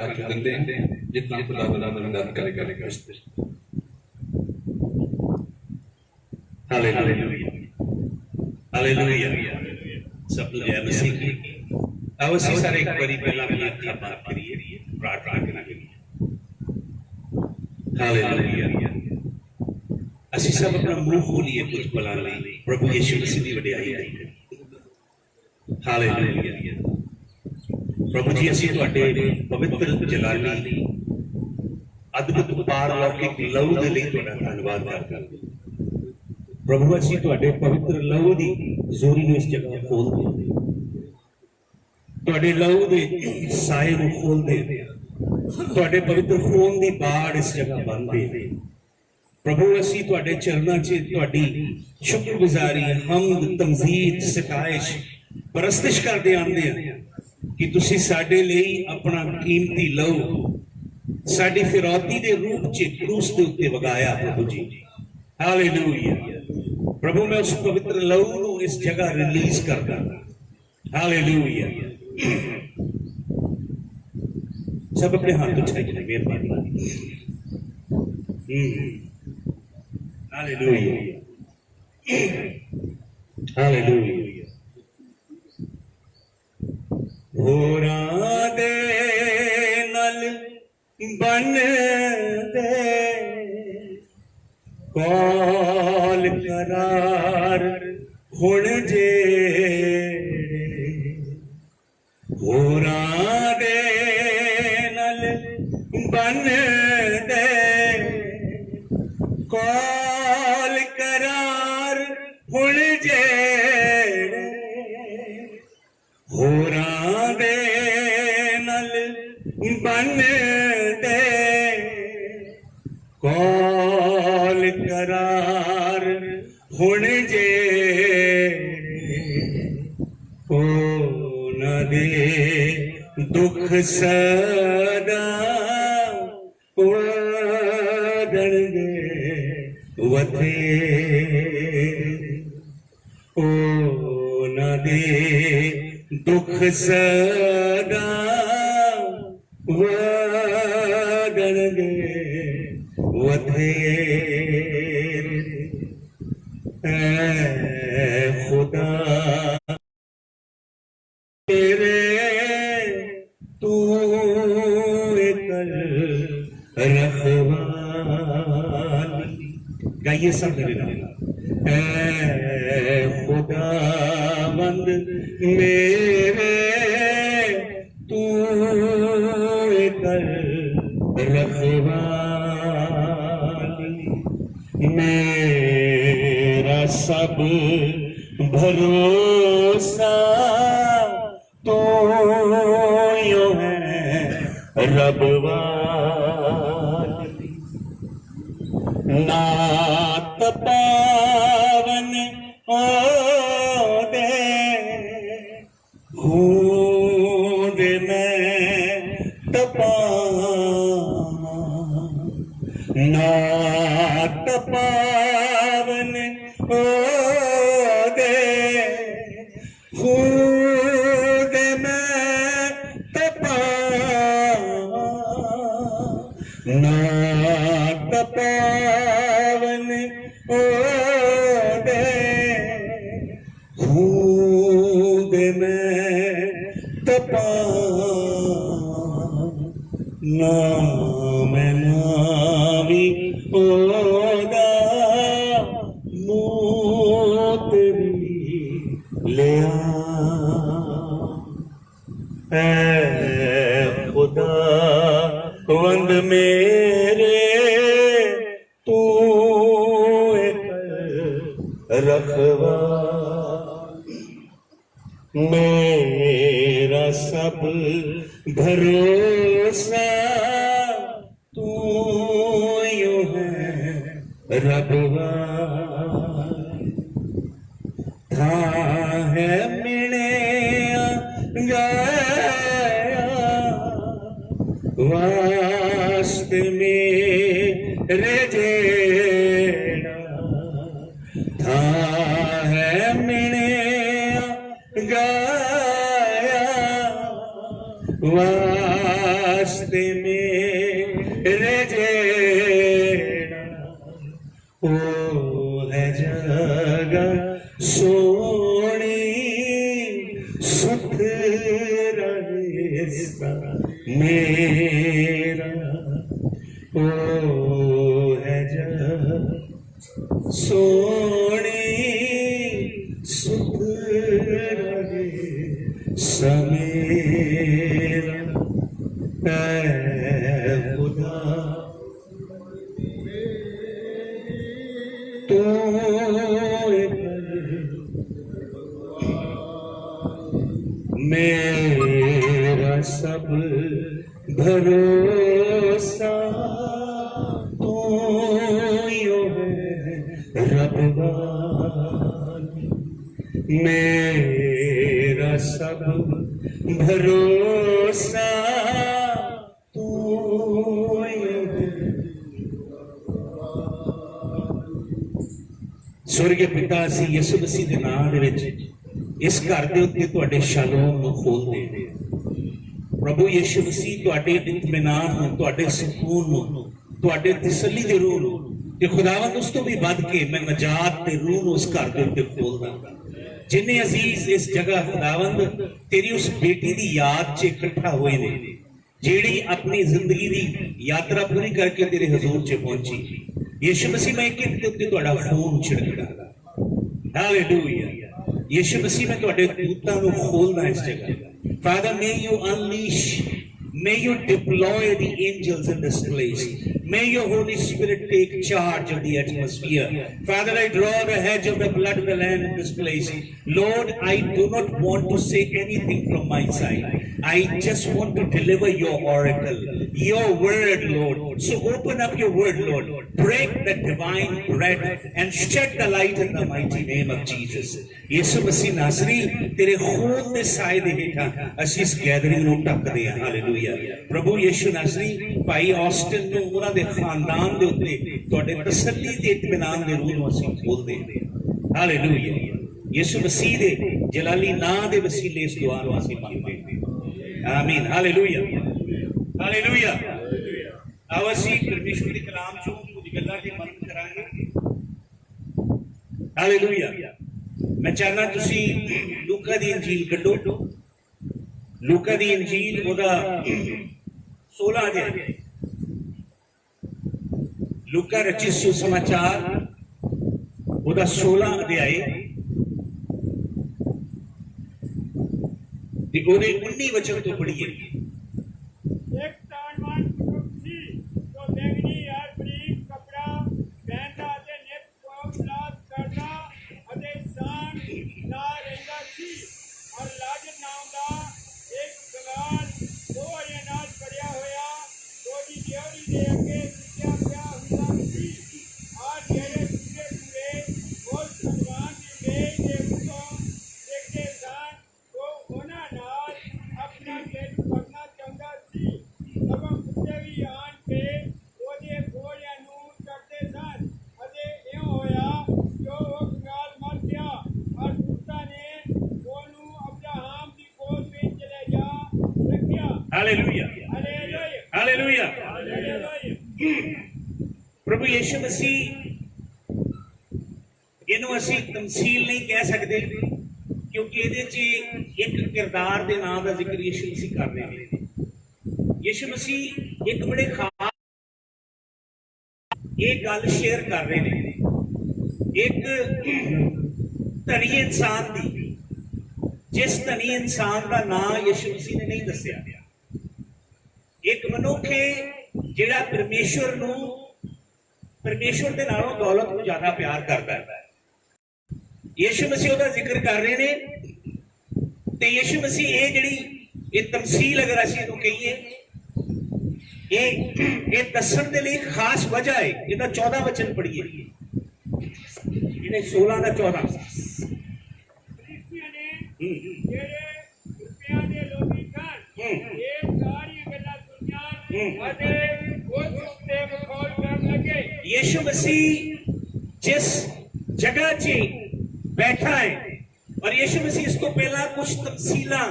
रख देते हैं जितना खुदा बना मदद करेगा। Hallelujah hallelujah. सब जय मसीह की। आओ ਅਸੀਂ ਸਾਰੇ ਇੱਕ ਵਾਰੀ ਪਹਿਲਾਂ ਆਪਣੀ ਅੱਖਾਂ ਬੰਦ ਕਰੀਏ ਪ੍ਰਾਰਥਨਾ ਕਰੀਏ। ਹਾਲੇਲੂਇਆ। ਅਸੀਂ ਸਭ ਆਪਣਾ ਮੂੰਹ ਖੋਲੀਏ ਕੁਝ ਪਲਾਂ ਲਈ ਪ੍ਰਭੂ ਯਿਸੂ ਮਸੀਹ ਦੀ ਵਡਿਆਈ ਕਰੀਏ। ਹਾਲੇਲੂਇਆ। ਪ੍ਰਭੂ ਜੀ ਅਸੀਂ ਤੁਹਾਡੇ ਪਵਿੱਤਰ ਜਲਾਲੀ ਅਦਭੁਤ ਪਾਰਲੌਕਿਕ ਲਹੂ ਦੇ ਲਈ ਤੁਹਾਡਾ ਧੰਨਵਾਦ ਕਰਦੇ ਹਾਂ। प्रभु असी तुहाडे पवित्र लहू की जोरी इस जगह खोलते हैं, तुहाडे लहू के साए को खोलते हैं, तुहाडे पवित्र खून की बाड़ इस जगह बनते हैं। प्रभु असी तुहाडे चरणों च तुहाडी शुक्रगुजारी हमद तमजीद सिफारिश परस्तिश करते आते हैं कि तुसी साडे लई अपना कीमती लहू साडी फिरौती के रूप च क्रूस के उत्ते वगाया। प्रभु जी हालेलुया। प्रभु मैं उस पवित्र लहू को इस जगह रिलीज करता। हालेलुया। सब अपने हाथ उठाइए मेहरबानी। Hallelujah hallelujah. होरा दे नल बन दे कौल करार हुण जे होरा दे नल बन दे कौल करार हुण जे होरा दे नल बन दे कौल करार हुण जे ओ न दे दुख सदा वधण दे वधे ओ न दे दुख सदा वधण दे वधे खुदा तेरे तू कर रखवाली। गाइए सब मेरे नाम। खुदावंद मेरे तू कर रखवाली। मेरा सब भरोसा तो यो है रब वाली। नात पावन ओ दे खूद में तपा नात पावन ओ दे खूद में तपा नात पावन ओ दे खूद में तपा नाम नावी ओदा मूत ले खुदा वंद मेरे तू रखवा। मेरा सब भरोसा तू यो है रबवा। था है मिले गया वास्ते मेरे जेड़ा था है मिले गया वास्ते रस्ते मेरे जेड़ा ओ है जगह सोनी सुथरा रिश्ता मेरा ओ है जगह सोनी सुथरा रिश्ता मेरा खुदा तो मेरा सब भरोसा तो यो है रब्बा मेरा सब भरोसा तो यो है। स्वर्गीय पिता ਅਸੀਂ ਯਿਸੂ ਮਸੀਹ ਦੇ ਨਾਮ ਦੇ ਵਿੱਚ ਇਸ ਘਰ ਦੇ ਉੱਤੇ ਤੁਹਾਡੇ ਸ਼ਾਲੋਮ ਨੂੰ ਖੋਲਦੇ ਹਾਂ ਪ੍ਰਭੂ ਯਿਸੂ ਮਸੀਹ ਤੁਹਾਡੇ ਇਤਮਾਨਾਨ ਨੂੰ ਤੁਹਾਡੇ ਸਕੂਨ ਨੂੰ ਤੁਹਾਡੇ ਤਸੱਲੀ ਦੇ ਰੂਹ ਨੂੰ ਤੇ ਖੁਦਾਵੰਦ ਉਸ ਤੋਂ ਵੀ ਵੱਧ ਕੇ ਮੈਂ ਨਜਾਤ ਤੇ ਰੂਹ ਨੂੰ ਉਸ ਘਰ ਦੇ ਉੱਤੇ ਖੋਲਦਾ ਜਿੰਨੇ ਅਜ਼ੀਜ਼ ਇਸ ਜਗ੍ਹਾ ਖੁਦਾਵੰਦ ਤੇਰੀ ਉਸ ਬੇਟੀ ਦੀ ਯਾਦ 'ਚ ਇਕੱਠਾ ਹੋਏ ਨੇ ਜਿਹੜੀ ਆਪਣੀ ਜ਼ਿੰਦਗੀ ਦੀ ਯਾਤਰਾ ਪੂਰੀ ਕਰਕੇ ਤੇਰੇ ਹਜ਼ੂਰ 'ਚ ਪਹੁੰਚੀ यीशु मसीह मैं एक उत्ते तुहाडा खून छिड़कदा हालेलुया यीशु मसीह मैं तुहाडे दूतां नूं खोलदा इस जगह father may you unleash may you deploy the angels in this place may your Holy Spirit take charge of the atmosphere Father I draw the hedge of the blood of the Lamb in this place Lord I do not want to say anything from my side I just want to deliver your oracle your word Lord so open up your word Lord break the divine bread and shed the light in the mighty name of Jesus यीशु मसीह नासरी तेरे खून दे साए दे हेठां असीं इस gathering नूं ढकदे हां hallelujah प्रभु यीशु नासरी भाई ऑस्टिन नूं उन्हां दे खानदान दे उत्ते तुहाडे तसल्ली ते इत्मीनान दे रूह नूं असीं खोलदे हां हालेलुया यीशु मसीह दे जलाली नाम दे वसीले इस दुआ नूं असीं मंगदे हां आमीन हालेलुया हालेलुया आओ असीं परमेश्वर दे कलाम चों कुछ गल्लां दी मन करांगे हालेलुया मैं चाहना तुसी लूका दी इंजील कड्डो लूका दी इंजील ओदा 16 अध्याय लूका रचित सुसमाचार ओदा 16 अध्याय ते ओदे 19 वचन तो पढ़िए एक तानवान पुरुष सी तो बैंगनी यार बरीक कपड़ा पहनता ते नेक को लाज करता अते शान ना रहता सी और लाजर नाम दा एक गवाल दो अनाज पड़िया होया तो दी देवरी दे अगे सिया पिया हुआ सी और जेरे पूरे पूरे बोल भगवान दी मेज दे उतो देखते सान तो होना नाल अपना पेट भरना चाहता सी ਸਗੋਂ ਕੁੱਤੇ ਵੀ ਆਣ ਕੇ ਉਹਦੇ ਫੋੜਿਆਂ ਨੂੰ ਚੜਦੇ ਸਨ ਅਤੇ ਇਉਂ ਹੋਇਆ ਜੋ ਉਹ ਕੰਗਾਲ ਮਰ ਗਿਆ ਔਰ ਕੁੱਤਾ ਨੇ ਉਹਨੂੰ ਅਬਰਾਹਮ ਦੀ ਗੋਦ ਵਿੱਚ ਲੈ ਜਾ ਰੱਖਿਆ हालेलुया ਹਾਲੇਲੂਇਆ हालेलुया ਹਾਲੇਲੂਇਆ प्रभु यीशु मसीह ਇਹਨੂੰ ਅਸੀਂ ਤਮਸੀਲ ਨਹੀਂ ਕਹਿ ਸਕਦੇ ਕਿਉਂਕਿ ਇਹਦੇ 'ਚ ਇੱਕ ਕਿਰਦਾਰ ਦੇ ਨਾਮ ਦਾ ਜ਼ਿਕਰ ਯੀਸ਼ੂ ਮਸੀਹ ਕਰ ਰਹੇ ਨੇ यीशु मसीह एक बड़े खास एक गल शेयर कर रहे हैं एक धनी इंसान दी जिस धनी इंसान का नाम यीशु मसीह ने नहीं दसिया एक मनुख है जिहड़ा परमेश्वर दे नालों दौलत को ज्यादा प्यार करता है यीशु मसीह ओहदा जिक्र कर रहे हैं ते यीशु मसीह ये जिहड़ी ये तमसील अगर असीं इहनूं कहीए ये दसन के लिए खास वजह है इहदा 14 वचन पढ़िए इहने 16 का 14 फरीसियां ने ਜਿਹੜੇ ਰੁਪਿਆਂ ਦੇ ਲੋਭੀ ਸਨ ਇਹ ਸਾਰੀਆਂ ਗੱਲਾਂ ਸੁਣੀਆਂ ਅਤੇ ਉਸ ਉੱਤੇ ਮਖੌਲ ਕਰਨ ਲੱਗੇ यीशु मसीह जिस जगह से बैठा है और यीशु मसीह इसको पहला कुछ तफसीला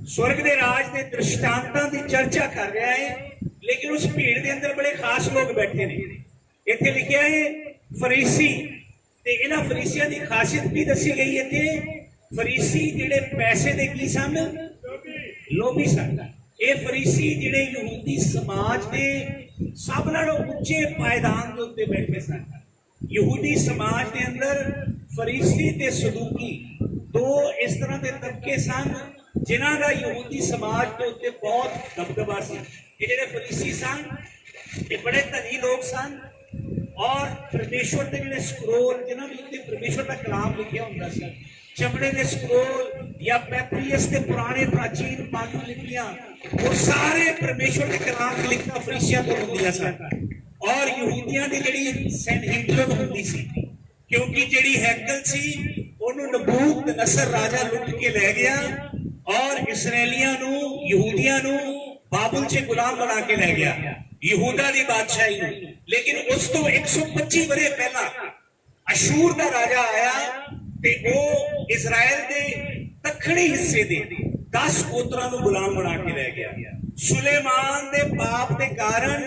स्वर्ग के राज के दृष्टांतां की चर्चा कर रहा है, लेकिन उस भीड़ के अंदर बड़े खास लोग बैठे ने। इत्थे लिखिया है फरीसी, ते इन्हां फरीसियां की खासियत की दसी गई है कि फरीसी जिहड़े पैसे दे की सन, लोभी सन। ये फरीसी जिहड़े यहूदी समाज के सब नालों उच्चे पायदान के उत्ते बैठे सन। यहूदी समाज के अंदर फरीसी ते सदूकी दो इस तरह के तबके सन जिन्हां दा यहूदी समाज के उत्ते बहुत दबदबा सी। ये जिहड़े फरीसी सन ये बड़े धनी लोग सन और परमेश्वर के जिहड़े स्क्रोल जिन्हां दे उत्ते परमेश्वर का कलाम लिखिया हुंदा सी, चमड़े के स्क्रोल या पैपरियस के पुराने प्राचीन पांडुलिपियां, वो सारे परमेश्वर के कलाम की लिखना फरीसियां को होंदियां सन। और यहूदियां की जिहड़ी सैनहेड्रिन हुंदी सी, क्योंकि जिहड़ी हैकल सी ओनू नबूकदनस्सर राजा लुट के लै गया और इसराइलियां नू यहूदियां नू बाबुल च गुलाम बना के लै गया, यहूदा की बादशाही नू। लेकिन उस तो 125 वरे पहला अशूर का राजा आया ते वो इजराइल के दक्षिणी हिस्से दे 10 गोत्रां नू गुलाम बना के लै गया। सुलेमान के पाप के कारण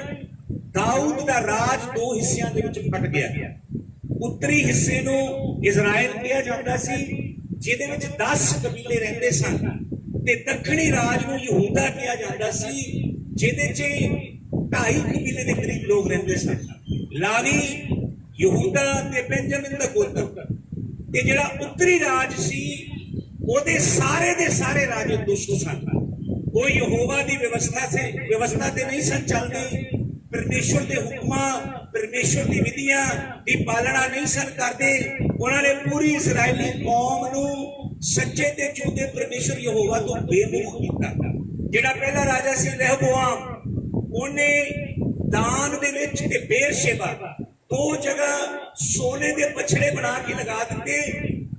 दाऊद का राज 2 हिस्सियां दे विच फट गया। उत्तरी हिस्से नू इजराइल कहा जाता सी, जिहदे विच 10 कबीले रहिंदे सन, ते दक्षिणी राज नू यहूदा कहा जाता सी, जिहदे च 2.5 कबीले के करीब लोग रहिंदे सन। लावी यहूदा ते बेंजामिन दा गोत्र ते जिहड़ा उत्तरी राज सी ओदे सारे दे सारे राजे दुष्ट सन। वो यहोवा दी व्यवस्था ते नहीं सन चलदे, परमेश्वर के हुक्मां परमेश्वर की विधियां की पालना नहीं सन करते। उन्होंने पूरी इजरायली कौम नू सच्चे ते झूठे परमेश्वर यहोवा तो बेमुख किया। जिहड़ा पहला राजा सी रहबोआम, उन्हें दान दे विच ते बेरशेबा 2 जगह सोने के बछड़े बना के लगा दिते,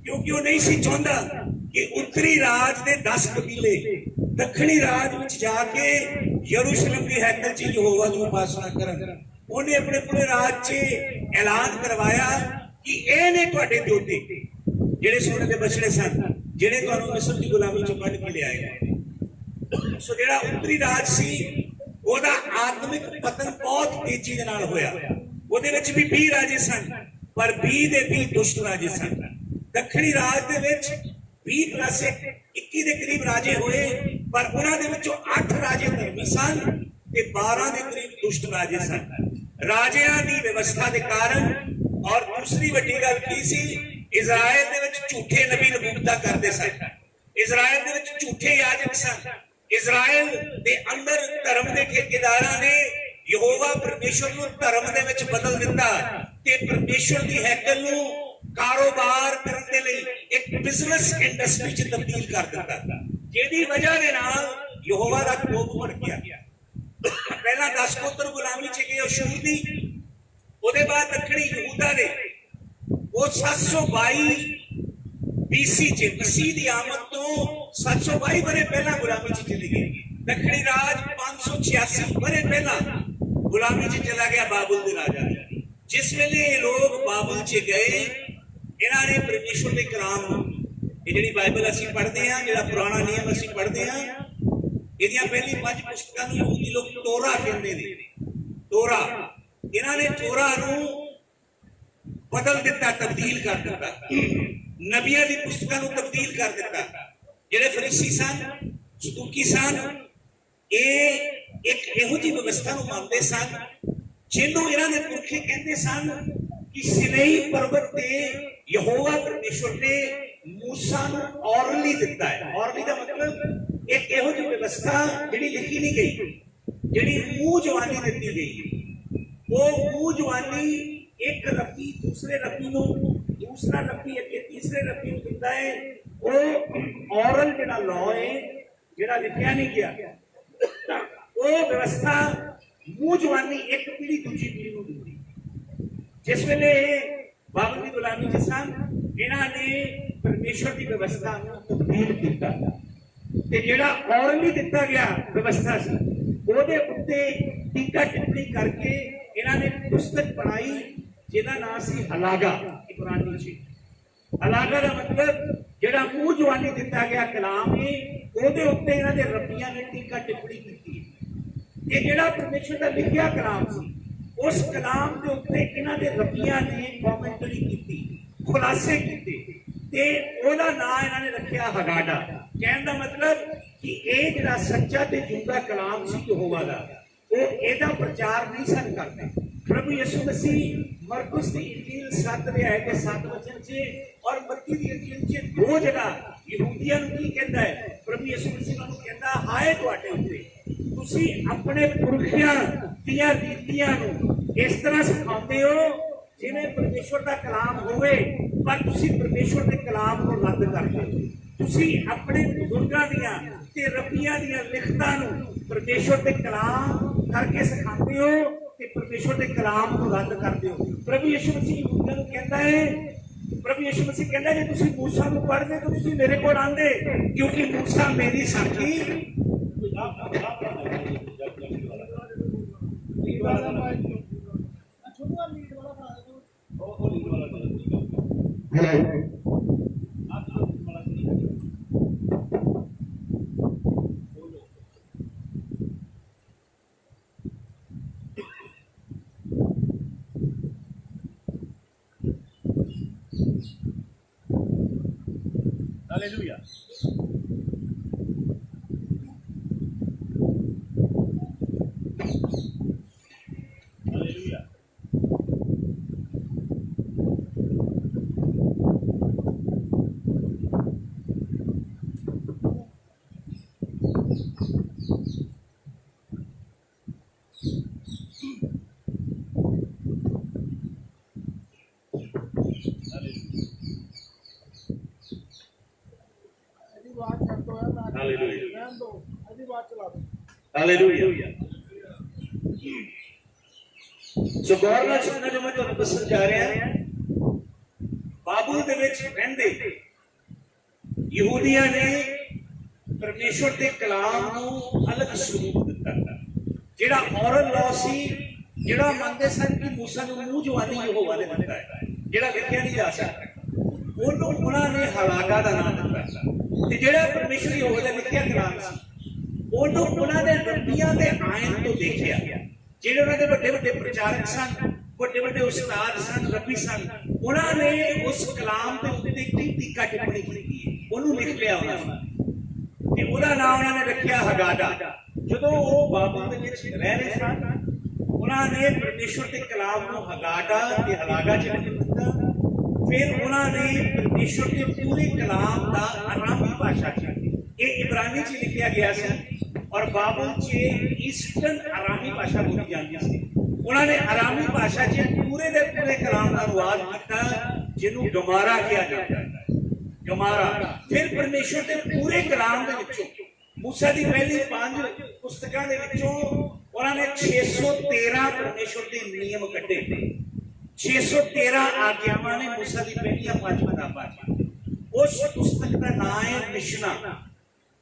क्योंकि वो नहीं सी चाहता कि उत्तरी राज के 10 कबीले दक्षिणी राज में जाके यरूशलेम की हैकल च यहोवा की उपासना करन। उन्हें अपने पूरे राज च ऐलान करवाया कि ये ने तुहाडे देवते जिहड़े सोने के बछड़े सन, जिहड़े तुहानू मिस्र की गुलामी चों कढ के लिआए। सो जिहड़ा उत्तरी राज सी ओदा आत्मिक पतन बहुत तेजी दे नाल होया। ਉਹਦੇ ਵਿੱਚ ਵੀ 20 ਰਾਜੇ ਸਨ, ਪਰ 20 ਦੇ 20 ਦੁਸ਼ਟ ਰਾਜੇ ਸਨ। ਦੱਖਣੀ ਰਾਜ ਦੇ ਵਿੱਚ 20 ਪਲੱਸ 21 ਦੇ ਕਰੀਬ ਰਾਜੇ ਹੋਏ, ਪਰ ਉਹਨਾਂ ਦੇ ਵਿੱਚੋਂ 8 ਰਾਜੇ ਧਰਮੀ ਸਨ ਤੇ 12 ਦੇ ਕਰੀਬ ਦੁਸ਼ਟ ਰਾਜੇ ਸਨ। ਰਾਜਿਆਂ ਦੀ ਵਿਵਸਥਾ ਦੇ ਕਾਰਨ ਔਰ ਦੂਸਰੀ ਵੱਡੀ ਗੱਲ ਕੀ ਸੀ, ਇਜ਼ਰਾਈਲ ਦੇ ਵਿੱਚ ਝੂਠੇ ਨਬੀ ਨਬੂਵਤਾਂ ਕਰਦੇ ਸਨ, ਇਜ਼ਰਾਈਲ ਦੇ ਵਿੱਚ ਝੂਠੇ याजक ਸਨ। इजराइल के अंदर धर्म के ठेकेदारां ने यहोवा परमेश्वर को धर्म दे विच बदल दिता ते परमेश्वर की हैकल नू कारोबार करने दे लई एक बिजनेस इंडस्ट्री च तब्दील कर दिता, जिहदी वजह दे नाल यहोवा दा कोप भड़ गया। पहला 10 गोत्र गुलामी च गए अशूर दी, ओदे बाद दक्षिणी यहूदा दे वो 722 BC च मसीह की आमद तो 722 बरे पहला गुलामी च चली गई। दक्षिणी राज 586 बरे पहला गुलामी च चला गया बाबुल के राजा। जिस वेले ये लोग बाबुल च गए, इन्होंने परमेश्वर के कलाम ये जिहड़ी बाइबल असीं पढ़ते हैं, जिहड़ा पुराना नियम असीं पढ़ते हैं, इहदियां पहली 5 पुस्तकां नूं यहूदी लोग तोरा कहंदे ने। तोरा इन्होंने तोरा नूं बदल दिता, तब्दील कर दिता, नबियां दी पुस्तकां नूं तब्दील कर दिता। जिहड़े फरीसी सन, सदूकी सन, ये एक इहो जी व्यवस्था नूं मानदे सन जिन्हों इन्हां दे पुरखे कहंदे सन कि सिनई पर्वत ते यहोवा परमेश्वर ने मूसा नूं औरली दिता है। औरली दा मतलब एक इहो जी व्यवस्था जिहड़ी लिखी नहीं गई, जिहड़ी मूंह जवानी दित्ती गई। वो मूंह जवानी एक रब्बी दूसरे रब्बी नूं, दूसरा रब्बी अगे तीसरे रब्बी नूं दिंदा है। वो औरल जिहड़ा लॉ है, जिहड़ा लिखिया नहीं गया, वो व्यवस्था मूंह जवानी एक पीढ़ी दूजी पीढ़ी नूं दिंदी। जिस वेले बाबुल दी गुलामी च सन, इन्हां ने परमेश्वर की व्यवस्था नूं तब्दील कीता ते जिहड़ा औरली दिता गया व्यवस्था सी ਉਹਦੇ ਉੱਤੇ टीका टिप्पणी करके इन्हां ने पुस्तक बनाई जिहदा नाम सी हलागा। इब्रानी च हलागा का मतलब ਜਿਹੜਾ ਮੂੰਹ ਜਵਾਨੀ ਦਿੱਤਾ ਗਿਆ ਕਲਾਮ ਹੈ ਉਹਦੇ ਉੱਤੇ ਇਹਨਾਂ ਦੇ ਰੱਬੀਆਂ ਨੇ ਟੀਕਾ ਟਿੱਪਣੀ ਕੀਤੀ ਤੇ ਜਿਹੜਾ ਪਰਮੇਸ਼ਰ ਦਾ ਲਿਖਿਆ ਕਲਾਮ ਸੀ ਉਸ ਕਲਾਮ ਦੇ ਉੱਤੇ ਇਹਨਾਂ ਦੇ ਰੱਬੀਆਂ ਨੇ ਕਮੈਂਟਰੀ ਕੀਤੀ, ਖੁਲਾਸੇ ਕੀਤੇ ਤੇ ਉਹਦਾ ਨਾਂ ਇਹਨਾਂ ਨੇ ਰੱਖਿਆ ਹਗਾਡਾ। ਕਹਿਣ ਦਾ ਮਤਲਬ ਕਿ ਇਹ ਜਿਹੜਾ ਸੱਚਾ ਤੇ ਜਿਉਂਦਾ ਕਲਾਮ ਸੀ ਯਹੋਵਾ ਦਾ, ਉਹ ਇਹਦਾ ਪ੍ਰਚਾਰ ਨਹੀਂ ਸਨ ਕਰਦੇ। प्रभु यीशु मसीह मरकुस की इंजील 7 अध्याय के 7 वचन से और मत्ती की इंजील से दो जगह यहूदियों ਨੂੰ ਕੀ ਕਹਿੰਦਾ ਹੈ? प्रभु यीशु मसीह ਨੂੰ ਕਹਿੰਦਾ ਹਾਏ ਤੁਹਾਡੇ ਉੱਤੇ ਤੁਸੀਂ ਆਪਣੇ ਪੁਰਖਿਆਂ ਦੀਆਂ ਰੀਤੀਆਂ ਨੂੰ ਇਸ ਤਰ੍ਹਾਂ ਸਿਖਾਉਂਦੇ ਹੋ ਜਿਵੇਂ ਪਰਮੇਸ਼ਵਰ ਦਾ ਕਲਾਮ ਹੋਵੇ, ਪਰ ਤੁਸੀਂ ਪਰਮੇਸ਼ਵਰ ਦੇ ਕਲਾਮ ਨੂੰ ਰੱਦ ਕਰਦੇ ਹੋ। ਤੁਸੀਂ ਆਪਣੇ ਬਜ਼ੁਰਗਾਂ ਦੀਆਂ ਤੇ ਰੱਬੀਆਂ ਦੀਆਂ ਲਿਖਤਾਂ ਨੂੰ ਪਰਮੇਸ਼ਵਰ ਦੇ ਕਲਾਮ ਕਰਕੇ ਸਿਖਾਉਂਦੇ ਹੋ ਤੇ परमेश्वर के कलाम को रद्द कर दो। प्रभु यीशु मसीह यहूदियों को कहता है, प्रभु यीशु मसीह कहता है जे मूसा को पढ़ते तो तुसीं मेरे को आंदे, क्योंकि मूसा मेरी साखी Hallelujah. Hallelujah. हालेलुया। सो गौर ਨਾਲ ਸੁਣਨਾ ਜੋ ਮੈਂ ਤੁਹਾਨੂੰ ਦੱਸਣ ਜਾ ਰਿਹਾ ਹਾਂ। ਬਾਬਲ ਦੇ ਵਿੱਚ ਰਹਿੰਦੇ ਯਹੂਦੀਆਂ ਨੇ ਪਰਮੇਸ਼ਵਰ ਦੇ ਕਲਾਮ ਨੂੰ ਅਲੱਗ ਸਰੂਪ ਦਿੱਤਾ। ਜਿਹੜਾ ਔਰਲ ਲਾਅ ਸੀ, ਜਿਹੜਾ ਮੰਨਦੇ ਸਨ ਕਿ ਮੂਸਾ ਨੂੰ ਮੂੰਹ ਜਵਾਨੀ ਯਹੋਵਾ ਨੇ ਦਿੱਤਾ ਹੈ, ਜਿਹੜਾ ਲਿਖਿਆ ਨਹੀਂ ਜਾ ਸਕਦਾ, ਉਹਨੂੰ ਉਹਨਾਂ ਨੇ ਹਲਾਗਾ ਦਾ ਨਾਮ ਦਿੱਤਾ। ਤੇ ਜਿਹੜਾ ਪਰਮੇਸ਼ਵਰ ਯਹੋਵਾ ਦਾ ਲਿਖਿਆ ਕਲਾਮ ਸੀ ਉਹਨੂੰ ਉਹਨਾਂ ਦੇ ਰੱਬੀਆਂ ਦੇ ਆਇਨ ਤੋਂ ਦੇਖਿਆ। ਜਿਹੜੇ ਉਹਨਾਂ ਦੇ ਵੱਡੇ ਵੱਡੇ ਪ੍ਰਚਾਰਕ ਸਨ, ਵੱਡੇ ਵੱਡੇ ਉਸਤਾਦ ਸਨ, ਰੱਬੀ ਸਨ, ਉਹਨਾਂ ਨੇ ਉਸ ਕਲਾਮ ਦੇ ਉੱਤੇ ਕੀ ਟੀਕਾ ਟਿੱਪਣੀ ਕੀਤੀ, ਉਹਨੂੰ ਲਿਖ ਲਿਆ ਉਹਨਾਂ ਨੇ ਤੇ ਉਹਦਾ ਨਾਮ ਉਹਨਾਂ ਨੇ ਰੱਖਿਆ ਹਗਾਡਾ। ਜਦੋਂ ਉਹ ਬਾਬਲ ਦੇ ਵਿੱਚ ਰਹਿ ਰਹੇ ਸਨ, ਉਹਨਾਂ ਨੇ ਪਰਮੇਸ਼ਵਰ ਦੇ ਕਲਾਮ ਨੂੰ ਹਗਾਡਾ ਤੇ ਹਲਾਗਾ ਚ ਲਿਖ ਦਿੱਤਾ। ਫਿਰ ਉਹਨਾਂ ਨੇ ਪਰਮੇਸ਼ਵਰ ਦੇ ਪੂਰੇ ਕਲਾਮ ਦਾ ਅਰਾਮੀ ਭਾਸ਼ਾ ਚ, ਇਹ ਇਬਰਾਨੀ ਚ ਲਿਖਿਆ ਗਿਆ ਸੀ और बाबल च ईस्टर्न आरामी भाषा बोली जाती थी। उन्होंने आरामी भाषा च पूरे दे पूरे कलाम का अनुवाद किया जिन्हों गमारा कहा जाता है। गमारा फिर परमेश्वर के पूरे कलाम के विचों मूसा की पहली 5 पुस्तकों के विचों उन्होंने 613 परमेश्वर के नियम कटे। 613 आज्ञावां ने मूसा की पहली 5 किताबां। उस पुस्तक का नाम है मिशना,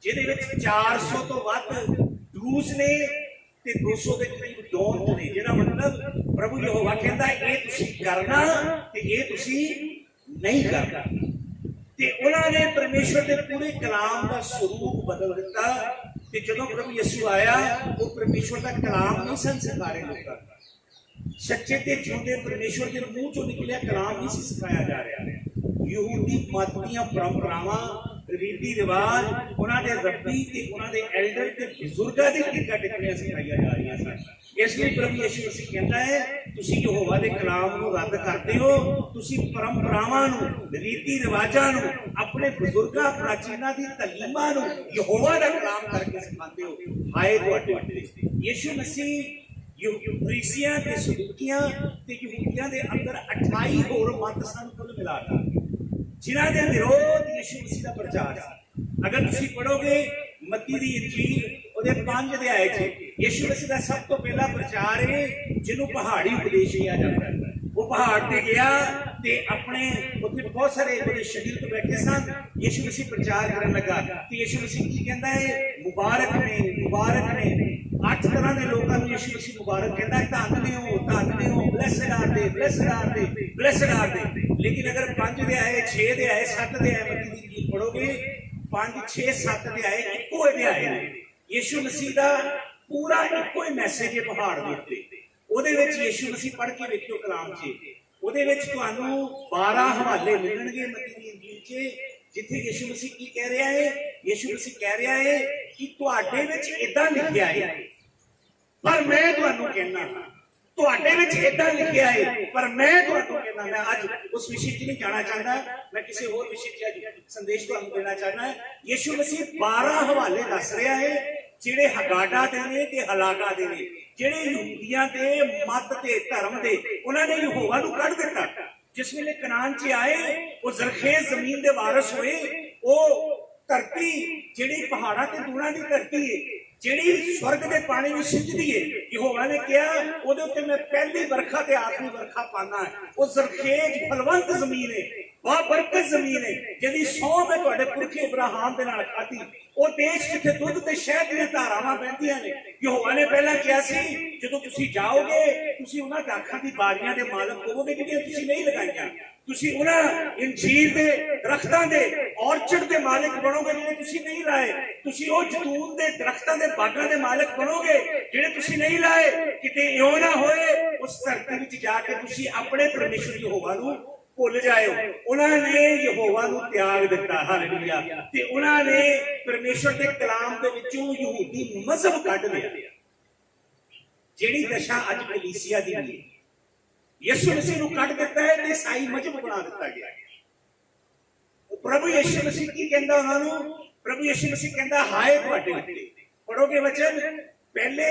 ਜਿਹਦੇ ਵਿੱਚ 400 ਤੋਂ ਵੱਧ ਡੂਸ ਨੇ ਤੇ 200 ਦੇ ਕਰੀਬ ਡੋਂਟ ਨੇ। ਜਿਹੜਾ ਮਤਲਬ ਪ੍ਰਭੂ ਯਹੋਵਾ ਕਹਿੰਦਾ ਇਹ ਤੁਸੀਂ ਕਰਨਾ ਤੇ ਇਹ ਤੁਸੀਂ ਨਹੀਂ ਕਰਨਾ। ਤੇ ਉਹਨਾਂ ਨੇ ਪਰਮੇਸ਼ਵਰ ਦੇ ਪੂਰੇ ਕਲਾਮ ਦਾ ਸਰੂਪ ਬਦਲ ਦਿੱਤਾ। ਤੇ ਜਦੋਂ ਪ੍ਰਭੂ ਯਿਸੂ ਆਇਆ, ਉਹ ਪਰਮੇਸ਼ਵਰ ਦਾ ਕਲਾਮ ਨਹੀਂ ਸਨ ਸਿਖਾ ਰਹੇ ਲੋਕਾਂ ਨੂੰ। ਸੱਚੇ ਤੇ ਜਿਉਂਦੇ ਪਰਮੇਸ਼ਵਰ ਦੇ ਮੂੰਹ ਚੋਂ ਨਿਕਲਿਆ ਕਲਾਮ ਨਹੀਂ ਸੀ ਸਿਖਾਇਆ ਜਾ ਰਿਹਾ। ਯਹੂਦੀ ਮਤ ਦੀਆਂ ਪਰੰਪਰਾਵਾਂ, ਰੀਤੀ ਰਿਵਾਜ, ਉਹਨਾਂ ਦੇ ਰੱਬੀ ਤੇ ਉਹਨਾਂ ਦੇ ਐਲਡਰ ਤੇ ਬਜ਼ੁਰਗਾਂ ਦੀ ਟੀਕਾ ਟਿੱਪਣੀਆਂ ਸਿਖਾਈਆਂ ਜਾ ਰਹੀਆਂ ਸਨ। ਇਸ ਲਈ ਪ੍ਰਭੂ ਯਿਸੂ ਮਸੀਹ ਕਹਿੰਦਾ ਹੈ ਤੁਸੀਂ ਯਹੋਵਾ ਦੇ ਕਲਾਮ ਨੂੰ ਰੱਦ ਕਰਦੇ ਹੋ, ਤੁਸੀਂ ਪਰੰਪਰਾਵਾਂ ਨੂੰ, ਰੀਤੀ ਰਿਵਾਜਾਂ ਨੂੰ, ਆਪਣੇ ਬਜ਼ੁਰਗਾਂ ਪ੍ਰਾਚੀਨਾਂ ਦੀ ਤਾਲੀਮਾਂ ਨੂੰ ਯਹੋਵਾ ਦਾ ਕਲਾਮ ਕਰਕੇ ਸਿਖਾਉਂਦੇ ਹੋ। ਹਾਏ ਤੁਹਾਡੇ ਉੱਤੇ। ਯਿਸੂ ਮਸੀਹ ਫਰੀਸੀਆਂ ਤੇ ਸਦੂਕੀਆਂ ਤੇ ਯਹੂਦੀਆਂ ਦੇ ਅੰਦਰ 28 ਹੋਰ ਮਤ ਸਨ ਕੁੱਲ ਮਿਲਾ ਕੇ, ਜਿਨ੍ਹਾਂ ਦੇ ਵਿਰੋਧ ਯਿਸੂ ਮਸੀਹ ਦਾ ਪ੍ਰਚਾਰ ਸੀ। ਅਗਰ ਤੁਸੀਂ ਪੜੋਗੇ ਮੱਤੀ ਦੀ ਇੰਜੀਲ ਉਹਦੇ 5 ਅਧਿਆਏ 'ਚ ਯਿਸੂ ਮਸੀਹ ਦਾ ਸਭ ਤੋਂ ਪਹਿਲਾ ਪ੍ਰਚਾਰ ਹੈ ਜਿਹਨੂੰ ਪਹਾੜੀ ਉਪਦੇਸ਼ ਕਿਹਾ ਜਾਂਦਾ ਹੈ। ਉਹ ਪਹਾੜ ਤੇ ਗਿਆ ਤੇ ਆਪਣੇ ਉੱਥੇ ਬਹੁਤ ਸਾਰੇ ਉਹਦੇ ਸ਼ਾਗਿਰਦ ਬੈਠੇ ਸਨ। ਯਿਸੂ ਮਸੀਹ ਪ੍ਰਚਾਰ ਕਰਨ ਲੱਗਾ ਤੇ ਯਿਸੂ ਮਸੀਹ ਕੀ ਕਹਿੰਦਾ ਹੈ? ਮੁਬਾਰਕ ਨੇ, ਮੁਬਾਰਕ ਨੇ। 8 ਤਰ੍ਹਾਂ ਦੇ ਲੋਕਾਂ ਨੂੰ ਯਿਸੂ ਮਸੀਹ ਮੁਬਾਰਕ ਕਹਿੰਦਾ, ਧੰਨ ਨੇ ਹੋ, ਧੰਨ ਨੇ ਹੋ, ਬਲੈਸਡ ਆਰ ਦੇ, ਬਲੈਸਡ ਆਰ ਦੇ, ਬਲੈਸਡ ਆਰ ਦੇ। ਲੇਕਿਨ ਅਗਰ 5 ਦੇ ਆਏ, 6 ਦੇ ਆਏ, 7 ਦੇ ਆਏ ਮੱਤੀ ਦੀ पढ़ोगे 5 6 7 अध्याय इक्को अध्याय ने यीशु मसीह का पूरा इक्को ही मैसेज है पहाड़ के उत्ते ਉਹਦੇ ਵਿੱਚ ਯीशु मसीह पढ़ के ਵੇਖਿਓ ਕਲਾਮ 'ਚ ਉਹਦੇ ਵਿੱਚ ਤੁਹਾਨੂੰ 12 ਹਵਾਲੇ ਮਿਲਣਗੇ ਮਤੀ ਦੀ ਇੰਜੀਲ 'ਚ ਜਿੱਥੇ ਯीशु मसीह ਕੀ ਕਹਿ ਰਿਹਾ ਹੈ ਯीशु मसीह ਕਹਿ ਰਿਹਾ ਹੈ ਕਿ ਤੁਹਾਡੇ ਵਿੱਚ ਇਦਾਂ ਲਿਖਿਆ ਹੈ ਪਰ ਮੈਂ ਤੁਹਾਨੂੰ ਕਹਿਣਾ ਤੁਹਾਡੇ ਵਿੱਚ ਇਦਾਂ ਲਿਖਿਆ ਹੈ ਪਰ ਮੈਂ ਤੁਹਾਨੂੰ ਕਹਿਣਾ ਮੈਂ ਅੱਜ ਉਸ ਵਿਸ਼ੇ 'ਚ ਨਹੀਂ ਜਾਣਾ ਚਾਹੁੰਦਾ ਮੈਂ ਕਿਸੇ ਹੋਰ ਵਿਸ਼ੇ 'ਚ ਅੱਜ ਸੰਦੇਸ਼ ਤੁਹਾਨੂੰ ਦੇਣਾ ਚਾਹੁੰਦਾ ਯीशु मसीह 12 ਹਵਾਲੇ ਦੱਸ ਰਿਹਾ ਹੈ ਜਿਹੜੇ ਹਗਾਡਾ ਦੇ ਨੇ ਤੇ ਹਲਾਕਾ ਦੇ ਨੇ ਜਿਹੜੇ ਯਹੂਦੀਆਂ ਦੇ ਮਤ ਤੇ ਧਰਮ ਦੇ ਉਹਨਾਂ ਨੇ ਯਹੋਵਾ ਨੂੰ ਕੱਢ ਦਿੱਤਾ ਜਿਸ ਵੇਲੇ ਕਨਾਨ 'ਚ ਆਏ ਉਹ ਜ਼ਰਖੇਜ਼ ਜ਼ਮੀਨ ਦੇ ਵਾਰਿਸ ਹੋਏ ਉਹ ਧਰਤੀ ਜਿਹੜੀ ਪਹਾੜਾਂ ਤੇ ਦੂਰਾਂ ਦੀ ਧਰਤੀ ਹੈ ਜਿਹੜੀ ਸਵਰਗ ਦੇ ਪਾਣੀ ਨੂੰ ਸਿੰਜਦੀ ਹੈ ਯਹੋਵਾ ਨੇ ਕਿਹਾ ਉਹਦੇ ਉੱਤੇ ਮੈਂ ਪਹਿਲੀ ਵਰਖਾ ਤੇ ਆਖਰੀ ਵਰਖਾ ਪਾਣਾ ਹੈ ਉਹ ਜ਼ਰਖੇਜ਼ ਫਲਵੰਤ ਜ਼ਮੀਨ ਹੈ ਬਾਬਰਕਤ ਜ਼ਮੀਨ ਹੈ ਜਿਹਦੀ ਸਹੁੰ ਮੈਂ ਤੁਹਾਡੇ ਪੁਰਖੇ ਇਬਰਾਹਿਮ ਦੇ ਨਾਲ ਖਾਧੀ ਉਹ ਦੇਸ਼ ਜਿੱਥੇ ਦੁੱਧ ਤੇ ਸ਼ਹਿਦ ਦੀਆਂ ਧਾਰਾਵਾਂ ਵਹਿੰਦੀਆਂ ਨੇ ਯਹੋਵਾ ਨੇ ਪਹਿਲਾਂ ਕਿਹਾ ਸੀ ਜਦੋਂ ਤੁਸੀਂ ਜਾਓਗੇ ਤੁਸੀਂ ਉਹਨਾਂ ਦਾਖਾਂ ਦੀ ਬਾਰੀਆਂ ਦੇ ਮਾਲਕ ਹੋਵੋਗੇ ਜਿਹੜੀਆਂ ਤੁਸੀਂ ਨਹੀਂ ਲਗਾਈਆਂ ਤੁਸੀਂ ਉਹਨਾਂ ਇੰਜੀਰ ਦੇ ਦਰਖਤਾਂ ਦੇ ਔਰਚਡ ਦੇ ਮਾਲਕ ਬਣੋਗੇ ਜਿਹੜੇ ਤੁਸੀਂ ਨਹੀਂ ਲਾਏ ਤੁਸੀਂ ਉਹ ਜੈਤੂਨ ਦੇ ਦਰਖਤਾਂ ਦੇ ਬਾਗਾਂ ਦੇ ਮਾਲਕ ਬਣੋਗੇ ਜਿਹੜੇ ਤੁਸੀਂ ਨਹੀਂ ਲਾਏ ਕਿਤੇ ਇਉਂ ਨਾ ਹੋਏ ਉਸ ਧਰਤੀ ਵਿੱਚ ਜਾ ਕੇ ਤੁਸੀਂ ਆਪਣੇ ਪਰਮੇਸ਼ਰ ਯਹੋਵਾ ਨੂੰ ਭੁੱਲ ਜਾਇਓ ਉਹਨਾਂ ਨੇ ਯਹੋਵਾ ਨੂੰ ਤਿਆਗ ਦਿੱਤਾ ਹਾਲੇਲੂਇਆ ਤੇ ਉਹਨਾਂ ਨੇ ਪਰਮੇਸ਼ਰ ਦੇ ਕਲਾਮ ਦੇ ਵਿੱਚੋਂ ਯਹੂਦੀ ਮਜ਼ਹਬ ਕੱਢ ਲਿਆ ਜਿਹੜੀ ਦਸ਼ਾ ਅੱਜ ਕਲੀਸਿਆ ਦੀ ਹੈ ਯਿਸੂ ਮਸੀਹ ਨੂੰ ਕੱਢ ਦਿੱਤਾ ਹੈ ਤੇ ਈਸਾਈ ਮਜ਼ਹਬ ਬਣਾ ਦਿੱਤਾ ਗਿਆ ਪ੍ਰਭੂ ਯਿਸੂ ਮਸੀਹ ਕੀ ਕਹਿੰਦਾ ਉਹਨਾਂ ਨੂੰ ਪ੍ਰਭੂ ਯਿਸੂ ਮਸੀਹ ਕਹਿੰਦਾ ਹਾਏ ਤੁਹਾਡੇ ਉੱਤੇ ਪੜੋਗੇ ਵਚਨ ਪਹਿਲੇ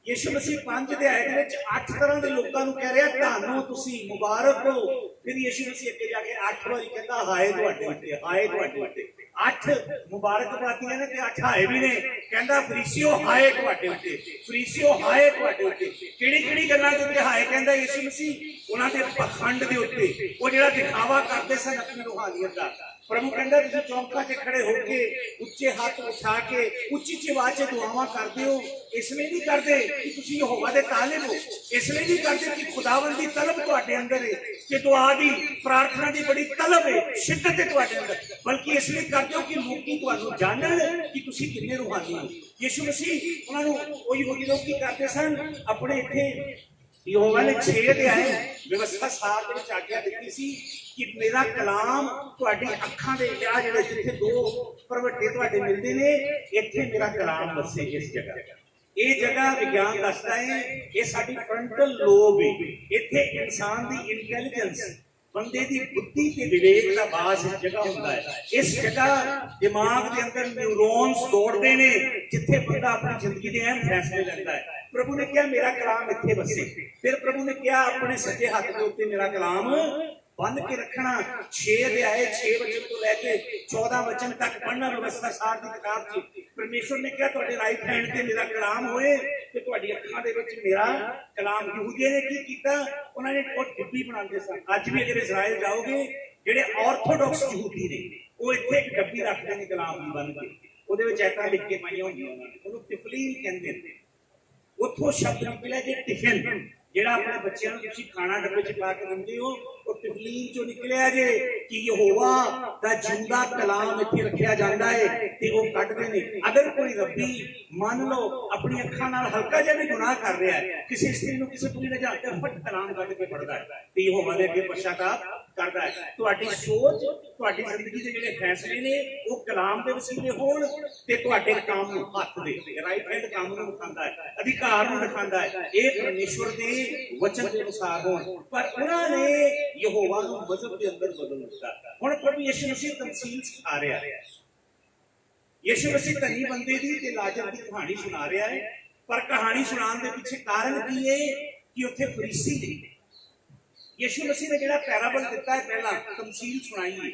ਯਿਸੂ ਮਸੀਹ 5 ਅਧਿਆਏ ਦੇ ਵਿੱਚ 8 ਤਰ੍ਹਾਂ ਦੇ ਲੋਕਾਂ ਨੂੰ ਕਹਿ ਰਿਹਾ ਤੁਹਾਨੂੰ ਤੁਸੀਂ ਮੁਬਾਰਕ ਹੋ ਫਿਰ ਯਿਸੂ ਮਸੀਹ ਅੱਗੇ ਜਾ ਕੇ 8 ਵਾਰੀ ਕਹਿੰਦਾ ਹਾਏ ਤੁਹਾਡੇ ਉੱਤੇ ਹਾਏ ਤੁਹਾਡੇ ਉੱਤੇ 8 ਮੁਬਾਰਕਬਾਦੀਆਂ ਨੇ ਤੇ 8 ਹਾਏ ਵੀ ਨੇ ਕਹਿੰਦਾ ਫਰੀਸੀਓ ਹਾਏ ਤੁਹਾਡੇ ਉੱਤੇ ਫਰੀਸੀਓ ਹਾਏ ਤੁਹਾਡੇ ਉੱਤੇ ਕਿਹੜੀ ਗੱਲਾਂ ਦੇ ਉੱਤੇ ਹਾਏ ਕਹਿੰਦਾ ਯਿਸੂ ਮਸੀਹ ਉਹਨਾਂ ਦੇ ਪਖੰਡ ਦੇ ਉੱਤੇ ਉਹ ਜਿਹੜਾ ਦਿਖਾਵਾ ਕਰਦੇ ਸਨ ਆਪਣੀ ਰੂਹਾਨੀਅਤ ਦਾ ਪ੍ਰਭੂ ਕਹਿੰਦਾ ਤੁਸੀਂ ਚੌਂਕਾਂ 'ਚ ਖੜੇ ਹੋ ਕੇ ਉੱਚੇ ਹੱਥ ਉਠਾ ਕੇ ਉੱਚੀ ਆਵਾਜ਼ 'ਚ ਦੁਆਵਾਂ ਕਰਦੇ ਹੋ ਇਸ ਲਈ ਨਹੀਂ ਕਰਦੇ ਕਿ ਤੁਸੀਂ ਯਹੋਵਾ ਦੇ ਤਾਲਿਬ ਹੋ ਇਸ ਲਈ ਨਹੀਂ ਕਰਦੇ ਕਿ ਖੁਦਾਵੰਦ ਦੀ ਤਲਬ ਤੁਹਾਡੇ ਅੰਦਰ ਹੈ ਕਿ ਦੁਆ ਦੀ ਪ੍ਰਾਰਥਨਾ ਦੀ ਬੜੀ ਤਲਬ ਹੈ ਸ਼ਿੱਦਤ ਹੈ ਤੁਹਾਡੇ ਅੰਦਰ ਬਲਕਿ ਇਸ ਲਈ ਕਰਦੇ ਹੋ ਕਿ ਲੋਕੀ ਤੁਹਾਨੂੰ ਜਾਣਨ ਕਿ ਤੁਸੀਂ ਕਿੰਨੇ ਰੂਹਾਨੀ ਹੋ ਯਿਸੂ ਮਸੀਹ ਉਹਨਾਂ ਨੂੰ ਉਹ ਯਹੂਦੀ ਲੋਕ ਕੀ ਕਰਦੇ ਸਨ ਆਪਣੇ ਇੱਥੇ ਯਹੋਵਾ ਨੇ 6 ਅਧਿਆਏ ਵਿਵਸਥਾ ਸਾਰ ਦੇ ਵਿੱਚ ਆਗਿਆ ਦਿੱਤੀ ਸੀ ਕਿ ਮੇਰਾ ਕਲਾਮ ਤੁਹਾਡੀ ਅੱਖਾਂ ਦੇ ਆ ਜਿਹੜੇ ਜਿੱਥੇ ਦੋ ਪ੍ਰਵੱਟੇ ਤੁਹਾਡੇ ਮਿਲਦੇ ਨੇ ਇੱਥੇ ਮੇਰਾ ਕਲਾਮ ਵਸੇ ਇਸ ਜਗ੍ਹਾ ਇਹ ਜਗ੍ਹਾ ਵਿਗਿਆਨ ਦੱਸਦਾ ਹੈ ਇਹ ਸਾਡੀ ਫਰੰਟਲ ਲੋਬ ਹੈ ਇੱਥੇ ਇਨਸਾਨ ਦੀ ਇੰਟੈਲੀਜੈਂਸ ਬੰਦੇ ਦੀ ਬੁੱਧੀ ਤੇ ਵਿਵੇਕ ਦਾ ਬਾਸ ਇਸ ਜਗ੍ਹਾ ਹੁੰਦਾ ਹੈ ਇਸ ਜਗ੍ਹਾ ਦਿਮਾਗ ਦੇ ਅੰਦਰ ਨਿਊਰੋਨਸ ਦੌੜਦੇ ਨੇ ਜਿੱਥੇ ਬੰਦਾ ਆਪਣੀ ਜ਼ਿੰਦਗੀ ਦੇ ਅਹਿਮ ਫੈਸਲੇ ਲੈਂਦਾ ਹੈ ਪ੍ਰਭੂ ਨੇ ਕਿਹਾ ਮੇਰਾ ਕਲਾਮ ਇੱਥੇ ਵਸੇ ਫਿਰ ਪ੍ਰਭੂ ਨੇ ਕਿਹਾ ਆਪਣੇ ਸੱਜੇ ਹੱਥ ਦੇ ਉੱਤੇ ਮੇਰਾ ਕਲਾਮ ਬੰਨ ਕੇ ਰੱਖਣਾ 6 ਅਧਿਆਏ 6 ਵਚਨ ਤੋਂ ਲੈ ਕੇ 14 ਵਚਨ ਤੱਕ ਪੜ੍ਹਨਾ ਵਿਵਸਥਾ ਸਾਰ ਦੀ ਕਿਤਾਬ 'ਚ ਪਰਮੇਸ਼ਰ ਨੇ ਕਿਹਾ ਤੁਹਾਡੇ ਰਾਈਟ ਹੈਂਡ ਤੇ ਮੇਰਾ ਕਲਾਮ ਹੋਏ ਤੇ ਤੁਹਾਡੀ ਅੱਖਾਂ ਦੇ ਵਿੱਚ ਮੇਰਾ ਕਲਾਮ ਯਹੂਦੀਆਂ ਨੇ ਕੀ ਕੀਤਾ ਉਹਨਾਂ ਨੇ ਉਹ ਡਿੱਬੀ ਬਣਾਉਂਦੇ ਸਨ ਅੱਜ ਵੀ ਅਗਰ ਇਜ਼ਰਾਈਲ ਜਾਓਗੇ ਜਿਹੜੇ ਆਰਥੋਡਾਕਸ ਯਹੂਦੀ ਨੇ ਉਹ ਇੱਥੇ ਇੱਕ ਡੱਬੀ ਰੱਖਦੇ ਨੇ ਕਲਾਮ ਦੀ ਬੰਨ ਕੇ ਉਹਦੇ ਵਿੱਚ ਐਤਾਂ ਲਿਖ ਕੇ ਪਾਈਆਂ ਹੁੰਦੀਆਂ ਉਹਨਾਂ ਨੇ ਉਹਨੂੰ ਤਿਫਲੀਨ ਕਹਿੰਦੇ ਨੇ ਉੱਥੋਂ ਸ਼ਬਦ ਨਿਕਲਿਆ ਜੇ ਟਿਫਿਨ ਜਿਹੜਾ ਆਪਣੇ ਬੱਚਿਆਂ ਨੂੰ ਤੁਸੀਂ ਖਾਣਾ ਡੱਬੇ 'ਚ ਪਾ ਕੇ ਦਿੰਦੇ ਹੋ ਉਹ ਤਿਫਲੀਨ ਚੋਂ ਨਿਕਲਿਆ ਜੇ ਕਿ ਯਹੋਵਾ ਦਾ ਜਿੰਦਾ ਕਲਾਮ ਇੱਥੇ ਰੱਖਿਆ ਜਾਂਦਾ ਹੈ ਤੇ ਉਹ ਕੱਢਦੇ ਨੇ ਅਗਰ ਕੋਈ ਰੱਬੀ ਮੰਨ ਲਓ ਆਪਣੀ ਅੱਖਾਂ ਨਾਲ ਹਲਕਾ ਜਿਹਾ ਵੀ ਗੁਨਾਹ ਕਰ ਰਿਹਾ ਹੈ ਕਿਸੇ ਇਸਤਰੀ ਨੂੰ ਕਿਸੇ ਕੁੜੀ ਨੇ ਜਾ ਕੇ ਫਟ ਕਲਾਮ ਕੱਢ ਕੇ ਪੜਦਾ ਹੈ ਤੇ ਯਹੋਵਾ ਦੇ ਅੱਗੇ ਪਛਤਾਪ ਕਰਦਾ ਹੈ ਤੁਹਾਡੀ ਸੋਚ ਤੁਹਾਡੀ ਜ਼ਿੰਦਗੀ ਦੇ ਜਿਹੜੇ ਫੈਸਲੇ ਨੇ ਉਹ ਕਲਾਮ ਦੇ ਵਸੀਲੇ ਹੋਣ ਤੇ ਤੁਹਾਡੇ ਕੰਮ ਨੂੰ ਹੱਥ ਦੇ ਰਾਈਟ ਹੈਂਡ ਕੰਮ ਨੂੰ ਦਿਖਾਉਂਦਾ ਹੈ ਅਧਿਕਾਰ ਨੂੰ ਦਿਖਾਉਂਦਾ ਹੈ ਇਹ ਪਰਮੇਸ਼ਵਰ ਦੇ ਵਚਨ ਦੇ ਅਨੁਸਾਰ ਹੋਣ ਪਰ ਉਹਨਾਂ ਨੇ ਯਹੋਵਾ ਨੂੰ ਮਜ਼ਹਬ ਦੇ ਅੰਦਰ ਬਦਲ ਦਿੱਤਾ ਹੁਣ ਪ੍ਰਭੂ ਯਿਸੂ ਮਸੀਹ ਤਮਸੀਲ ਸਿਖਾ ਰਿਹਾ ਹੈ ਯਿਸੂ ਮਸੀਹ ਧਨੀ ਬੰਦੇ ਦੀ ਤੇ ਲਾਜ਼ਰ ਦੀ ਕਹਾਣੀ ਸੁਣਾ ਰਿਹਾ ਹੈ ਪਰ ਕਹਾਣੀ ਸੁਣਾਉਣ ਦੇ ਪਿੱਛੇ ਕਾਰਨ ਕੀ ਹੈ ਕਿ ਉੱਥੇ ਫਰੀਸੀ ਨੇ ਯਿਸੂ ਮਸੀਹ ਨੇ ਜਿਹੜਾ ਪੈਰਾਬਲ ਦਿੱਤਾ ਹੈ ਪਹਿਲਾਂ ਤਮਸੀਲ ਸੁਣਾਈ ਹੈ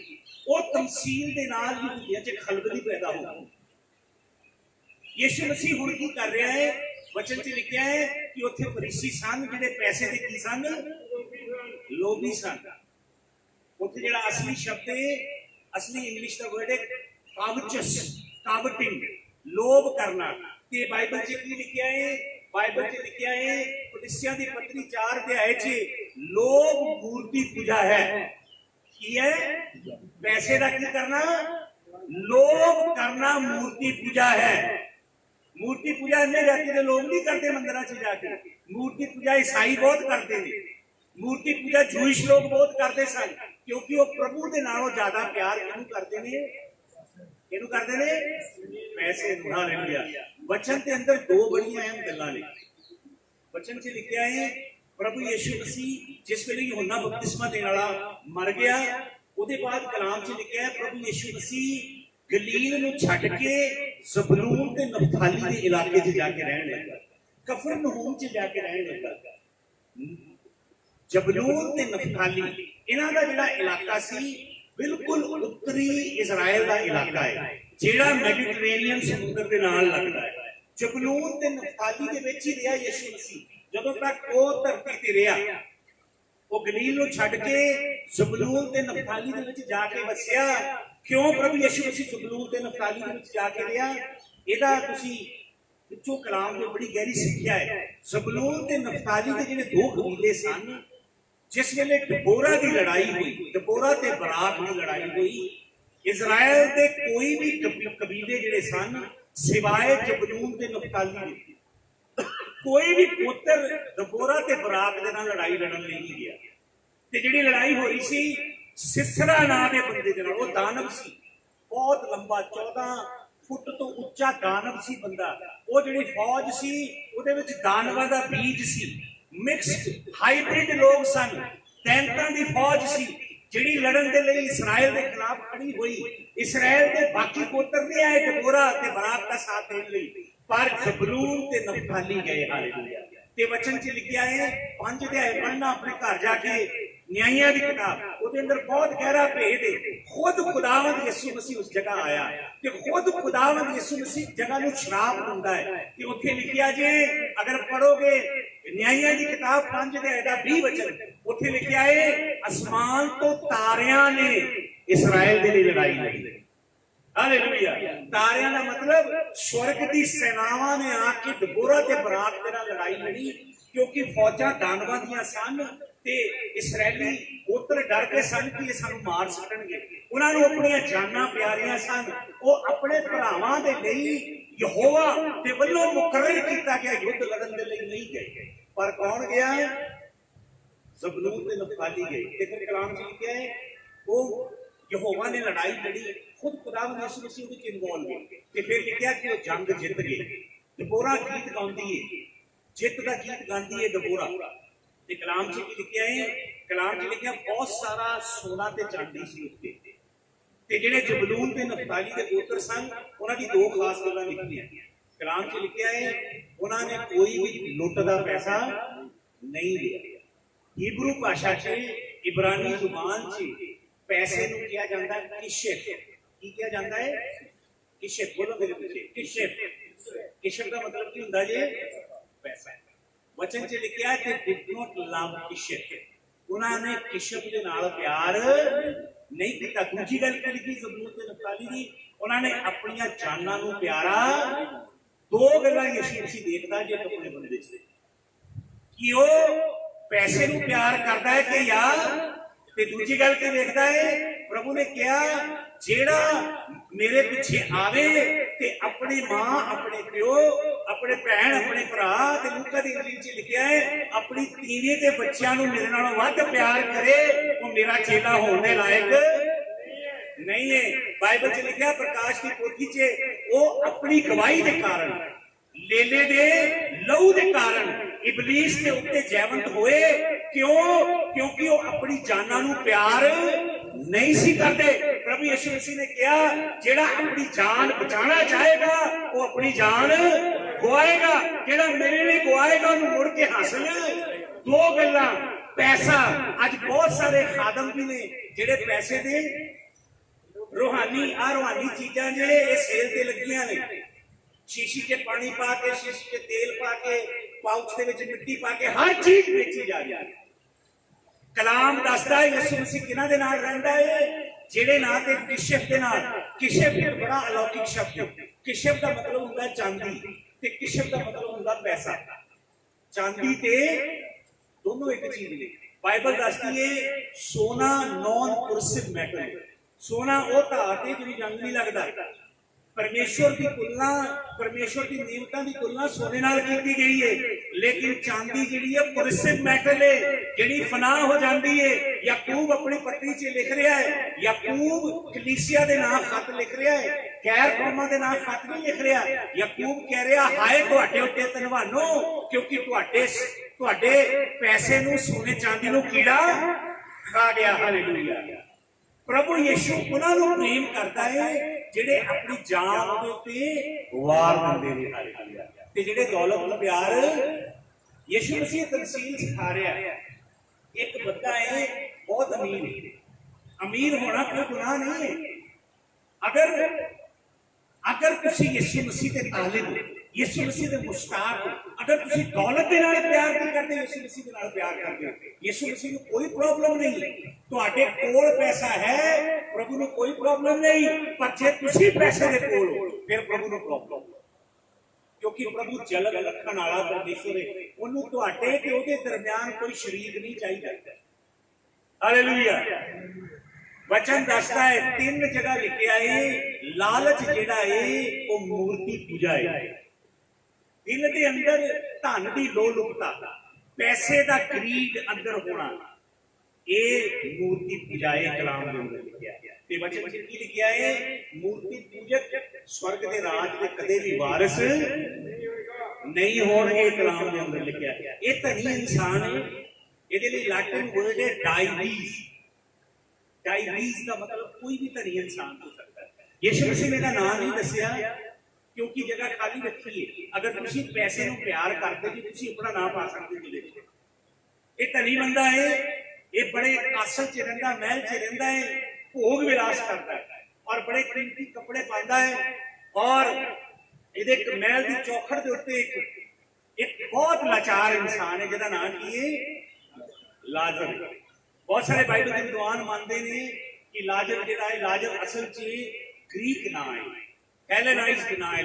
ਉਹ ਤਮਸੀਲ ਦੇ ਨਾਲ ਯਹੂਦੀਆਂ 'ਚ ਖਲਬਲੀ ਪੈਦਾ ਹੋ ਗਈ ਯਿਸੂ ਮਸੀਹ ਹੁਣ ਕੀ ਕਰ ਰਿਹਾ ਹੈ ਵਚਨ 'ਚ ਲਿਖਿਆ ਹੈ ਕਿ ਉੱਥੇ ਫਰੀਸੀ ਸਨ ਜਿਹੜੇ ਪੈਸੇ ਦੇ ਕੀ ਸਨ ਲੋਭੀ ਸਨ ਉੱਥੇ ਜਿਹੜਾ ਅਸਲੀ ਸ਼ਬਦ ਹੈ ਅਸਲੀ ਇੰਗਲਿਸ਼ ਦਾ ਵਰਡ ਹੈ ਕਾਵਚਸ ਕਾਵਟਿੰਗ ਲੋਭ ਕਰਨਾ ਤੇ ਬਾਈਬਲ 'ਚ ਕੀ ਲਿਖਿਆ ਹੈ ਬਾਈਬਲ 'ਚ ਲਿਖਿਆ ਹੈ ਕੁਲਿੱਸਿਆਂ ਦੀ ਪੱਤਰੀ 4 ਅਧਿਆਏ 'ਚ ਲੋਭ ਮੂਰਤੀ ਪੂਜਾ ਹੈ ਕੀ ਹੈ ਪੈਸੇ ਦਾ ਕੀ ਕਰਨਾ लोभ करना मूर्ति पूजा है। मूर्ति पूजा अन्य जाति के लोग नहीं करते मंदिर च जाके, मूर्ति पूजा ईसाई बहुत करते हैं, मूर्ति पूजा जूइश लोग बहुत करते सन, क्योंकि वो प्रभु के नालों ज्यादा प्यार किहनू करते ने, किहनू करते ने, पैसे नूं। हालेलुया। वचन के अंदर दो बड़ियां अहम गल्लां ने। वचन च लिखिया है प्रभु यीशु मसीह जिस वेले यूहन्ना बपतिस्मा देने वाला मर गया, उसके बाद कलाम च लिखिया है प्रभु यीशु मसीह गलील नूं छड्ड के ज़बूलून ते नप्ताली के इलाके च जाके रहन लगा, कफरनहूम च जाके रहन लगा। ज़बूलून ते नप्ताली इन्हां दा जिहड़ा इलाका सी बिल्कुल उत्तरी इजराइल का इलाका है, जिहड़ा मैडिटरेनियन समुद्र के नाल लगदा है। ज़बूलून ते नप्ताली दे विच ही रहा यीशु मसीह जदों तक वो धरती ते रहा। वो गलील नूं छड्ड के ज़बूलून ते नप्ताली दे विच जाके वसिया। क्यों प्रभु यीशु मसीह ज़बूलून ते नप्ताली दे विच जाके रहा? इहदा तुसीं विचों कलाम दे बड़ी गहरी सिੱਖਿਆ है। ज़बूलून ते नप्ताली दे जिहड़े दो कबीले सन, जिस वेले दबोरा की लड़ाई हुई, दबोरा ते बराक की लड़ाई हुई, इजराइल के कोई भी कबीले जिहड़े सन सिवाय ज़बूलून ते नप्ताली दे कोई भी पुत्र दबोरा ते बराक दे नाल लड़ाई लड़न लई नहीं गया। ते जिहड़ी लड़ाई हो रही सी सिसरा नाम के बंदे दे नाल, वो दानव सी, बहुत लंबा 14 फुट तो उच्चा दानव सी बंदा। वो जिहड़ी फौज सी उहदे विच दानवां दा बीज सी, मिक्स्ड हाइब्रिड लोग सन, तैंतां दी फौज सी जिहड़ी लड़न दे लई इसराइल दे खिलाफ खड़ी हुई। इसराइल दे बाकी गोत्र नहीं आए दबोरा ते बराक का साथ देने लई, पर ज़बूलून ते नप्ताली गए। हालेलुया। ते वचन च लिखिया है 5 अध्याय पढ़ना अपने घर जाके, न्यायियां की किताब, उसके अंदर बहुत गहरा भेद है। खुद खुदावंद यीशु मसीह उस जगह आया कि खुद खुदावंद यीशु मसीह जगह नूं शराब दिंदा है। कि उत्थे लिखिया जे अगर पढ़ोगे न्यायियां की किताब 5 अध्याय दा 20 वचन, उत्थे लिखिया है आसमान तो तारियां ने इसराइल दे लई लड़ाई लड़ी। हालेलुया। तारियां दा मतलब स्वर्ग दी सेनावां ने आके दबोरा ते बराक दे नाल लड़ाई लड़ी, क्योंकि फौजां दानवां दियां सन ते इसराइली गोत्र डर के सन कि सानू मार सकणगे। उन्हां नूं अपणियां जानां प्यारियां सन। वो अपने भरावां दे लई यहोवा दे वल्लों मुकर्रर कीता गया युद्ध लड़न दे लई नहीं गए, पर कौन गया? ज़बूलून ते नप्ताली गए। ते फिर कलाम च लिखिया है वो यहोवा ने लड़ाई लड़ी, खुद खुदावंद यीशु मसीह विच इन्वॉल्व है। ते फिर लिखिया कि वो जंग जित गए। दबोरा गीत गाउंदी है, जित दा गीत गांदी है दबोरा। ते कलाम च लिखिया है, कलाम च लिखिया बहुत सारा सोना ते चांदी सी उत्ते। ते जिहड़े ज़बूलून ते नप्ताली दे गोत्र सन उन्हां दी दो खास गल्लां लिखियां। कलाम च लिखिया है उन्हां ने कोई भी लुट दा पैसा नहीं लिया। हिब्रू भाषा च, इब्रानी जुबान च पैसे नूं किया जाता है किशेफ। की किया जाता है? किशेफ। बोलो मेरे पीछे, किशेफ। किशेफ का मतलब की हुंदा जे? पैसा। वचन च लिखिया कि डिड नॉट लव किशेफ। उन्होंने किशेफ के नाल प्यार नहीं किया। दूजी गल की लिखी ज़बूलून ते नप्ताली दी, उन्होंने अपनी जानां नूं प्यारा। दो गल्लां यीशु मसीह देखदा जे अपने बंदे च कि वो पैसे नूं प्यार करदा है कि या ते दूजी गल के देखता है प्रभु ने कहा जेड़ा मेरे पीछे आवे ते अपनी मां, अपने प्यो, अपने भैन, अपने भरा, ते लूका दी इंजील च लिखिया है अपनी तीवी ते बच्चियां नूं मेरे नालों वध प्यार करे, वो मेरा चेला होने लायक नहीं है। बाइबल च लिखिया प्रकाश की पोथी च वो अपनी गवाही के कारण, लेले दे लहू के कारण इबलीस के उत्ते जयवंत होए। क्यों? क्योंकि वो अपनी जाना नूं प्यार नहीं सी करते। प्रभु यीशु मसीह ने कहा जेड़ा अपनी जान बचाना चाहेगा वो अपनी जान गवाएगा, जेड़ा मेरे लिए गवाएगा उन्हें मुड़ के हासिल। दो गल्लां, पैसा। अज बहुत सारे खादम भी ने जेड़े पैसे दे रूहानी चीजां जे सेल ते लगियां ने। शीशी के पानी पा के, शीशी के तेल पा के, पाउच दे विच मिट्टी पा के हर चीज बेची जा रही है। कलाम दसदा है यीशु मसीह किन्हां दे नाल रहिंदा है? जेड़े ना ते किशेफ दे नाल। किशेफ एक बड़ा अलौकिक शब्द है। किशेफ का मतलब हुंदा है चांदी ते किशेफ का मतलब हुंदा पैसा। चांदी ते दोनों एक चीज ने। बाइबल दसदी है सोना नॉन कुरसिव मेटल, सोना वो धात है जिहड़ी जंग नहीं लगता। परमेश्वर की तुलना, परमेश्वर की नियमतां की तुलना सोने नाल की गई है, लेकिन चांदी जिहड़ी है पुरसिव मैटल है, जिहड़ी फना हो जाती है। याकूब अपनी पत्री च लिख रहा है, याकूब कलीसिया दे नाम खत लिख रहा है, गैर कौमां दे नाम खत नहीं लिख रहा। याकूब कह रहा हाय तुहाडे उत्ते धनवानो, क्योंकि तुहाडे पैसे नूं सोने चांदी नूं कीड़ा खा गया। हालेलुया। प्रभु यीशु उन्होंने प्रेम करता है जिहड़े अपनी जान दे उत्ते वार दिंदे ने। हालेलुया। ते जिहड़े दौलत नूं प्यार, यीशु मसीह तमसील सिखा रहा है। एक बंदा है बहुत अमीर है, अमीर होना कोई गुनाह नहीं है। अगर तुसीं यीशु मसीह दे तालिब हो, यीशु मसीह दे मुश्ताक हो, अगर तुसीं दौलत दे नाल प्यार नहीं करते, यीशु मसीह दे नाल प्यार करते हो, यीशु मसीह नूं कोई प्रॉब्लम नहीं। तुहाडे कोल पैसा है, प्रभु नूं कोई प्रॉब्लम नहीं। पर जे तुसीं पैसे दे कोल हो, फिर प्रभु नूं प्रॉब्लम, क्योंकि प्रभु जलद रखण वाला परमेश्वर है। उन्होंने तुहाडे ते उहदे दरमियान कोई शरीक नहीं चाहिए। हालेलुया। वचन दसदा है, 3 जगह लिखिया है लालच जिहड़ा है वो मूर्ति पूजा है। दिल दे अंदर धन दी लोलुपता, पैसे दा ग्रीड अंदर होना, ये मूर्ति पूजा है। कलाम दे अंदर लिखिया है ते वचन च की लिखिया है, मूर्ति पूजक स्वर्ग दे राज दे कदे भी वारिस नहीं होणगे। कलाम दे अंदर लिखिया है। ये धनी इंसान है, इहदे लई लैटिन वर्ड है डाइवीज। डाइवीज का मतलब कोई भी धनी इंसान हो सकता है। यीशु मसीह ने नाम नहीं दसिया क्योंकि जगह खाली रखी है। अगर तुसीं पैसे नूं प्यार करते जी तुसीं अपना नाम पा सकते हो। ये धनी बंदा है, ये बड़े आसल च रहिंदा, महल च रहिंदा है, भोग विलास करता है और बड़े कीमती कपड़े पाता है। और इहदे महल की चौखट के उत्ते एक बहुत लाचार इंसान है जिहदा नाम की है लाजर। बहुत सारे बाइबल के विद्वान मानते हैं कि लाजर जिहड़ा है, लाजर असल च ग्रीक नाम है, हेलेनाइज्ड नाम है,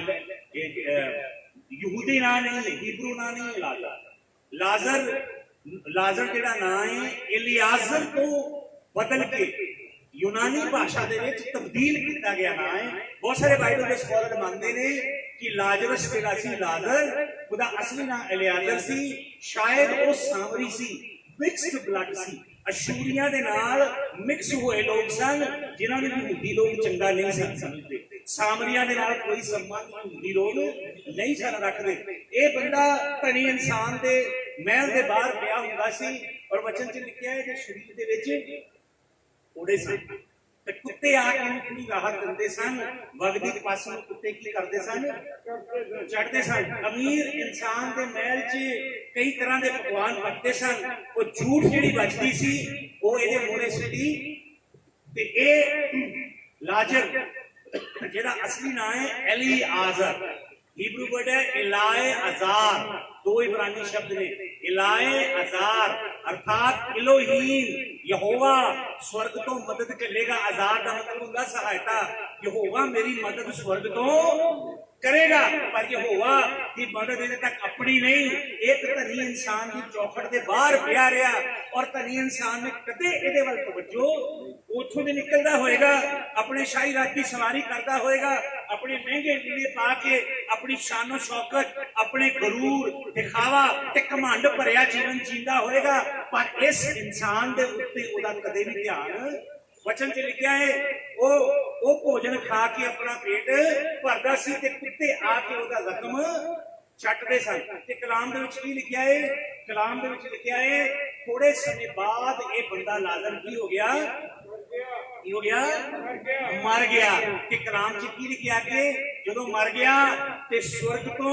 यहूदी नाम नहीं है, हिब्रू नाम नहीं है। लाजर जिहड़ा नाम है इलियाजर तो बदल के यूनानी भाषा दे विच तब्दील किया गया नाम है। बहुत सारे बाइबल के स्कॉलर मानते हैं कि लाजरस जिहड़ा सी लाजर, उहदा असली नाम इलियाजर सी। शायद वो सामरी सी, मिक्स्ड ब्लड सी, अशूरिया दे नाल मिक्स हुए लोग सन जिन्होंने यहूदी लोग चंगा नहीं सन समझते। सामरिया दे नाल कोई संबंध यहूदी लोग नहीं सन रखते। ये बंदा धनी इंसान दे महल दे बाहर पिया हुंदा सी और वचन च लिखिया है कि शरीर दे विच ओड़े सन ते कुत्ते आके उनकी राहत दिंदे सन। वगदी पास नूं कुत्ते की करदे सन, चढ़दे सन। अमीर इंसान दे महल च कई तरह के पकवान बनते सन। वो झूठ जिहड़ी बचदी सी वो इहदे मोरे सिੱਟੀ ते ए लाजर जिहड़ा असली नाम है एलिआजर, हिब्रू वर्ड है इलाए अजार, 2 इब्रानी शब्द ने इलाए अजार अर्थात इलोहीम, यहोवा स्वर्ग तो मदद करेगा। अजार का मतलब होगा सहायता। यहोवा मेरी मदद स्वर्ग तो करेगा, पर यहोवा की मदद इहदे तक अपनी नहीं। एक धनी इंसान की चौखट के बाहर पिया रहा और धनी इंसान ने कदे इहदे वल तवज्जो उथों दे निकलदा होएगा, अपने शाही राज की सवारी करता होएगा, अपने महंगे लीड़े पा के अपनी शानो शौकत, अपने गरूर, दिखावा ते घमंड भरिया जीवन जींदा होएगा। पर इस इंसान दे उत्ते उहदा कदे भी ध्यान, वचन च लिखिया है वो भोजन खा के अपना पेट भरदा सी ते कुत्ते आके उहदा जख्म चटदे सन। ते कलाम दे विच की लिखिया है, कलाम दे विच लिखिया है थोड़े समय बाद ये बंदा लाजर की हो गया, मर गया। ते कलाम च की लिखिया कि जदों मर गया ते स्वर्ग तो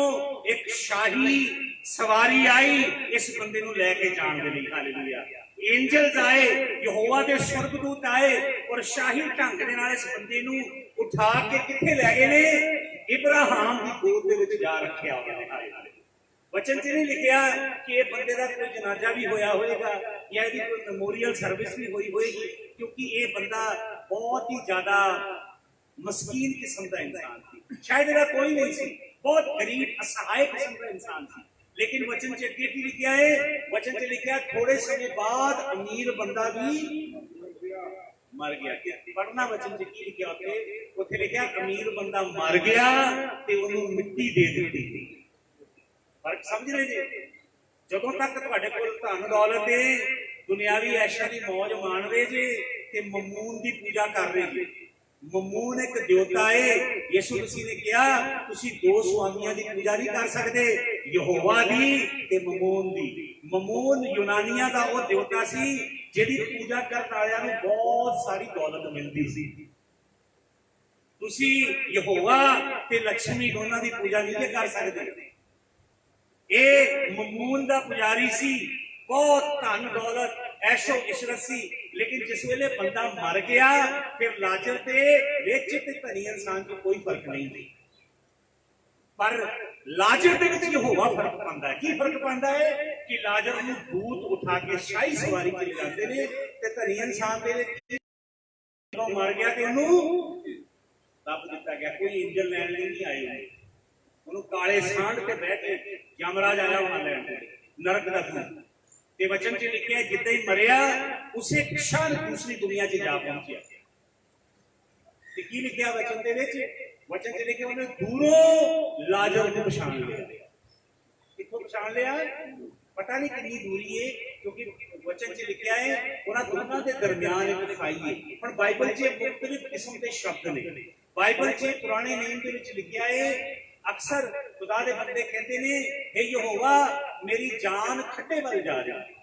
एक शाही सवारी आई इस बंदे नूं लैके जाण दे लई। हालेलुया। एंजल्स आए, यहोवा दे स्वर्गदूत आए और शाही ढंग दे नाल इस बंदे नूं उठा के किथे लै गए ने? इब्राहिम दी गोद दे विच जा रखिया होया। वचन च नहीं लिखिया कि ये बंदे का कोई जनाजा भी होया होएगा या इसकी कोई मेमोरियल सर्विस भी हुई होएगी, क्योंकि ये बंदा बहुत ही ज्यादा मस्कीन किस्म का इंसान थी। शायद इसका कोई नहीं सी, बहुत गरीब असहाय किस्म का इंसान थी। लेकिन वचन च अगे की लिखिया है, वचन च लिखिया थोड़े समय बाद अमीर बंदा भी मर गया। पढ़ना वचन च की लिखिया उत्थे लिखिया अमीर बंदा मर गया ते उन्हें मिट्टी दे दी। फर्क समझ रहे जी? जदों तक तुहाडे कोल धन दौलत है, दुनियावी ऐशा की मौज मान रहे जे ते ममून की पूजा कर रहे जी। ममून एक देवता है। यीशु मसीह ने कहा तुसी दो स्वामियों की पूजा नहीं कर सकते, यहोवा दी ते ममून दी। ममून यूनानिया का वो देवता सी जिहदी पूजा करने वालियां नूं बहुत सारी दौलत मिलती सी। तुसी यहोवा ते लक्ष्मी दोनों की पूजा नहीं कर सकते। ये ममून का पुजारी सी, बहुत धन दौलत ऐशो इशरत सी। लेकिन जिस वेले बंदा मर गया फिर लाजर ते विच ते धनी इंसान को कोई फर्क नहीं थी। पर लाजर दे विच यहोवा फर्क पांदा है। की फर्क पांदा है कि लाजर नूं दूत उठा के शाही सवारी ते जांदे ने ते धनी इंसान दे विच मर गया ते ओनू दब दिता गया। कोई इंजन लैण लई नहीं आए, ओनू काले सांड ते बैठ के यमराज आया होना लैण नरक दा खून। ते वचन च लिखिया जिद्दां ही मरिया उसे क्षण दूसरी दुनिया च जा पहुंचिया। ते की लिखिया वचन दे विच? वचन च लिखिया उन्हें दूरों लाजर को पछाण लिया। कित्थों पछाण लिया? पता नहीं कितनी दूरी है, क्योंकि वचन च लिखिया है उन्हां दोनों के दरमियान एक खाई है। पर बाइबल च मुख्तलिफ किस्म के शब्द ने। बाइबल च पुराने नियम के विच लिखिया है, अक्सर खुदा दे बंदे कहते ने हे यहोवा मेरी जान खड्डे वाल जा रही,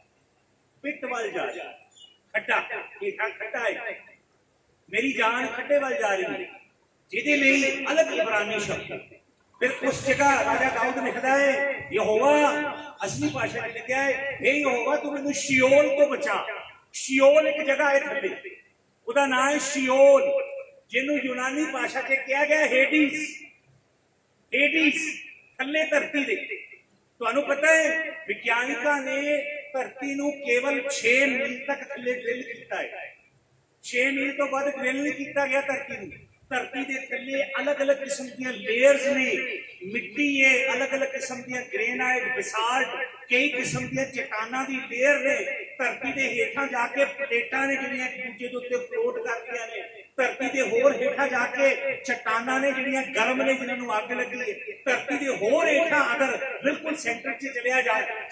पिट वाल जा रही, खड्डा खड्डा है, मेरी जान खड्डे वाल जा रही है, जिहदे लई अलग इब्रानी शब्द। फिर उस जगह राजा दाऊद लिखता है यहोवा, असली भाषा में लिखा है हे यहोवा तू मैनू शियोल तो बचा। शियोल एक जगह है थल्ले, उहदा नाम है शियोल, जिन्हों यूनानी भाषा च कहा गया हेडिस। हेडिस थल्ले धरती दे। तुहानू पता है विज्ञानिका ने धरती नू केवल 6 मील तक थल्ले ड्रिल किया है। 6 मील तो बाद ड्रिल नहीं किया गया धरती नू। धरती के थल्ले अलग अलग किस्म दी लेयर्स ने, मिट्टी है, अलग अलग किस्म दी ग्रेनाइट, बेसाल्ट, कई किस्म दी चट्टाना दी लेयर ने। धरती के हेठा जाके प्लेटां ने जिहड़ियां एक दूजे दे उत्ते फ्लोट करदियां ने। धरती के होर हेठा जाके चट्टाना ने जिहड़ियां गर्म ने, जिन्हां नूं अग लगी है। धरती के होर हेठा अगर बिल्कुल सेंटर च चलिया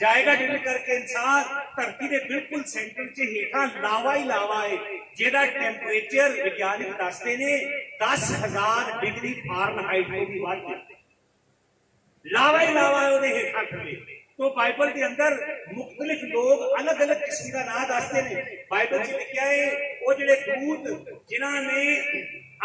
जाएगा ड्रिल करके इंसान, धरती के बिल्कुल सेंटर च हेठा लावा ही लावा है, जिहदा टेंपरेचर विज्ञानिक दसदे ने 10,000 डिग्री फारनहाइट तो भी वध। लावा ही लावा है उहदे हेठा थल्ले। तो बाइबल के अंदर मुख्तलिफ लोग अलग अलग किस्म का नाम दसते हैं। बाइबल च लिखा है वो जिहड़े दूत जिन्होंने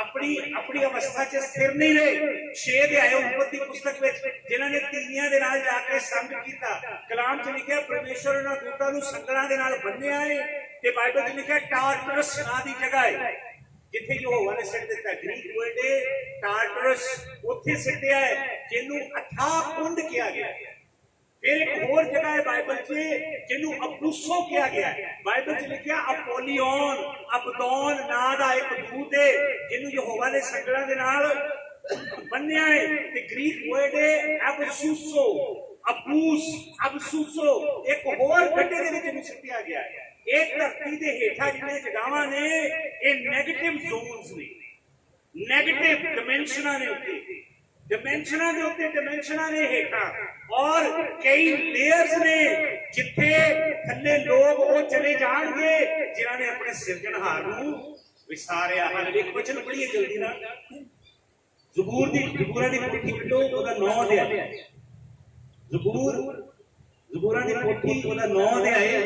अपनी अपनी अवस्था च स्थिर नहीं रहे, 6 अध्याय उत्पत्ति पुस्तक में जिन्होंने तीनियां दे नाल जाके संग कीता। कलाम च लिखा परमेश्वर उन्हां दूतां नूं संगलां दे नाल बन्निया है। ते बाइबल च लिखा टारटरस नां दी जगह है जिथे यहोवा ने सिट दिता। ग्रीक वर्ड है टारटरस, उत्थे सिटिया है जिन्हों अथाह कुंड किया गया। फिर एक और जगह है बाइबल च जिन्हों अपुसो किया गया है। बाइबल च लिखा अपोलियन, अबदौन ना दा एक दूत है जिन्हों यहोवा ने संगलां दे नाल बन्निया है। ते ग्रीक वर्ड है अबसुसो, अपूस, अबसुसो, एक और गड्ढे दे विच सिटिया गया है। एक धरती दे हेठा जिन्हें जगहां ने ये नेगेटिव जोन्स ने, नेगेटिव डिमेंशना ने उत्ते, डिमेंशना के उत्ते डिमेंशना ने हेठा, और कई लेयर्स ने जिथे थल्ले लोग वो चले जाएंगे जिन्होंने अपने सिरजनहार नूं विसारिया है। एक वचन पढ़िए जल्दी ना, ज़बूर दी ज़बूरां दी पोथी पढ़ो, ओदा 9 अध्याय। ज़बूरां दी पोथी ओदा 9 अध्याय है,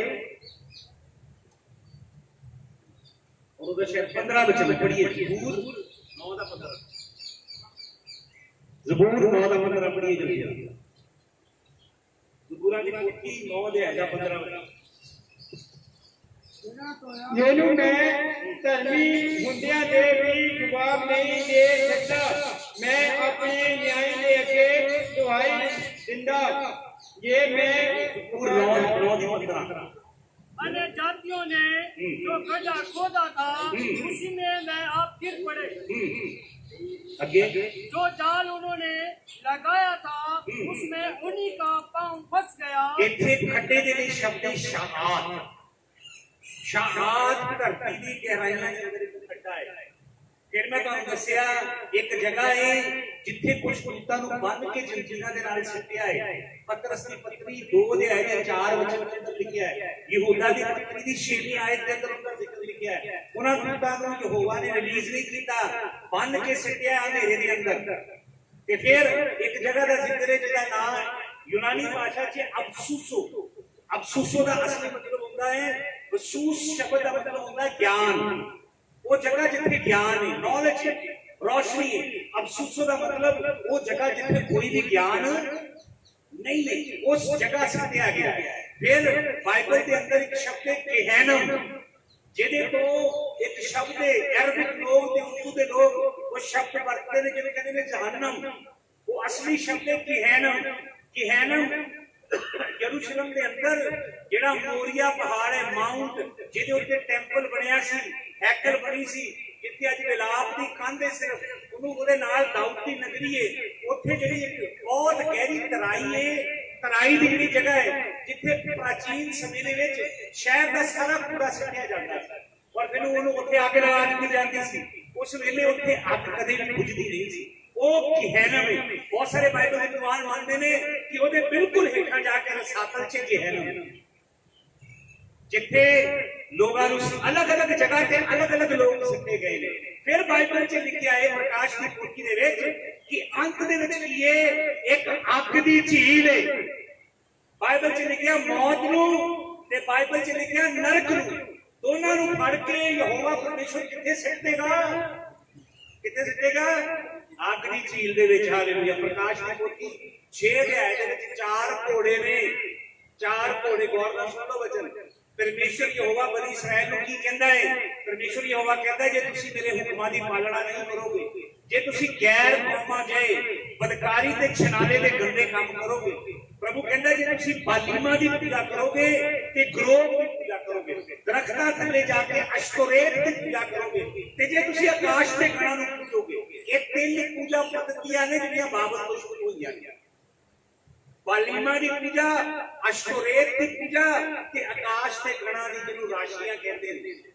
और ओदा शायद 15 वचन पढ़िए। ज़बूर 9 दा 15, ज़बूर 9 दा 15 पढ़िए जल्दी। ज़बूरां दी पोथी 9 अध्याय दा 15 वचन। जेनू मैं धर्मी हुंदियां दे भी जवाब नहीं दे सकता, मैं अपने न्याय के अगे दुहाई दिंदा, ये मैं अन्य जातियों ने जो गड्ढा खोदा था उसी में मैं आप गिर पड़े। जो जाल उन्होंने लगाया था उसमें उन्हीं का पांव फंस गया। इत्थे खड्डे दे लिए शब्द है शहात। ਸ਼ਹਾਦ ਧਰਤੀ ਦੀ ਗਹਿਰਾਈਆਂ ਦੇ ਅੰਦਰ ਇੱਕ ਖੱਡਾ ਹੈ। ਫਿਰ ਮੈਂ ਤੁਹਾਨੂੰ ਦੱਸਿਆ ਇੱਕ ਜਗ੍ਹਾ ਹੈ ਜਿੱਥੇ ਕੁਝ ਪੁੱਤਾਂ ਨੂੰ ਬੰਨ ਕੇ ਜੰਜੀਰਾਂ ਦੇ ਨਾਲ ਸਿੱਟਿਆ ਹੈ। ਪਤਰਸ ਦੀ ਪੱਤਰੀ 2 ਅਧਿਆਇ ਦੇ 4 ਵਚਨ ਦੇ ਅੰਦਰ ਲਿਖਿਆ ਹੈ। ਯਹੂਦਾ ਦੀ ਪੱਤਰੀ ਦੀ 6ਵੀਂ ਆਇਤ ਦੇ ਅੰਦਰ ਉਹਦਾ ਜ਼ਿਕਰ ਲਿਖਿਆ ਹੈ। ਉਹਨਾਂ ਪੁੱਤਾਂ ਨੂੰ ਯਹੋਵਾ ਨੇ ਰਿਲੀਜ਼ ਨਹੀਂ ਕੀਤਾ, ਬੰਨ ਕੇ ਸਿੱਟਿਆ ਹਨੇਰੇ ਦੇ ਅੰਦਰ। ਤੇ ਫਿਰ ਇੱਕ ਜਗ੍ਹਾ ਦਾ ਜ਼ਿਕਰ ਹੈ ਜਿਹਦਾ ਨਾਮ ਯੂਨਾਨੀ ਭਾਸ਼ਾ 'ਚ ਅਬਸੂਸੋ। ਅਬਸੂਸੋ ਦਾ ਅਸਲੀ ਮਤਲਬ ਹੁੰਦਾ ਹੈ, ਬਸੂਸ ਸ਼ਬਦ ਦਾ ਮਤਲਬ ਹੁੰਦਾ ਹੈ ਗਿਆਨ। वो जगह जिथे ज्ञान है, नॉलेज है, रोशनी है। अबसूसो का मतलब वो जगह जिथे कोई भी ज्ञान नहीं है, उस जगह से दिया गया है। फिर बाइबल के अंदर एक शब्द है गेहनम, जिहदे तो एक शब्द है अरबिक लोग ते उर्दू के लोग वो शब्द वरतते ने जिहदे कहंदे ने जहन्नम। वो असली शब्द है गेहनम। गेहनम यरूशलेम के अंदर जेड़ा मोरिया पहाड़ है, माउंट जिहदे उत्ते टेंपल बनया सी, हैकल बनी सी, जिथे अज विलाप की कंध है, सिर्फ उन्होंने ਉਹਦੇ ਨਾਲ दाऊद की नगरी है। उत्थे ਜਿਹੜੀ एक बहुत गहरी तराई है, तराई ਦੀ ਜਿਹੜੀ जगह है जिथे प्राचीन समय ਦੇ ਵਿੱਚ शहर ਦਾ सारा कूड़ा सिੱਟਿਆ ਜਾਂਦਾ ਸੀ और फिर ਉਹਨੂੰ ਉੱਥੇ ਅੱਗ ਲਗਾ ਦਿੱਤੀ ਜਾਂਦੀ ਸੀ। ਉਸ ਵੇਲੇ ਉੱਥੇ ਅੱਗ ਕਦੇ ਵੀ ਬੁਝਦੀ ਨਹੀਂ ਸੀ। ਉਹ ਗਹਿਨਮ ਹੈ। ਬਹੁਤ ਸਾਰੇ ਬਾਈਬਲ ਦੇ ਵਿਦਵਾਨ ਮੰਨਦੇ ਨੇ ਕਿ ਉਹਦੇ ਬਿਲਕੁਲ ਹੇਠਾਂ ਜਾ ਕੇ ਰਸਾਤਲ 'ਚ ਗਹਿਨਮ, ਜਿੱਥੇ ਲੋਕਾਂ ਨੂੰ अलग-अलग जगह ਤੇ अलग-अलग ਲੋਕ ਸਿੱਟੇ ਗਏ ਨੇ। ਫਿਰ ਬਾਈਬਲ 'ਚ ਲਿਖਿਆ ਹੈ ਪ੍ਰਕਾਸ਼ ਦੀ ਪੋਥੀ ਦੇ ਵਿੱਚ ਕਿ ਅੰਤ ਦੇ ਵਿੱਚ ਕੀ ਹੈ, ਇੱਕ ਅੱਗ ਦੀ ਝੀਲ ਹੈ। ਬਾਈਬਲ 'ਚ ਲਿਖਿਆ ਮੌਤ ਨੂੰ ਤੇ ਬਾਈਬਲ 'ਚ ਲਿਖਿਆ ਨਰਕ ਨੂੰ, ਦੋਨਾਂ ਨੂੰ ਫੜ ਕੇ ਯਹੋਵਾ ਪਰਮੇਸ਼ਰ ਕਿੱਥੇ ਸਿੱਟ ਦੇਗਾ? ਕਿੱਥੇ ਸਿੱਟੇਗਾ? ਅੱਗ ਦੀ ਝੀਲ ਦੇ ਵਿੱਚ। ਹਾਲੇਲੂਇਆ। ਪ੍ਰਕਾਸ਼ ਦੀ ਪੋਥੀ 6 ਅਧਿਆਇ ਦੇ ਵਿੱਚ 4 ਘੋੜੇ ਨੇ। 4 ਘੋੜੇ, ਗੌਰ ਨਾਲ ਸੁਣ ਲਓ ਵਚਨ। परमेश्वर यहोवा बनी इसराइल ਨੂੰ ਕੀ ਕਹਿੰਦਾ ਹੈ? परमेश्वर यहोवा ਕਹਿੰਦਾ ਜੇ ਤੁਸੀਂ ਮੇਰੇ ਹੁਕਮਾਂ ਦੀ ਪਾਲਣਾ ਨਹੀਂ ਕਰੋਗੇ, ਜੇ ਤੁਸੀਂ ਗੈਰ ਕੌਮਾਂ ਜਾਏ ਬਦਕਾਰੀ ਤੇ ਛਨਾਲੇ ਦੇ ਗੰਦੇ ਕੰਮ ਕਰੋਗੇ, ਪ੍ਰਭੂ ਕਹਿੰਦਾ ਜੇ ਤੁਸੀਂ ਬਾਲੀਮਾਂ ਦੀ ਪੂਜਾ ਕਰੋਗੇ ਤੇ ਗਰੋਹ ਦੀ ਪੂਜਾ ਕਰੋਗੇ, ਦਰਖਤਾਂ ਥੱਲੇ ਜਾ ਕੇ ਅਸ਼ਤੋਰੇਤ ਦੀ ਪੂਜਾ ਕਰੋਗੇ, ਤੇ ਜੇ ਤੁਸੀਂ ਆਕਾਸ਼ ਦੇ ਗਣਾਂ ਨੂੰ ਪੂਜੋਗੇ। ਇਹ 3 ਪੂਜਾ ਪद्धਤੀਆਂ ਨੇ ਜਿਹੜੀਆਂ ਬਾਬਲ ਤੋਂ ਸ਼ੁਰੂ ਹੋਈਆਂ ਨੇ। बालीमा की पूजा, अशतोरेत की पूजा ते आकाश के गणा की जिन्हों राशियां कहते हैं,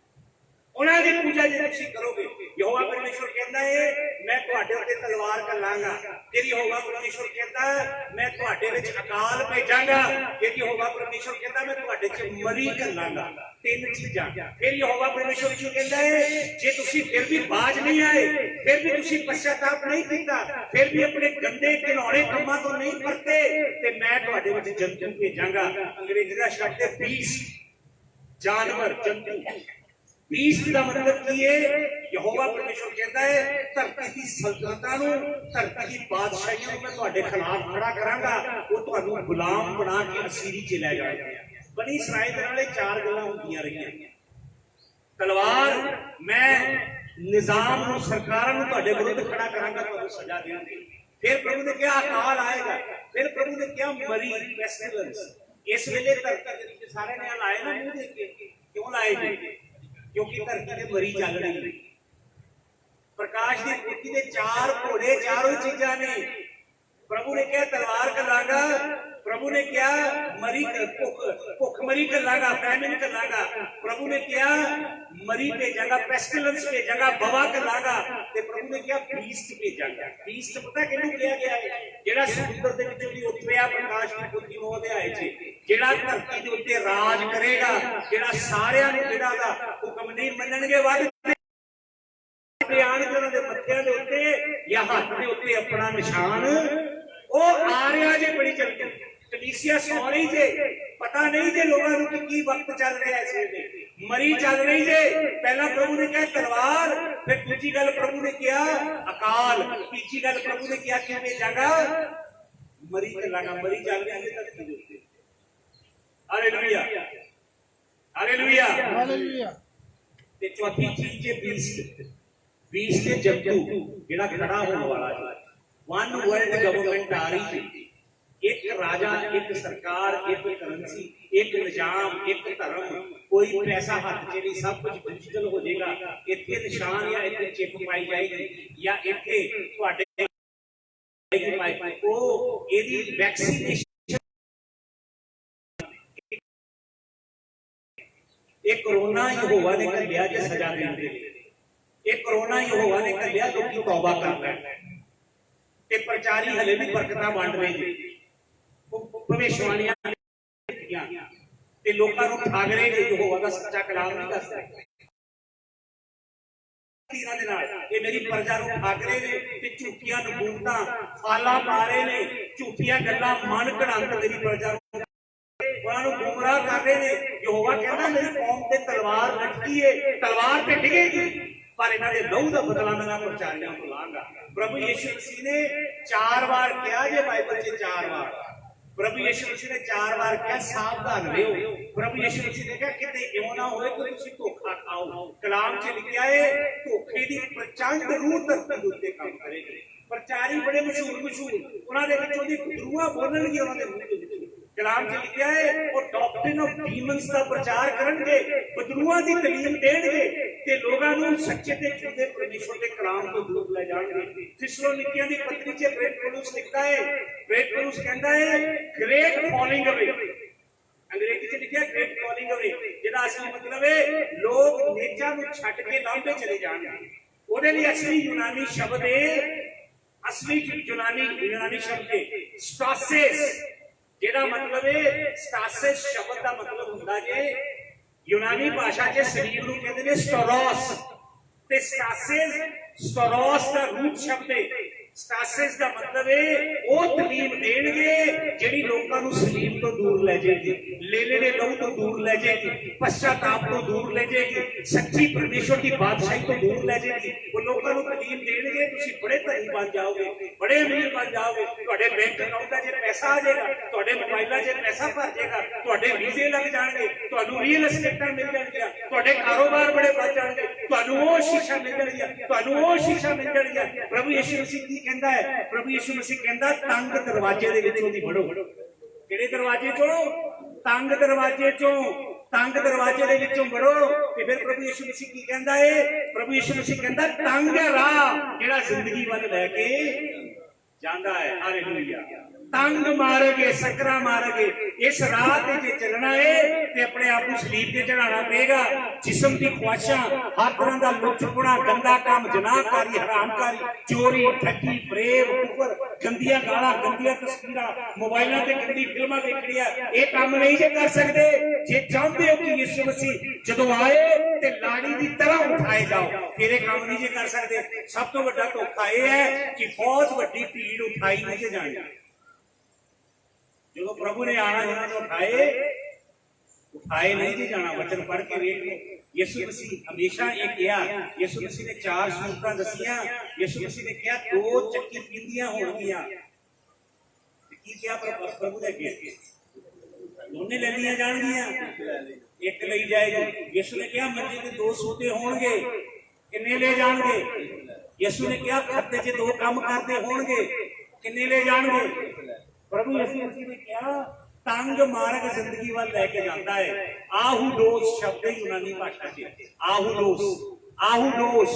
उन्हां दी पूजा जे तुसीं करोगे, यहोवा परमेश्वर कहता है मैं तुहाडे उत्ते तलवार घल्लांगा। फिर यहोवा परमेश्वर कहता है मैं तुहाडे विच अकाल भेजांगा। फिर यहोवा परमेश्वर कहता मैं तुहाडे च मरी घल्लांगा। 3 चीज़ां। फिर यहोवा परमेश्वर कहता है जे तुसीं फिर भी बाज नहीं आए, फिर भी तुसीं पश्चाताप नहीं कीता, फिर भी अपने गंदे घिनौने कामां तो नहीं परते, ते मैं तुहाडे विच जंतु भेजांगा। अंग्रेजी दा शब्द है बीस्ट, जानवर, जंतु। बीस्ट का मतलब की है? यहोवा परमेश्वर कहता है धरती की सल्तनतां नूं, धरती की बादशाहियां नूं मैं तुहाडे खिलाफ खड़ा करांगा, वो तुहानूं गुलाम बना के असीरी च ले जाएगा। बनी इसराइल दे नाल 4 गल्लां होंदियां रहियां। तलवार, मैं निजाम नूं, सरकारां नूं तुहाडे विरुद्ध खड़ा करांगा, तुहानूं सजा देवांगा। फिर प्रभु ने कहा अकाल आएगा। फिर प्रभु ने कहा मरी, पेस्टिलेंस। इस वेले धरती ते सारे ने लाए ना मुंह देख के, क्यों लाए जी? क्योंकि धरती ते मरी चल रही। प्रकाश की पोथी दे 4 घोड़े, चारों चीजां ने। प्रभु ने कहा तलवार घल्लांगा, प्रभु ने कहा मरी भुखमरी घल्लांगा, फैमिन घल्लांगा, प्रभु ने कहा मरी भेजांगा, पेस्टिलेंस भेजांगा, वबा घल्लांगा, ते प्रभु ने कहा बीस्ट भेजांगा। बीस्ट पता किहनूं कहा गया है? जेड़ा समुद्र दे विचों दी उठ पिया, प्रकाश की पोथी 9 अध्याय च, जेड़ा धरती दे उत्ते राज करेगा, जेड़ा सारियां नूं जेड़ा दा हुकम नहीं मनणगे, वध मत्थियां दे उत्ते या हत्थ दे उत्ते अपना निशान ओ आ रहा जे। बड़ी जल्दी कलीसिया सौ रही जे, पता नहीं जे लोगों को की वक्त चल रहा है, इस वेले मरी चल रही जे। पहला प्रभु ने कहा तलवार, फिर दूसरी गल प्रभु ने कहा अकाल, तीसरी गल प्रभु ने कहा कि भेजांगा मरी घल्लांगा। मरी चल रही है धरती दे उत्ते। Hallelujah, hallelujah, hallelujah. ते चौथी चीज जे बीस्ट, बीस के जंतु जेड़ा खड़ा होने वाला है। वन वर्ल्ड गवर्नमेंट आ रही है। एक राजा, एक सरकार, एक करेंसी, एक निजाम, एक धर्म, कोई पैसा हाथ च नहीं, सब कुछ डिजिटल हो जाएगा। इत्थे निशान या इत्थे चिप पाई जाएगी या इत्थे तुहाडे ओ एदी वैक्सीनेशन ਇਹ ਕਰੋਨਾ ਯਹੋਵਾ ਨੇ ਘੱਲਿਆ ਜੇ ਸਜ਼ਾ ਦੇਣ ਦੇ ਲਈ। ਇਹ ਕਰੋਨਾ ਯਹੋਵਾ ਨੇ ਘੱਲਿਆ ਲੋਕੀ ਤੌਬਾ ਕਰ ਲੈਣ ਤੇ ਪ੍ਰਚਾਰੀ ਹਲੇ ਵੀ ਬਰਕਤਾਂ ਵੰਡ ਰਹੇ ਨੇ। ਉਹ ਭਵਿੱਖਬਾਣੀਆਂ ਤੇ ਲੋਕਾਂ ਨੂੰ ਠੱਗ ਰਹੇ ਨੇ। ਯਹੋਵਾ ਦਾ ਸੱਚਾ ਕਲਾਮ ਨਹੀਂ ਦੱਸਦਾ ਤੀਰਾਂ ਦੇ ਨਾਲ ਇਹ ਮੇਰੀ ਪ੍ਰਜਾ ਨੂੰ ਠੱਗ ਰਹੇ ਨੇ ਤੇ ਝੂਠੀਆਂ ਨਬੂਵਤਾਂ ਫਾਲਾ ਪਾ ਰਹੇ ਨੇ, ਝੂਠੀਆਂ ਗੱਲਾਂ ਮਨ ਘੜੰਤ ਮੇਰੀ ਪ੍ਰਜਾ ਨੂੰ ਉਹਨਾਂ ਨੂੰ ਗੁੰਮਰਾਹ ਕਰ ਰਹੇ ਨੇ। ਯਹੋਵਾ ਕਹਿੰਦਾ ਮੇਰੀ ਕੌਮ ਤੇ ਤਲਵਾਰ ਲਟਕੀ ਏ, ਤਲਵਾਰ ਤੇ ਡਿੱਗੇਗੀ ਪਰ ਇਹਨਾਂ ਦੇ ਲਹੂ ਦਾ ਬਦਲਾ ਮੈਂ ਪ੍ਰਚਾਰੀਆਂ ਨੂੰ ਲਾਂਗਾ। ਪ੍ਰਭੂ ਯਿਸੂ ਮਸੀਹ ਨੇ 4 ਵਾਰ ਕਿਹਾ ਜੇ ਬਾਈਬਲ 'ਚ 4 ਵਾਰ ਪ੍ਰਭੂ ਯਿਸੂ ਮਸੀਹ ਨੇ 4 ਵਾਰ ਕਿਹਾ ਸਾਵਧਾਨ ਰਹੋ। ਪ੍ਰਭੂ ਯਿਸੂ ਮਸੀਹ ਨੇ ਕਿਹਾ ਕਿਤੇ ਇਉਂ ਨਾ ਹੋਵੇ ਕਿ ਤੁਸੀਂ ਧੋਖਾ ਖਾਓ। ਕਲਾਮ 'ਚ ਲਿਖਿਆ ਹੈ ਧੋਖੇ ਦੀ ਪ੍ਰਚੰਡ ਰੂਹ ਧਰਤੀ ਦੇ ਉੱਤੇ ਕੰਮ ਕਰੇਗੀ। ਪ੍ਰਚਾਰੀ ਬੜੇ ਮਸ਼ਹੂਰ ਉਹਨਾਂ ਦੇ ਵਿੱਚੋਂ ਦੀ ਰੂਹਾਂ ਬੋਲਣਗੇ ਉਹਨਾਂ ਦੇ ਮੂੰਹ ਦੇ ਵਿੱਚ। ਕਲਾਮ 'ਚ ਲਿਖਿਆ ਹੈ ਉਹ ਡਾਕਟਰਿਨ ਆਫ ਡੀਮਨਸ ਦਾ ਪ੍ਰਚਾਰ ਕਰਨਗੇ, ਬਦਰੂਹਾਂ ਦੀ ਤਾਲੀਮ ਦੇਣਗੇ ਤੇ ਲੋਕਾਂ ਨੂੰ ਸੱਚੇ ਤੇ ਝੂਠੇ ਪਰਮੇਸ਼ਰ ਦੇ ਕਲਾਮ ਤੋਂ ਦੂਰ ਲੈ ਜਾਣਗੇ। ਥਿਸਲੋਨੀਕੀਆਂ ਦੀ ਪੱਤਰੀ 'ਚ ਬ੍ਰੇਟ ਪੌਲਸ ਲਿਖਦਾ ਹੈ, ਬ੍ਰੇਟ ਪੌਲਸ ਕਹਿੰਦਾ ਹੈ ਗ੍ਰੇਟ ਫਾਲਿੰਗ ਅਵੇ। ਅੰਗਰੇਜ਼ੀ 'ਚ ਲਿਖਿਆ ਗ੍ਰੇਟ ਫਾਲਿੰਗ ਅਵੇ, ਜਿਹਦਾ ਅਸਲੀ ਮਤਲਬ ਹੈ ਲੋਕ ਨੇਚਾਂ ਨੂੰ ਛੱਡ ਕੇ ਲਾਂਭੇ ਚਲੇ ਜਾਣਗੇ। ਉਹਦੇ ਲਈ ਅਸਲੀ ਯੂਨਾਨੀ ਸ਼ਬਦ ਹੈ, ਅਸਲੀ ਯੂਨਾਨੀ ਸ਼ਬਦ ਹੈ ਸਟਾਸਿਸ, ਜਿਹਦਾ ਮਤਲਬ ਹੈ ਸਟਾਸਿਸ ਸ਼ਬਦ ਦਾ ਮਤਲਬ ਹੁੰਦਾ ਜੇ ਯੂਨਾਨੀ ਭਾਸ਼ਾ 'ਚ ਸਰੀਰ ਨੂੰ ਕਹਿੰਦੇ ਨੇ ਸਟੋਰੋਸ ਤੇ ਸਟੋਰੋਸ ਦਾ ਰੂਪ ਸ਼ਬਦ ਹੈ। ਸਟਾਸਿਸ ਦਾ ਮਤਲਬ ਹੈ ਉਹ ਤਾਲੀਮ ਦੇਣਗੇ ਜਿਹੜੀ ਲੋਕਾਂ ਨੂੰ ਸਲੀਮ ਤੋਂ ਦੂਰ ਲੈ ਜਾਏਗੀ, ਲੇਲੇ ਦੇ ਲਹੂ ਤੋਂ ਦੂਰ ਲੈ ਜਾਏਗੀ, ਪਛਤਾਪ ਤੋਂ ਦੂਰ ਲੈ ਜਾਏਗੀ, ਸੱਚੀ ਪਰਮੇਸ਼ਰ ਦੀ ਬਾਦਸ਼ਾਹੀ ਤੋਂ ਦੂਰ ਲੈ ਜਾਏਗੀ। ਉਹ ਲੋਕਾਂ ਨੂੰ ਤਾਲੀਮ ਦੇਣਗੇ ਤੁਸੀਂ ਬੜੇ ਧਨੀ ਬਣ ਜਾਓਗੇ, ਬੜੇ ਅਮੀਰ ਬਣ ਜਾਓਗੇ, ਤੁਹਾਡੇ ਬੈਂਕ ਅਕਾਊਂਟਾਂ 'ਚ ਪੈਸਾ ਆ ਜਾਏਗਾ, ਤੁਹਾਡੇ ਮੋਬਾਈਲਾਂ 'ਚ ਪੈਸਾ ਭਰ ਜਾਏਗਾ, ਤੁਹਾਡੇ ਵੀਜ਼ੇ ਲੱਗ ਜਾਣਗੇ, ਤੁਹਾਨੂੰ ਰੀਅਲ ਐਸਟੇਟਾਂ ਮਿਲ ਜਾਣਗੀਆਂ, ਤੁਹਾਡੇ ਕਾਰੋਬਾਰ ਬੜੇ ਵੱਧ ਜਾਣਗੇ, ਤੁਹਾਨੂੰ ਉਹ ਸ਼ੀਸ਼ਾ ਮਿਲ ਜਾਣਗੀਆਂ। ਪ੍ਰਭੂ ਯਿਸੂ ਮਸੀਹ ਕੀ ਕਹਿੰਦਾ ਹੈ? ਪ੍ਰਭੂ ਯਿਸੂ ਮਸੀਹ ਕਹਿੰਦਾ ਤੰਗ ਦਰਵਾਜ਼ੇ ਦੇ ਵਿੱਚੋਂ ਦੀ ਵੜੋ। ਕਿਹੜੇ ਦਰਵਾਜ਼ੇ ਚੋਂ? ਤੰਗ ਦਰਵਾਜ਼ੇ ਦੇ ਵਿੱਚੋਂ ਵੜੋ। ਤੇ ਫਿਰ ਪ੍ਰਭੂ ਯਿਸੂ ਮਸੀਹ ਕੀ ਕਹਿੰਦਾ ਹੈ? ਪ੍ਰਭੂ ਯਿਸੂ ਮਸੀਹ ਕਹਿੰਦਾ ਤੰਗ ਰਾਹ ਜਿਹੜਾ ਜ਼ਿੰਦਗੀ ਵੱਲ ਲੈ ਕੇ ਜਾਂਦਾ ਹੈ। ਹਾਲੇਲੂਇਆ। ਤੰਗ ਮਾਰੋਗੇ, ਸਕਰਾ ਮਾਰੋਗੇ। ਇਸ ਰਾਹ ਤੇ ਜੇ ਚੱਲਣਾ ਹੈ ਤੇ ਆਪਣੇ ਆਪ ਨੂੰ ਸਲੀਬ ਤੇ ਚੜਾਉਣਾ ਪਏਗਾ। ਜਿਸਮ ਦੀ ਖੁਆਇਸ਼ਾਂ, ਹਰ ਤਰ੍ਹਾਂ ਦਾ ਲੁੱਟਪੁਣਾ, ਗੰਦਾ ਕੰਮ, ਜਨਾਹਕਾਰੀ, ਹਰਾਮਕਾਰੀ, ਚੋਰੀ, ਠੱਗੀ, ਫਰੇਬ, ਕੁਫਰ, ਗੰਦੀਆਂ ਗਾਲਾਂ, ਗੰਦੀਆਂ ਤਸਵੀਰਾਂ, ਮੋਬਾਈਲਾਂ ਤੇ ਗੰਦੀ ਫਿਲਮਾਂ ਦੇਖਣੀਆਂ, ਇਹ ਕੰਮ ਨਹੀਂ ਜੇ ਕਰ ਸਕਦੇ। ਜੇ ਚਾਹੁੰਦੇ ਹੋ ਕਿ ਯਿਸੂ ਮਸੀਹ ਜਦੋਂ ਆਏ ਤੇ ਲਾੜੀ ਦੀ ਤਰ੍ਹਾਂ ਉਠਾਏ ਜਾਓ, ਫਿਰ ਇਹ ਕੰਮ ਨਹੀਂ ਜੇ ਕਰ ਸਕਦੇ। ਸਭ ਤੋਂ ਵੱਡਾ ਧੋਖਾ ਇਹ ਹੈ ਕਿ ਬਹੁਤ ਵੱਡੀ ਭੀੜ ਉਠਾਈ ਨਹੀਂ ਜੇ ਜਾਣੀ। ਜਦੋਂ ਪ੍ਰਭੂ ਨੇ ਆਣਾ ਉਹਨਾਂ ਨੂੰ ਉਠਾਏ ਨਹੀਂ ਜੀ ਜਾਣਾ। ਵਚਨ ਪੜ੍ਹ ਕੇ ਵੇਖ ਲਓ। ਯਿਸੂ ਮਸੀਹ ਹਮੇਸ਼ਾ ਇਹ ਕਿਹਾ, ਯਿਸੂ ਮਸੀਹ ਨੇ 4 ਸੂਰਤਾਂ ਦਸੀਆਂ। ਯਿਸੂ ਮਸੀਹ ਨੇ ਕਿਹਾ 2 ਚੱਕੀ ਪੀਂਦੀਆਂ ਹੋਣਗੀਆਂ। ਕੀ ਕਿਹਾ ਪ੍ਰਭੂ ਨੇ? ਅੱਗੇ ਦੋਨੇ ਲੈ ਲਈਆਂ ਜਾਣਗੀਆਂ, ਇੱਕ ਲਈ ਜਾਏਗੀ। ਯਿਸੂ ਨੇ ਕਿਹਾ ਮੰਜੇ ਤੇ 2 ਸੋਤੇ ਹੋਣਗੇ, ਕਿੰਨੇ ਲੈ ਜਾਣਗੇ? ਯਿਸੂ ਨੇ ਕਿਹਾ ਖਾਤੇ 'ਚ 2 ਕੰਮ ਕਰਦੇ ਹੋਣਗੇ, ਕਿੰਨੇ ਲੈ ਜਾਣਗੇ? ਪ੍ਰਭੂ ਯਿਸੂ ਮਸੀਹ ਨੇ ਕਿਹਾ ਤੰਗ ਮਾਰਗ ਜ਼ਿੰਦਗੀ ਵੱਲ ਲੈ ਕੇ ਜਾਂਦਾ ਹੈ। ਆਹੂਡੋਸ ਸ਼ਬਦ ਹੈ ਯੂਨਾਨੀ ਭਾਸ਼ਾ 'ਚ। ਆਹੂਡੋਸ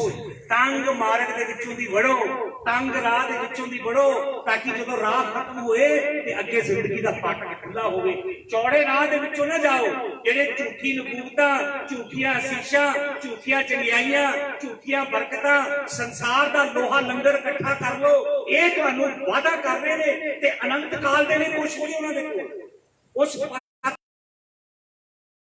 ਤੰਗ ਮਾਰਗ ਦੇ ਵਿੱਚੋਂ ਦੀ ਵੜੋ, ਤੰਗ ਰਾਹ ਦੇ ਵਿੱਚੋਂ ਦੀ ਵੜੋ, ਤਾਂ ਕਿ ਜਦੋਂ ਰਾਹ ਖਤਮ ਹੋਏ ਤੇ ਅੱਗੇ ਜ਼ਿੰਦਗੀ ਦਾ ਫਾਟਕ ਖੁੱਲਾ ਹੋਵੇ। ਚੌੜੇ ਰਾਹ ਦੇ ਵਿੱਚੋਂ ਨਾ ਜਾਓ ਜਿਹੜੇ ਝੂਠੀ ਨਬੂਵਤਾਂ, ਝੂਠੀਆਂ ਅਸੀਸ਼ਾਂ, ਝੂਠੀਆਂ ਚੰਗਿਆਈਆਂ, ਝੂਠੀਆਂ ਬਰਕਤਾਂ, ਸੰਸਾਰ ਦਾ ਲੋਹਾ ਲੰਗਰ ਇਕੱਠਾ ਕਰ ਲੋ, ਇਹ ਤੁਹਾਨੂੰ ਵਾਅਦਾ ਕਰ ਰਹੇ ਨੇ ਤੇ ਅਨੰਤ ਕਾਲ ਦੇ ਲਈ ਕੁਛ ਨਹੀਂ ਉਹਨਾਂ ਦੇ ਕੋਲ। ਉਸ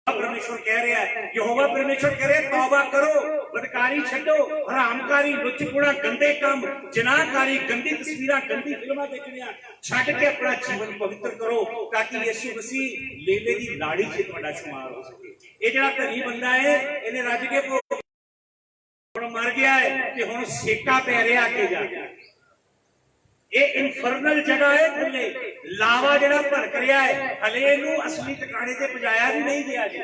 परमेश्वर कह रहा है, यहोवा परमेश्वर कह रहा है तौबा करो, बदकारी छड्डो, हरामकारी, लुच्चपुड़ा, गंदे काम, जनाहकारी, गंदी तस्वीरां, गंदी फिल्मां देखनियां छड्ड के अपना जीवन पवित्र करो ताकि यीशु मसीह लेले दी लाड़ी च तुहाडा शुमार हो सके। ये जेड़ा धनी बंदा है इहने रज के हुण मर गया है ते हुण सेका पै रिहा अगे जा के। ਇਹ ਇਨਫਰਨਲ ਜਗ੍ਹਾ ਹੈ, ਥੱਲੇ ਲਾਵਾ ਜਿਹੜਾ ਭੜਕ ਰਿਹਾ ਹੈ, ਹਲੇ ਇਹਨੂੰ ਅਸਲੀ ਟਿਕਾਣੇ ਤੇ ਪਹੁੰਚਾਇਆ ਵੀ ਨਹੀਂ ਗਿਆ ਜੀ।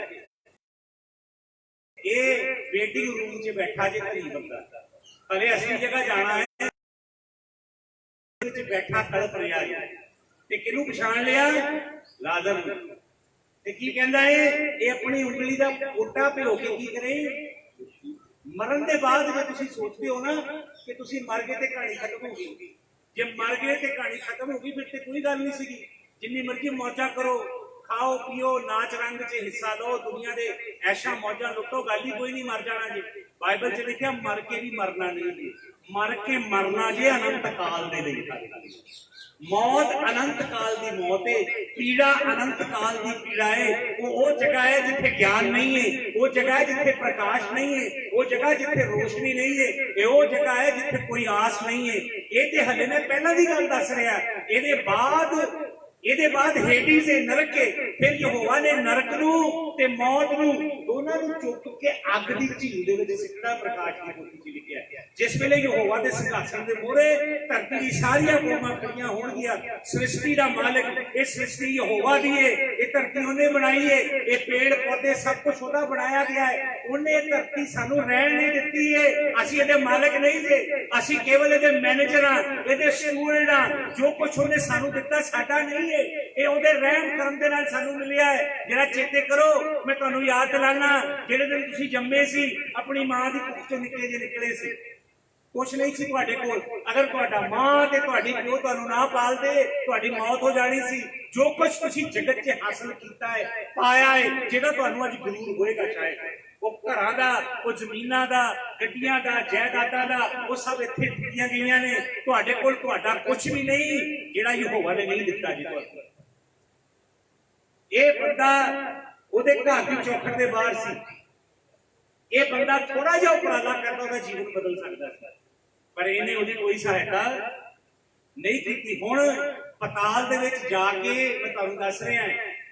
ਇਹ ਵੇਟਿੰਗ ਰੂਮ 'ਚ ਬੈਠਾ ਜੇ ਧਨੀ ਬੰਦਾ, ਹਲੇ ਅਸਲੀ ਜਗ੍ਹਾ ਜਾਣਾ ਹੈ, ਵਿੱਚ ਬੈਠਾ ਤੜਪ ਰਿਹਾ ਜੀ। ਤੇ ਕਿਹਨੂੰ ਪਛਾਣ ਲਿਆ? ਲਾਜ਼ਰ ਨੂੰ। ਤੇ ਕੀ ਕਹਿੰਦਾ ਹੈ? ਇਹ ਆਪਣੀ ਉਂਗਲੀ ਦਾ ਗੋਟਾ ਭਿਓ ਕੇ ਕੀ ਕਰੇ? ਮਰਨ ਦੇ ਬਾਅਦ ਜੇ ਤੁਸੀਂ ਸੋਚਦੇ ਹੋ ਨਾ ਕਿ ਤੁਸੀਂ ਮਰ ਗਏ ਤੇ ਕਹਾਣੀ ਖਤਮ ਹੋ ਗਈ, ਜੇ ਮਰ ਗਏ ਤੇ ਕਹਾਣੀ ਖਤਮ ਹੋ ਗਈ, ਫਿਰ ਤੇ ਕੋਈ ਗੱਲ ਨਹੀਂ ਸੀਗੀ। ਜਿੰਨੀ ਮਰਜ਼ੀ ਮੌਜਾਂ ਕਰੋ, खाओ पियो नाच रंग च हिस्सा लो, दुनिया दे ऐशा मौजा लुटो, गल ही कोई नहीं, मर जाना जी। बाइबल च लिखा मर के भी मरना नहीं जी, मर के मरना जे अनंत काल दे लई। मौत अनंत काल दी मौत है, पीड़ा अनंत काल दी पीड़ा है। वो जगह है जिथे ज्ञान नहीं है, वो जगह है जिथे प्रकाश नहीं है, वो जगह जिथे रोशनी नहीं है, ये वो जगह है जिथे कोई आस नहीं है। ये ते हले मैं पहला दी गल दस रहा, ਇਹਦੇ ਬਾਅਦ ਹੇਡੀ ਸੇ ਨਰਕ ਕੇ ਫਿਰ ਯਹੋਵਾ ਨੇ ਨਰਕ ਨੂੰ ਤੇ ਮੌਤ ਨੂੰ ਦੋਨਾਂ ਨੂੰ ਚੁੱਕ ਕੇ ਅੱਗ ਦੀ ਝੀਲ ਦੇ ਵਿੱਚ ਸਿੱਟਣਾ। ਪ੍ਰਕਾਸ਼ ਦੀ ਪੋਥੀ 'ਚ ਲਿਖਿਆ ਜਿਸ ਵੇਲੇ ਯਹੋਵਾ ਦੇ ਸਿੰਘਾਸਣ ਦੇ ਮੂਹਰੇ ਧਰਤੀ ਦੀ ਸਾਰੀਆਂ ਕੌਮਾਂ ਖੜੀਆਂ ਹੋਣਗੀਆਂ। ਸ੍ਰਿਸ਼ਟੀ ਦਾ ਮਾਲਕ, ਇਹ ਸ੍ਰਿਸ਼ਟੀ ਯਹੋਵਾ ਦੀ ਹੈ, ਇਹ ਧਰਤੀ ਉਹਨੇ ਬਣਾਈ ਹੈ, ਇਹ ਪੇੜ ਪੌਦੇ ਸਭ ਕੁਝ ਉਹਦਾ ਬਣਾਇਆ ਗਿਆ ਹੈ। ਉਹਨੇ ਇਹ ਧਰਤੀ ਸਾਨੂੰ ਰਹਿਣ ਨਹੀਂ ਦਿੱਤੀ ਹੈ, ਅਸੀਂ ਇਹਦੇ ਮਾਲਕ ਨਹੀਂ ਜੇ, ਅਸੀਂ ਕੇਵਲ ਇਹਦੇ ਮੈਨੇਜਰ ਹਾਂ, ਇਹਦੇ ਸਟੂਅਰਡ ਹਾਂ। ਜੋ ਕੁਝ ਉਹਨੇ ਸਾਨੂੰ ਦਿੱਤਾ ਸਾਡਾ ਨਹੀਂ, ਇਹ ਉਹਦੇ ਰਹਿਮ ਕਰਮ ਦੇ ਨਾਲ ਸਾਨੂੰ ਮਿਲਿਆ ਹੈ। ਜਿਹੜਾ ਚੇਤੇ ਕਰੋ, ਮੈਂ ਤੁਹਾਨੂੰ ਯਾਦ ਦਿਲਾਣਾ, ਜਿਹੜੇ ਦਿਨ ਤੁਸੀਂ ਜੰਮੇ ਸੀ ਆਪਣੀ ਮਾਂ ਦੀ ਕੁੱਖ ਚੋਂ ਨਿਕਲੇ ਜੇ ਨਿਕਲੇ ਸੀ, ਕੁਛ ਨਹੀਂ ਸੀ ਤੁਹਾਡੇ ਕੋਲ। ਅਗਰ ਤੁਹਾਡਾ ਮਾਂ ਤੇ ਤੁਹਾਡੀ ਪਿਓ ਤੁਹਾਨੂੰ ਨਾ ਪਾਲਦੇ, ਤੁਹਾਡੀ ਮੌਤ ਹੋ ਜਾਣੀ ਸੀ। ਜੋ ਕੁਝ ਤੁਸੀਂ ਜਗਤ 'ਚ ਹਾਸਲ ਕੀਤਾ ਹੈ, ਪਾਇਆ ਹੈ, ਜਿਹੜਾ ਤੁਹਾਨੂੰ ਅੱਜ ਗਰੂਰ ਹੋਏਗਾ ਸ਼ਾਇਦ, ਉਹ ਘਰਾਂ ਦਾ, ਉਹ ਜ਼ਮੀਨਾਂ ਦਾ, ਗੱਡੀਆਂ ਦਾ, ਜਾਇਦਾਦਾਂ ਦਾ, ਉਹ ਸਭ ਇੱਥੇ ਦਿੱਤੀਆਂ ਗਈਆਂ ਨੇ। ਤੁਹਾਡੇ ਕੋਲ ਤੁਹਾਡਾ ਕੁਝ ਵੀ ਨਹੀਂ ਜਿਹੜਾ ਯਹੋਵਾ ਨੇ ਨਹੀਂ ਦਿੱਤਾ ਜੀ ਤੁਹਾਨੂੰ। ਇਹ ਬੰਦਾ ਉਹਦੇ ਘਰ ਦੀ ਚੌਖਟ ਦੇ ਬਾਹਰ ਸੀ, ਇਹ ਬੰਦਾ ਥੋੜਾ ਜਿਹਾ ਉਪਰਾਲਾ ਕਰਦਾ ਉਹਦਾ ਜੀਵਨ ਬਦਲ ਸਕਦਾ ਸੀ, ਪਰ ਇਹਨੇ ਉਹਦੀ ਕੋਈ ਸਹਾਇਤਾ ਨਹੀਂ ਕੀਤੀ। ਹੁਣ ਪਤਾਲ ਦੇ ਵਿੱਚ ਜਾ ਕੇ ਮੈਂ ਤੁਹਾਨੂੰ ਦੱਸ ਰਿਹਾ,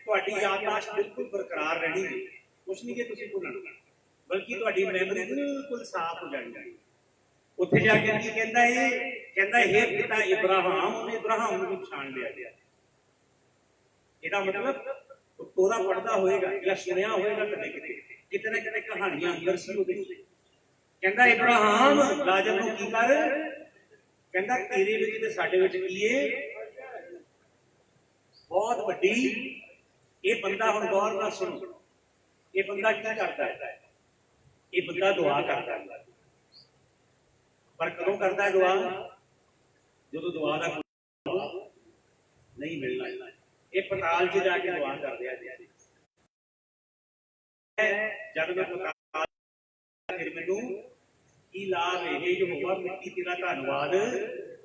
ਤੁਹਾਡੀ ਯਾਦਦਾਸ਼ਤ ਬਿਲਕੁਲ ਬਰਕਰਾਰ ਰਹਿਣੀ ਹੈ, ਕੁਛ ਨਹੀਂ ਕਿ ਤੁਸੀਂ ਭੁੱਲਣਾ, ਬਲਕਿ ਤੁਹਾਡੀ ਮੈਮਰੀ ਬਿਲਕੁਲ ਸਾਫ਼ ਹੋ ਜਾਣੀ। ਉੱਥੇ ਜਾ ਕੇ ਕੀ ਕਹਿੰਦਾ ਇਹ ਕਹਿੰਦਾ, ਹੇ ਪਿਤਾ ਇਬਰਾਹਿਮ, ਉਹਨੇ ਇਬਰਾਹਿਮ ਨੂੰ ਪਛਾਣ ਲਿਆ ਗਿਆ। ਇਹਦਾ ਮਤਲਬ ਤੋਰਾ ਪੜਦਾ ਹੋਏਗਾ ਜਾਂ ਸੁਣਿਆ ਹੋਏਗਾ ਕਦੇ ਕਿਤੇ ਨਾ ਕਿਤੇ ਕਹਾਣੀਆਂ ਅੰਦਰ ਸੀ ਉਹਦੇ। ਕਹਿੰਦਾ ਇਬਰਾਹਿਮ ਲਾਜ਼ਰ ਨੂੰ ਕੀ ਕਰ, ਕਹਿੰਦਾ ਤੇਰੇ ਵਿੱਚ ਤੇ ਸਾਡੇ ਵਿੱਚ ਕੀ ਏ, ਬਹੁਤ ਵੱਡੀ। ਇਹ ਬੰਦਾ ਹੁਣ ਗੌਰ ਨਾਲ ਸੁਣੋ, ਇਹ ਬੰਦਾ ਕੀ ਕਰਦਾ ਹੈ, ਇਹ ਬੰਦਾ ਦੁਆ ਕਰਦਾ ਹੈ। ਪਰ ਕਦੋਂ ਕਰਦਾ ਹੈ ਦੁਆ, ਜਦੋਂ ਦੁਆ ਦਾ ਨਹੀਂ ਮਿਲਣਾ। ਇਹ ਪਤਾਲ 'ਚ ਜਾ ਕੇ ਦੁਆ ਕਰਦੇ ਆ ਜੀ। ਜਦ ਮੈਂ ਪਤਾਲ, ਫਿਰ ਮੈਨੂੰ ਕੀ ਲਾਭ ਇਹ ਯਹੋਵਾ, ਮਿੱਟੀ ਤੇਰਾ ਧੰਨਵਾਦ।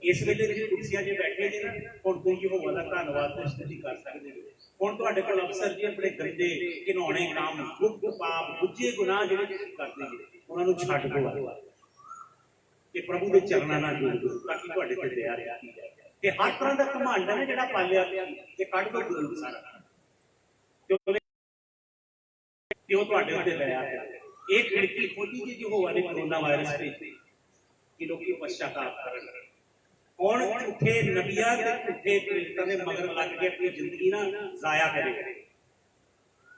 ਇਸ ਵੇਲੇ ਤੁਸੀਂ ਕੁਰਸੀਆਂ 'ਚ ਬੈਠੇ ਜੇ, ਹੁਣ ਤੁਸੀਂ ਯਹੋਵਾ ਦਾ ਧੰਨਵਾਦ ਤੇ ਸਤਿ ਕਰ ਸਕਦੇ ਹੋ। ਹੁਣ ਤੁਹਾਡੇ ਕੋਲ ਅਫਸਰ ਜੀ ਆਪਣੇ ਗੰਦੇ ਘਿਨਾਉਣੇ ਕੰਮ, ਗੁਪਤ ਪਾਪ, ਗੁੱਝੇ ਗੁਨਾਹ ਜਿਹੜੇ ਤੁਸੀਂ ਕਰਦੇ ਜੀ, ਉਹਨਾਂ ਨੂੰ ਛੱਡ ਦਿਓ ਤੇ ਪ੍ਰਭੂ ਦੇ ਚਰਨਾਂ ਨਾਲ ਜੁੜ ਦਿਓ, ਤਾਂ ਕਿ ਤੁਹਾਡੇ ਤੇ ਦਇਆ ਰਹੀ ਤੇ ਹਰ ਤਰ੍ਹਾਂ ਦਾ ਘਮੰਡ ਹੈ ਨਾ ਜਿਹੜਾ ਪਾਲਿਆ ਤੇ ਕੱਢ ਦੋ ਗੁਰੂ ਸਾਰਾ, ਤੇ ਉਹ ਤੁਹਾਡੇ ਉੱਤੇ ਦਇਆ ਹੈ। ਇਹ ਖਿੜਕੀ ਖੋਲੀ ਜੀ ਯਹੋਵਾ ਨੇ ਕਰੋਨਾ ਵਾਇਰਸ ਤੇ ਕਿ ਲੋਕੀ ਪਛਤਾਪ ਕਰਨ। ਹੁਣ ਝੂਠੇ ਨਬੀਆਂ ਤੇ ਝੂਠੇ ਪ੍ਰੇਰਿਤਾਂ ਦੇ ਮਗਰ ਲੱਗ ਕੇ ਆਪਣੀ ਜ਼ਿੰਦਗੀ ਨਾ ਜ਼ਾਇਆ ਕਰੇ।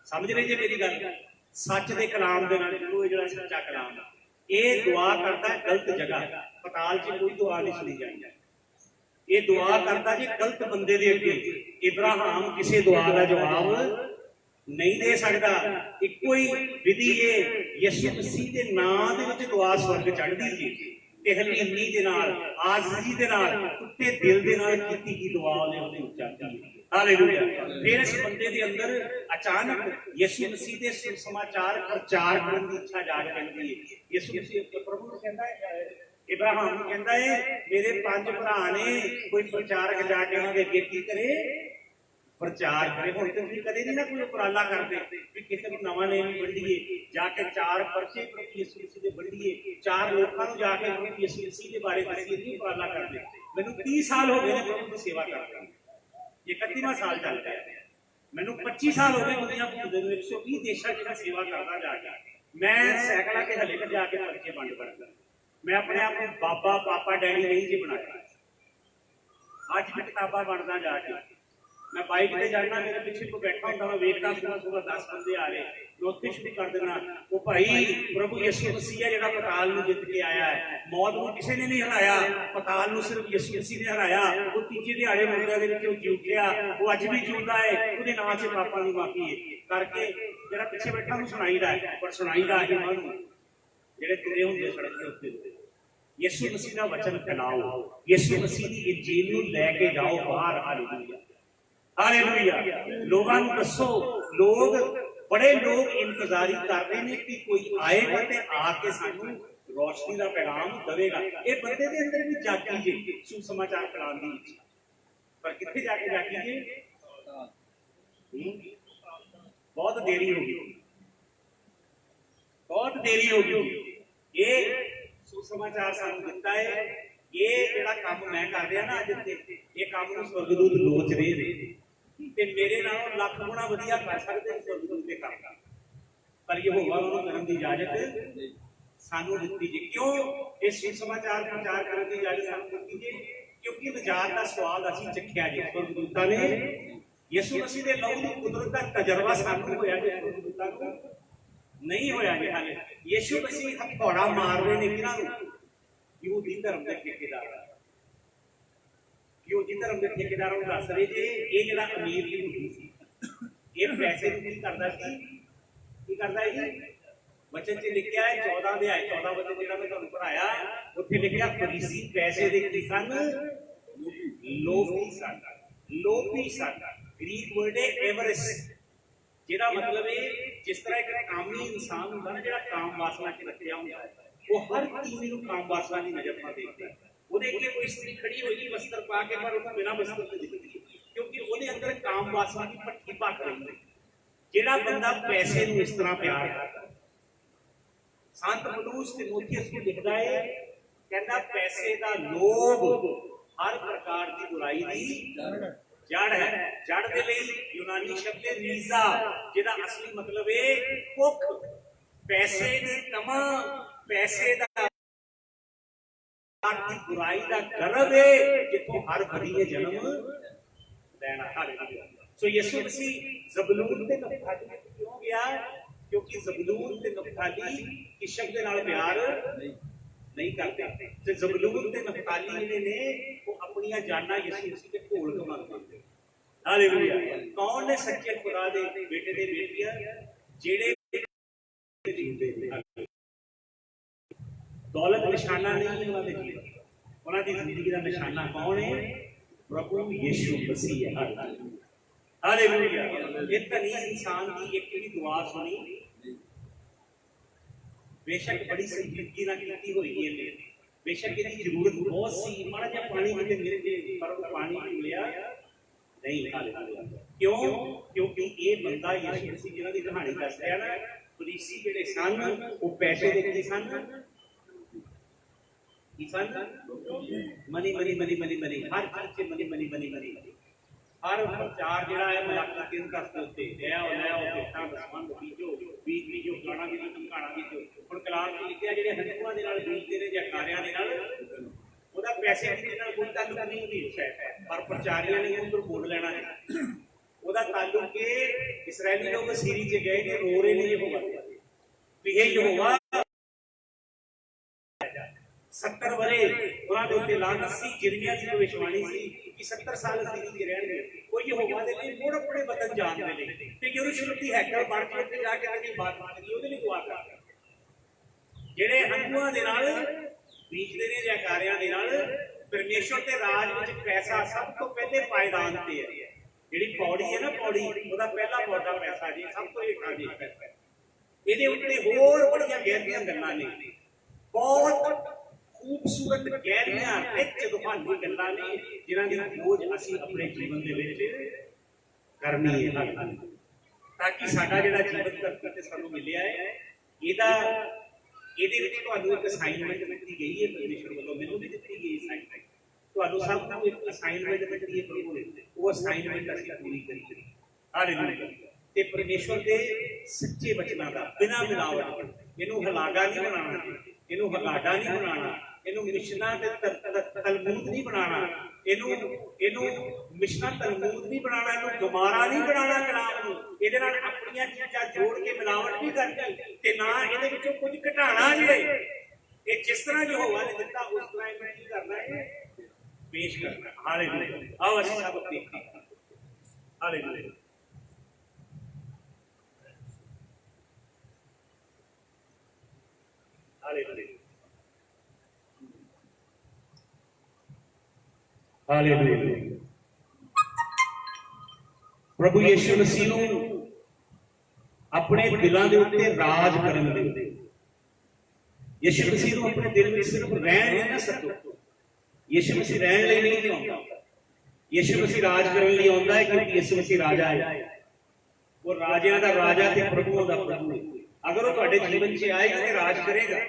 ਸਮਝ ਰਹੇ ਜੇ ਮੇਰੀ ਗੱਲ? ਸੱਚ ਦੇ ਕਲਾਮ ਦੇ ਨਾਲ ਜੁੜੋ, ਇਹ ਜਿਹੜਾ ਸੱਚਾ ਕਲਾਮ ਹੈ। ਇਹ ਦੁਆ ਕਰਦਾ ਗਲਤ ਜਗ੍ਹਾ, ਪਤਾਲ 'ਚ ਕੋਈ ਦੁਆ ਨਹੀਂ ਸੁਣੀ ਜਾਂਦੀ। ਇਹ ਦੁਆ ਕਰਦਾ ਜੀ ਗਲਤ ਬੰਦੇ ਦੇ ਅੱਗੇ। ਇਬਰਾਹਿਮ ਕਿਸੇ ਦੁਆ ਦਾ ਜਵਾਬ ਨਹੀਂ ਦੇ ਸਕਦਾ। ਇੱਕੋ ਹੀ ਵਿਧੀ ਹੈ, ਯਿਸੂ ਮਸੀਹ ਦੇ ਨਾਂ ਦੇ ਵਿੱਚ ਦੁਆ ਸਵਰਗ ਚੜ੍ਹਦੀ ਜੀ, ਤੇ ਹਲੀਮੀ ਦੇ ਨਾਲ, ਆਜ਼ੀ ਦੇ ਨਾਲ, ਟੁੱਟੇ ਦਿਲ ਦੇ ਨਾਲ ਕੀਤੀ ਗਈ ਦੁਆ ਉਹਦੇ ਉਚਾਰਦੀ। ਹਾਲੇਲੂਇਆ। ਫਿਰ ਇਸ ਬੰਦੇ ਦੇ ਅੰਦਰ ਅਚਾਨਕ ਯਿਸੂ ਮਸੀਹ ਦੇ ਸੁਸਮਾਚਾਰ ਪ੍ਰਚਾਰ ਕਰਨ ਦੀ ਇੱਛਾ ਜਾਗ ਪੈਂਦੀ ਹੈ। ਯਿਸੂ ਮਸੀਹ ਪ੍ਰਭੂ ਨੂੰ ਕਹਿੰਦਾ ਹੈ, ਇਬਰਾਹਿਮ ਨੂੰ ਕਹਿੰਦਾ ਹੈ, ਮੇਰੇ 5 ਭਰਾ ਨੇ, ਕੋਈ ਪ੍ਰਚਾਰਕ ਜਾ ਕੇ ਉਹਨਾਂ ਦੇ ਅੱਗੇ ਕੀ ਕਰੇ, ਪ੍ਰਚਾਰ ਕਰੇ। ਹੁਣ ਤੇ ਤੁਸੀਂ ਕਦੇ ਨਹੀਂ ਨਾ ਕੋਈ ਉਪਰਾਲਾ ਕਰਦੇ ਵੀ ਕਿਸੇ ਨੂੰ ਨਵਾਂ ਨੇਮ ਵੰਡੀਏ, ਜਾ ਕੇ 4 ਪਰਚੇ ਪ੍ਰਭੂ ਯਿਸੂ ਮਸੀਹ ਦੇ ਵੰਡੀਏ, 4 ਲੋਕਾਂ ਨੂੰ ਜਾ ਕੇ ਪ੍ਰਭੂ ਯਿਸੂ ਮਸੀਹ ਦੇ ਬਾਰੇ ਦੱਸੀਏ, ਨਹੀਂ ਉਪਰਾਲਾ ਕਰਦੇ। ਮੈਨੂੰ 30 ਸਾਲ ਹੋ ਗਏ ਨੇ ਪ੍ਰਭੂ ਦੀ ਸੇਵਾ ਕਰਦੇ, 31ਵਾਂ ਸਾਲ ਚੱਲ ਰਿਹਾ। ਮੈਨੂੰ 25 ਸਾਲ ਹੋ ਗਏ ਦੁਨੀਆ ਭੁੱਲਦੇ ਨੂੰ, 120 ਦੇਸ਼ਾਂ 'ਚ ਮੈਂ ਸੇਵਾ ਕਰਦਾ ਜਾ ਕੇ। ਮੈਂ ਸਾਈਕਲਾਂ ਤੇ ਹਲੇ ਜਾ ਕੇ ਪਰਚੇ ਵੰਡ ਕਰਦਾ। ਮੈਂ ਆਪਣੇ ਆਪ ਨੂੰ ਬਾਬਾ, ਪਾਪਾ, ਡੈਡੀ ਨਹੀਂ ਜੀ ਬਣਾਇਆ। ਅੱਜ ਵੀ ਕਿਤਾਬਾਂ ਵੰਡਦਾ ਜਾ ਕੇ। ਮੈਂ ਬਾਈਕ ਤੇ ਜਾਣਾ, ਮੇਰੇ ਪਿੱਛੇ ਕੋਈ ਬੈਠਾ ਹੁੰਦਾ, ਮੈਂ ਵੇਖਦਾ ਸੁਬਹ 10 ਬੰਦੇ ਆ ਰਹੇ, ਮੈਂ ਉੱਥੇ ਸ਼ੁਰੂ ਕਰ ਦੇਣਾ, ਉਹ ਭਾਈ ਪ੍ਰਭੂ ਯਿਸੂ ਮਸੀਹ ਹੈ ਜਿਹੜਾ ਪਤਾਲ ਨੂੰ ਜਿੱਤ ਕੇ ਆਇਆ ਹੈ। ਮੌਤ ਨੂੰ ਕਿਸੇ ਨੇ ਨਹੀਂ ਹਰਾਇਆ, ਪਤਾਲ ਨੂੰ ਸਿਰਫ ਯਿਸੂ ਮਸੀਹ ਨੇ ਹਰਾਇਆ। ਉਹ ਤੀਜੇ ਦਿਹਾੜੇ ਮੁਰਦਿਆਂ ਦੇ ਵਿੱਚ ਉਹ ਜੀ ਉੱਠਿਆ, ਉਹ ਅੱਜ ਵੀ ਜਿਉਂਦਾ ਹੈ। ਉਹਦੇ ਨਾਂ 'ਚ ਪਾਪਾਂ ਦੀ ਮਾਫੀ ਹੈ ਕਰਕੇ ਜਿਹੜਾ ਪਿੱਛੇ ਬੈਠਾ ਉਹਨੂੰ ਸੁਣਾਈਦਾ ਹੈ, ਪਰ ਸੁਣਾਈਦਾ ਹੈ ਨੂੰ ਜਿਹੜੇ ਤੁਰੇ ਹੁੰਦੇ ਸੜਕ ਦੇ ਉੱਤੇ। ਯਿਸੂ ਮਸੀਹ ਦਾ ਵਚਨ ਫੈਲਾਓ, ਯਿਸੂ ਮਸੀਹ ਦੀ ਇੰਜੀਲ ਨੂੰ ਲੈ ਕੇ ਜਾਓ ਬਾਹਰ। ਹਾਲੇਲੂਇਆ। हालेलुया। लोगों को दसो, लोग बड़े लोग इंतजारी कर रहे हैं कि कोई आएगा ते आके सानू रोशनी का पैगाम देगा। ये बंदे दे अंदर भी जागी जे सुसमाचार फैलाने दी इच्छा, पर कितने जाके जागी जे? बहुत देरी हो गई, बहुत देरी हो गई। ये सुसमाचार सानू दिता है, ये जेड़ा काम मैं कर रहा ना अज इत्थे, ये काम नूं स्वर्गदूत लोच रहे ने ते मेरे नालों लख गुणा वधिया कर सकते स्वर्गदूत दे काम, पर यहोवा नूं करन दी इजाजत सानू दित्ती जी। क्यों ये सुसमाचार प्रचार करने की इजाजत सानू दित्ती जी? क्योंकि निजात का स्वाद असीं चखिया जी स्वर्गदूतां ने। यीशु मसीह दे लहू दी कुदरत का तजर्बा सानू होया जी, स्वर्गदूतां नूं नहीं होया जी। हाले यीशु मसीह हथौड़ा मार रहे ने किहनां नूं? यहूदी धर्म के ठेकेदार, यहूदी धर्म के ठेकेदारों को दस रहे जे ये जिहड़ा अमीर यहूदी सी, ये पैसे नूं की करदा सी? की करदा है जी? वचन च लिखिया है 14 अध्याय 14 वचन जिहड़ा मैं तुहानूं पढ़ाया, उत्थे लिखिया फरीसी पैसे दे की सन? लोभी सन। लोभी सन, ग्रीक वर्ड है एवरिस, जिहड़ा मतलब है जिस तरह एक कामी इंसान होंदा ना, जिहड़ा काम वासना च रखिया हुंदा है, वो हर चीज नूं काम वासना की नजर नाल देखदा है। ਉਹਦੇ ਅੱਗੇ ਕੋਈ स्त्री खड़ी होगी वस्त्र पा के, पर ਉਹਨੂੰ बिना वस्त्र ਤੋਂ दिखदी, क्योंकि ਉਹਦੇ अंदर काम वासना की भट्ठी भख रही है। ਜਿਹੜਾ ਬੰਦਾ ਪੈਸੇ ਨੂੰ ਇਸ ਤਰ੍ਹਾਂ ਪਿਆਰ ਕਰਦਾ, संत पौलुस तीमुथियुस को लिखता है, कहता पैसे का लोभ हर प्रकार की बुराई की जड़ है। जड़ के लिए यूनानी शब्द है रीजा, जिहदा असली मतलब है भुख, पैसे की तमा, पैसे का की बुराई का गर्व है, जिथों हर बड़ी ने जन्म लेना। हालेलुया। सो यीशु मसीह ज़बूलून ते नप्ताली क्यों गया? क्योंकि ज़बूलून ते नप्ताली किशम के नाल प्यार नहीं करते, ते ज़बूलून ते नप्ताली जिहड़े ने वो अपनी जाना यीशु मसीह के कोल कमांदे। हालेलुया। कौन ने सच्चे खुदा दे बेटे दे बेटियां जिहड़े जींदे ने? दौलत निशाना नहीं है उन्हां दे जीवन, उन्हां दी जिंदगी दा निशाना कौन है? प्रभु यीशु मसीह है। हालेलुया। ये धनी इंसान की एक भी दुआ सुनी, बेशक बड़ी संजीदगी ना की हुई है, बेशक इसकी जरूरत बहुत सी, माड़ा जिहा पानी किते मिल जे पर वो पानी नहीं मिलिया नहीं। हालेलुया। क्यों? क्योंकि ये बंदा यीशु मसीह जिन्हां दी कहानी दस रहा ना, फरीसी जिहड़े सन वो पैसे दे के सन, money money money money money, हर चीज से मनी मनी मनी मनी। हर प्रचार जिहड़ा है मलाकी दिन करते उत्ते ले आओ बेटा दसवंध बीजो, बीज बीजो, फलाना बीजो, ढमकाना बीजो। हुण कलाम च लिखिया जिहड़े हंझूआं दे नाल बीजदे ने जां कारियां दे नाल, ਉਹਦਾ ਪੈਸੇ ਦੇ ਨਾਲ ਕੋਈ ਤਾਲੁਕ नहीं ਹੁੰਦੀ है, पर प्रचारियां ने उधर बोल लेना है। ਉਹਦਾ ਤਾਲੁਕ है इसराइली लोग सीरी च गए ने रो रहे ने यहोवा भी हे यहोवा 70 वरे ਉਹਨਾਂ ਦੇ ਉੱਤੇ ਲਾਨਤ ਸੀ। ਜਿਰਮੀਆ ਦੀ ਭਵਿੱਖਬਾਣੀ ਸੀ कि 70 साल सीरी च रहणगे। ਉਹ ਯਹੋਵਾ ਦੇ ਲਈ ਮੁੜ ਆਪਣੇ ਵਤਨ ਜਾਣ ਦੇ ਲਈ ਤੇ ਯਰੂਸ਼ਲਮ ਦੀ ਹੈਕਲ ਬਣ ਕੇ ਉੱਤੇ ਜਾ ਕੇ ਕਦੀ ਬਾਤ ਕਰੀ, ਉਹਦੇ ਲਈ ਦੁਆ ਕਰ। ਜਿਹੜੇ ਹੰਝੂਆਂ ਦੇ ਨਾਲ ਬੀਜਦੇ ਨੇ ਜਾਂ ਕਾਰਿਆਂ ਦੇ ਨਾਲ, ਪਰਮੇਸ਼ਰ ਦੇ ਰਾਜ ਵਿੱਚ ਪੈਸਾ ਸਭ ਤੋਂ ਪਹਿਲੇ ਪਾਇਦਾਨ ਤੇ ਹੈ। ਜਿਹੜੀ ਪੌੜੀ ਹੈ ਨਾ, ਪੌੜੀ ਉਹਦਾ ਪਹਿਲਾ ਪੌਦਾ ਪੈਸਾ ਜੀ, ਸਭ ਤੋਂ ਹੇਠਾਂ ਜੀ ਪੈਸਾ। ਇਹਦੇ ਉੱਤੇ ਹੋਰ ਬੜੀਆਂ ਗਹਿਰੀਆਂ ਗੱਲਾਂ ਨੇ, ਬਹੁਤ खूबसूरत गहरियां रिच रूहानी गल्लां ने, जिन्हां दी खोज असीं अपने जीवन दे विच करनी है, ताकि साडा जिहड़ा जीवन धरती ते सानूं मिलिया है, ਇਹਦੇ ਵਿੱਚ ਤੁਹਾਨੂੰ ਇੱਕ ਅਸਾਈਨਮੈਂਟ ਦਿੱਤੀ ਗਈ ਹੈ ਪਰਮੇਸ਼ਰ ਵੱਲੋਂ, ਮੈਨੂੰ ਵੀ ਦਿੱਤੀ ਗਈ ਅਸਾਈਨਮੈਂਟ, ਤੁਹਾਨੂੰ ਸਭ ਨੂੰ ਇੱਕ ਅਸਾਈਨਮੈਂਟ ਦਿੱਤੀ ਹੈ ਪ੍ਰਭੂ ਨੇ, ਉਹ ਅਸਾਈਨਮੈਂਟ ਅਸੀਂ ਪੂਰੀ ਕਰੀਏ। ਹਾਲੇਲੂਇਆ। ਤੇ ਪਰਮੇਸ਼ਰ ਦੇ ਸੱਚੇ ਵਚਨਾਂ ਦਾ ਬਿਨਾਂ ਮਿਲਾਵਟ, ਇਹਨੂੰ ਹਲਾਗਾ ਨਹੀਂ ਬਣਾਉਣਾ, ਇਹਨੂੰ ਹਲਾਡਾ ਨਹੀਂ ਬਣਾਉਣਾ, ਇਹਨੂੰ ਮਿਸ਼ਨਾ ਤੇ ਤਲਮੂਦ ਨਹੀਂ ਬਣਾਉਣਾ, ਇਹਨੂੰ ਮਿਸ਼ਨਾ ਤਲਮੂਦ ਨਹੀਂ ਬਣਾਉਣਾ, ਇਹਨੂੰ ਗਮਾਰਾ ਨਹੀਂ ਬਣਾਉਣਾ ਕਲਾਮ ਨੂੰ। ਇਹਦੇ ਨਾਲ ਆਪਣੀਆਂ ਚੀਜ਼ਾਂ ਜੋੜ ਕੇ ਮਿਲਾਵਟ ਨਹੀਂ ਕਰਨੀ ਤੇ ਨਾ ਇਹਦੇ ਵਿੱਚੋਂ ਕੁਝ ਘਟਾਣਾ। ਜਿਹੜੇ ਇਹ ਜਿਸ ਤਰ੍ਹਾਂ ਯਹੋਵਾ ਨੇ ਦਿੱਤਾ ਉਸ ਤਰ੍ਹਾਂ ਇਹਨੂੰ ਕੀ ਕਰਨਾ ਹੈ? ਪੇਸ਼ ਕਰਨਾ। ਹਾਲੇਲੂਇਆ। ਆਓ ਅਸੀਂ ਸਭ ਦੇਖੀਏ। ਹਾਲੇਲੂਇਆ। ਹਾਲੇਲੂਇਆ। हालेलुया। प्रभु यीशु मसीह ਨੂੰ ਆਪਣੇ ਦਿਲਾਂ ਦੇ ਉੱਤੇ ਰਾਜ ਕਰਨ ਦਿਓ। ਯਿਸੂ ਮਸੀਹ ਨੂੰ ਆਪਣੇ ਦਿਲ ਵਿੱਚ ਸਿਰਫ ਰਹਿਣ ਨਹੀਂ ਨਾ ਸਕੋ। ਯਿਸੂ ਮਸੀਹ ਰਹਿਣ ਲਈ ਨਹੀਂ ਆਉਂਦਾ, ਯਿਸੂ ਮਸੀਹ ਰਾਜ ਕਰਨ ਲਈ ਆਉਂਦਾ ਹੈ, ਕਿਉਂਕਿ ਯਿਸੂ ਮਸੀਹ ਰਾਜਾ ਹੈ। ਉਹ ਰਾਜਿਆਂ ਦਾ ਰਾਜਾ ਤੇ ਪ੍ਰਭੂਆਂ ਦਾ ਪ੍ਰਭੂ ਹੈ। ਅਗਰ ਉਹ ਤੁਹਾਡੇ ਜੀਵਨ 'ਚ ਆਏਗਾ ਤੇ ਰਾਜ ਕਰੇਗਾ,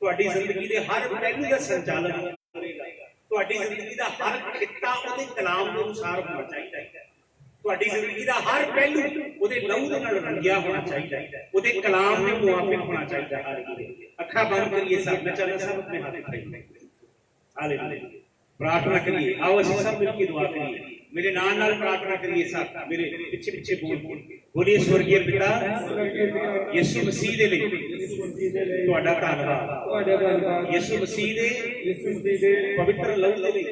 ਤੁਹਾਡੀ ਜ਼ਿੰਦਗੀ ਦੇ ਹਰ ਪਹਿਲੂ ਦਾ ਸੰਚਾਲਨ ਕਰੇਗਾ। ਤੁਹਾਡੀ ਜ਼ਿੰਦਗੀ ਦਾ ਹਰ ਖਿੱਤਾ ਉਹਦੇ ਕਲਾਮ ਦੇ ਅਨੁਸਾਰ ਹੋਣਾ ਚਾਹੀਦਾ ਹੈ। ਤੁਹਾਡੀ ਜ਼ਿੰਦਗੀ ਦਾ ਹਰ ਪਹਿਲੂ ਉਹਦੇ ਲਹੂ ਦੇ ਨਾਲ ਰੰਗਿਆ ਹੋਣਾ ਚਾਹੀਦਾ ਹੈ, ਉਹਦੇ ਕਲਾਮ ਦੇ ਮੁਆਫਿਕ ਹੋਣਾ ਚਾਹੀਦਾ ਹੈ। ਅੱਖਾਂ ਬੰਦ ਕਰੀਏ ਸਭ, ਮੈਂ ਚਾਹੁੰਦਾ ਸਭ ਆਪਣੇ ਹੱਥ ਉਠਾਈਏ। ਹਾਲੇਲੂਇਆ। प्रार्थना करिए, आओ ਅਸੀਂ सब मिलकर दुआ करिए। मेरे नाल प्रार्थना करिए सब, मेरे पीछे पीछे बोलिए। स्वर्गीय पिता यीशु मसीह दे लई ਤੁਹਾਡਾ ਧੰਨਵਾਦ। ਯਿਸੂ ਮਸੀਹ ਦੇ ਪਵਿੱਤਰ ਲਹੂ ਦੇ ਲਈ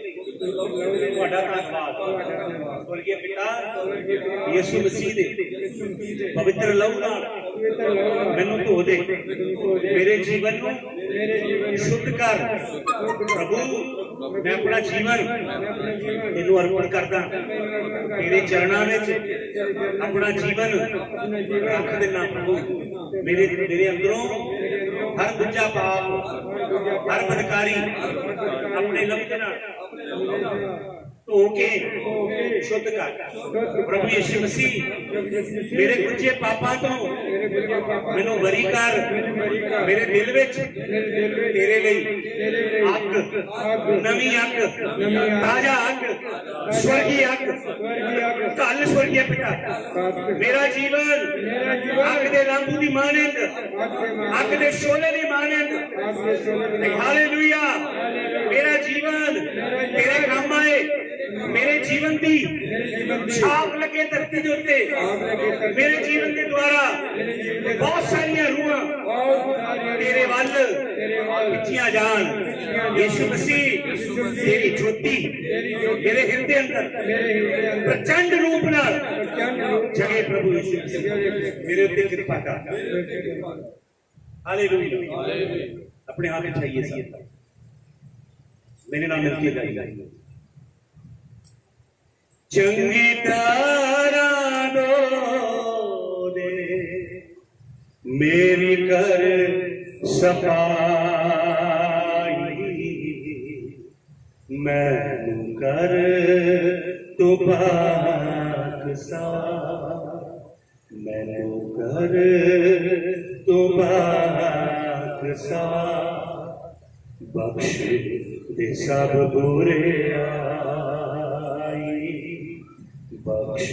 ਤੁਹਾਡਾ ਧੰਨਵਾਦ। स्वर्गीय पिता यीशु मसीह ਦੇ ਪਵਿੱਤਰ ਲਹੂ ਨਾਲ ਮੈਨੂੰ ਧੋ ਦੇ, ਮੇਰੇ ਜੀਵਨ ਨੂੰ शुद्ध कर। प्रभु मैं अपना जीवन तेनू अर्पण करदा, तेरे चरणों में अपना जीवन रख देना। प्रभु मेरे अंदरों हर गुज्जा पाप, हर बदकारी अपने लहू नाल धो के शुद्ध कर। प्रभु यीशु मसीह मेरे गुज्जे पापां तो मैनू बरी कर। मेरे दिल विच तेरे लिए अग, नवी अग, ताजा अग, स्वर्गीय अग कल। स्वर्गीय पिता मेरा जीवन अग दे लांबू दी मानंद, अग दे शोले दी मानंद। हालेलुया। मेरा जीवन तेरे काम आए, मेरे जीवन की छाप लगे धरती के उत्ते। मेरे जीवन के द्वारा बहुत सारिया रूहां तेरे वल खिंचियां जान। यीशु मसीह तेरी ज्योति मेरे हृदय अंदर प्रचंड रूप नाल जगे। प्रभु यीशु मसीह मेरे उत्ते कृपा कर। हालेलुया। अपने हाथ उठाइए सब, मेरे नाम मिलके गाइए। चंगी तारा दो दे मेरी कर सफाई, मैनू कर तू पाक सा, मैनू कर तू पाक सा। बख्श दे सब बुरे बख्श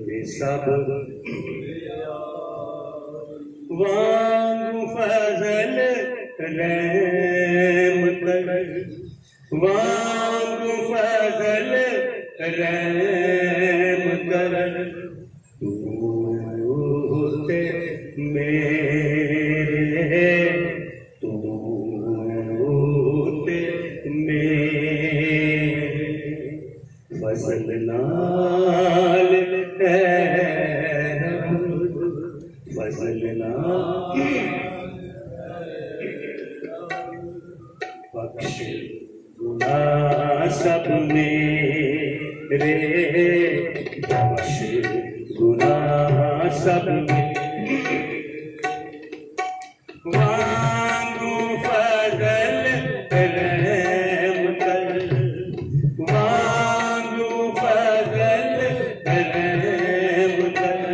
दे सब वांगू फजल रहम कर, वांगू फजल रहम कर। तू ते मेरे, तू ते मेरे फजल नाल फजल नाल बख्श गुनाह सब मेरे, बख्श गुनाह सब मेरे। वांगू फजल रहम कर, वांगू फजल रहम कर।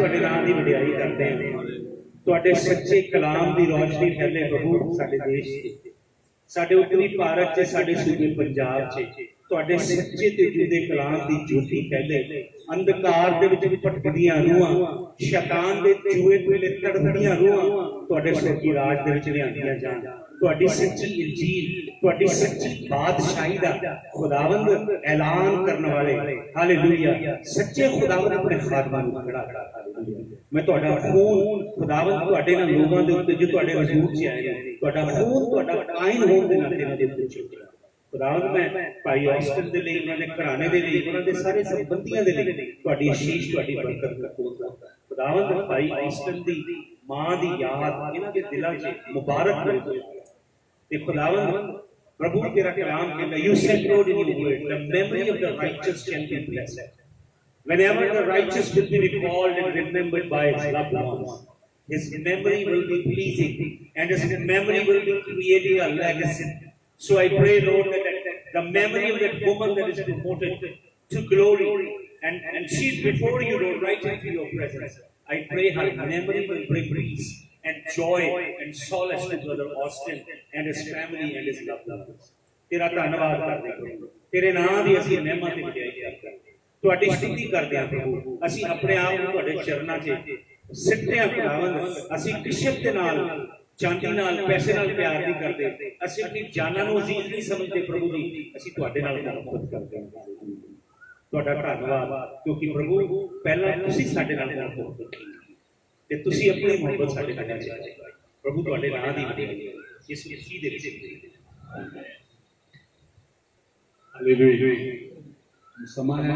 ਤੁਹਾਡੇ ਨਾਮ ਦੀ ਵਡਿਆਈ ਕਰਦੇ ਹਾਂ। ਤੁਹਾਡੇ ਸੱਚੇ ਕਲਾਮ ਦੀ ਰੋਸ਼ਨੀ ਫੈਲੇ ਪ੍ਰਭੂ ਸਾਡੇ ਦੇਸ਼ 'ਚ, ਸਾਡੇ ਉੱਤਰੀ ਭਾਰਤ 'ਚ, ਸਾਡੇ ਸੂਬੇ ਪੰਜਾਬ 'ਚ ਤੁਹਾਡੇ ਸੱਚੇ ਤੇ ਜੁਦੇ ਕਲਾਮ ਦੀ ਜੋਤੀ ਫੈਲੇ। ਅੰਧਕਾਰ ਦੇ ਵਿੱਚ ਭਟਕਦੀਆਂ ਰੂਹਾਂ, ਸ਼ੈਤਾਨ ਦੇ ਜੂਏ ਵੇਲੇ ਤੜਫਦੀਆਂ ਰੂਹਾਂ ਤੁਹਾਡੇ ਸਵਰਗੀ ਰਾਜ ਦੇ ਵਿੱਚ ਲਿਆਂਦੀਆਂ ਜਾਣ। ਤੁਹਾਡੀ ਸੱਚੀ ਇੰਜੀਲ, ਤੁਹਾਡੀ ਸੱਚੀ ਬਾਦਸ਼ਾਹੀ ਦਾ ਖੁਦਾਵੰਦ ਐਲਾਨ ਕਰਨ ਵਾਲੇ, ਹਾਲੇਲੂਇਆ, ਸੱਚੇ ਖੁਦਾਵੰਦ ਆਪਣੇ ਖਾਦਮਾਂ ਨੂੰ ਖੜਾ ਕਰਾ। ਮੈਂ ਤੁਹਾਡਾ ਖੂਨ ਖੁਦਾਵੰਦ ਤੁਹਾਡੇ ਨਾਲ ਲੋਕਾਂ ਦੇ ਉੱਤੇ, ਜੋ ਤੁਹਾਡੇ ਵਜੂਦ 'ਚ ਆਏ ਨੇ, ਤੁਹਾਡਾ ਖੂਨ ਤੁਹਾਡਾ ਕਾਇਨ ਹੋਣ ਦੇ ਨਾਤੇ ਇਹਨਾਂ ਦੇ ਉੱਤੇ ਚੁੱਕਿਆ। ਖੁਦਾਵੰਦ ਮੈਂ ਭਾਈ ਆਸਟਨ ਦੇ ਲਈ, ਉਹਨਾਂ ਦੇ ਘਰਾਣੇ ਦੇ ਲਈ, ਉਹਨਾਂ ਦੇ ਸਾਰੇ ਸੰਬੰਧੀਆਂ ਦੇ ਲਈ ਤੁਹਾਡੀ ਅਸ਼ੀਸ਼, ਤੁਹਾਡੀ ਬਰਕਤ ਕਬੂਲ ਕਰਦਾ। ਖੁਦਾਵੰਦ ਭਾਈ ਆਸਟਨ ਦੀ ਮਾਂ ਦੀ ਯਾਦ ਇਹਨਾਂ ਦੇ ਦਿਲਾਂ 'ਚ ਮੁਬਾਰਕ ਹੋਵੇ। ਤੇ ਖੁਦਾਵੰਦ ਪ੍ਰਭੂ ਤੇਰਾ ਕਲਾਮ ਕਹਿੰਦਾ, you said Lord in your word, the memory of the righteous shall be blessed. Whenever the righteous will be recalled and remembered by his loved ones, his memory will be pleasing and his memory will be creating a legacy. So I pray, Lord, that the memory of that woman that is promoted to glory and she's before you, Lord, right into your presence. I pray her memory will bring peace and joy and solace to Brother Austin and his family and his loved ones. तेरा धन्यवाद करते हैं, तेरे नाम ਦੀ ਅਸੀਂ ਮਹਿਮਾ ਤੇ ਵਡਿਆਈ ਕਰਦੇ ਹਾਂ, ਤੁਹਾਡੀ ਸਤਿ ਕਰਦੇ ਹਾਂ ਪ੍ਰਭੂ। ਅਸੀਂ ਆਪਣੇ ਆਪ ਨੂੰ ਤੁਹਾਡੇ ਚਰਨਾਂ 'ਚ ਸਿੱਟਦੇ ਹਾਂ ਖੁਦਾਵੰਦ। ਅਸੀਂ ਕਿਸ਼ਤ ਦੇ ਨਾਲ, ਚਾਂਦੀ ਨਾਲ, ਪੈਸੇ ਨਾਲ ਪਿਆਰ ਨਹੀਂ ਕਰਦੇ, ਅਸੀਂ ਆਪਣੀ ਜਾਨਾਂ ਨੂੰ ਅਜ਼ੀਜ਼ ਨਹੀਂ ਸਮਝਦੇ ਪ੍ਰਭੂ ਜੀ, ਅਸੀਂ ਤੁਹਾਡੇ ਨਾਲ ਮੁਹੱਬਤ ਕਰਦੇ ਹਾਂ। ਤੁਹਾਡਾ ਧੰਨਵਾਦ, ਕਿਉਂਕਿ ਪ੍ਰਭੂ ਪਹਿਲਾਂ ਤੁਸੀਂ ਸਾਡੇ ਨਾਲ ਮੁਹੱਬਤ ਕੀਤੀ ਤੇ ਤੁਸੀਂ ਆਪਣੀ ਮੁਹੱਬਤ ਸਾਡੇ ਨਾਲ ਚਾਹੀ। ਪ੍ਰਭੂ ਤੁਹਾਡੇ ਨਾਮ ਦੀ ਵਡਿਆਈ ਇਸ ਮਸੀਹ ਦੇ ਵਿੱਚ। ਹਾਲੇਲੂਇਆ। ਸਮਾਂ ਹੈ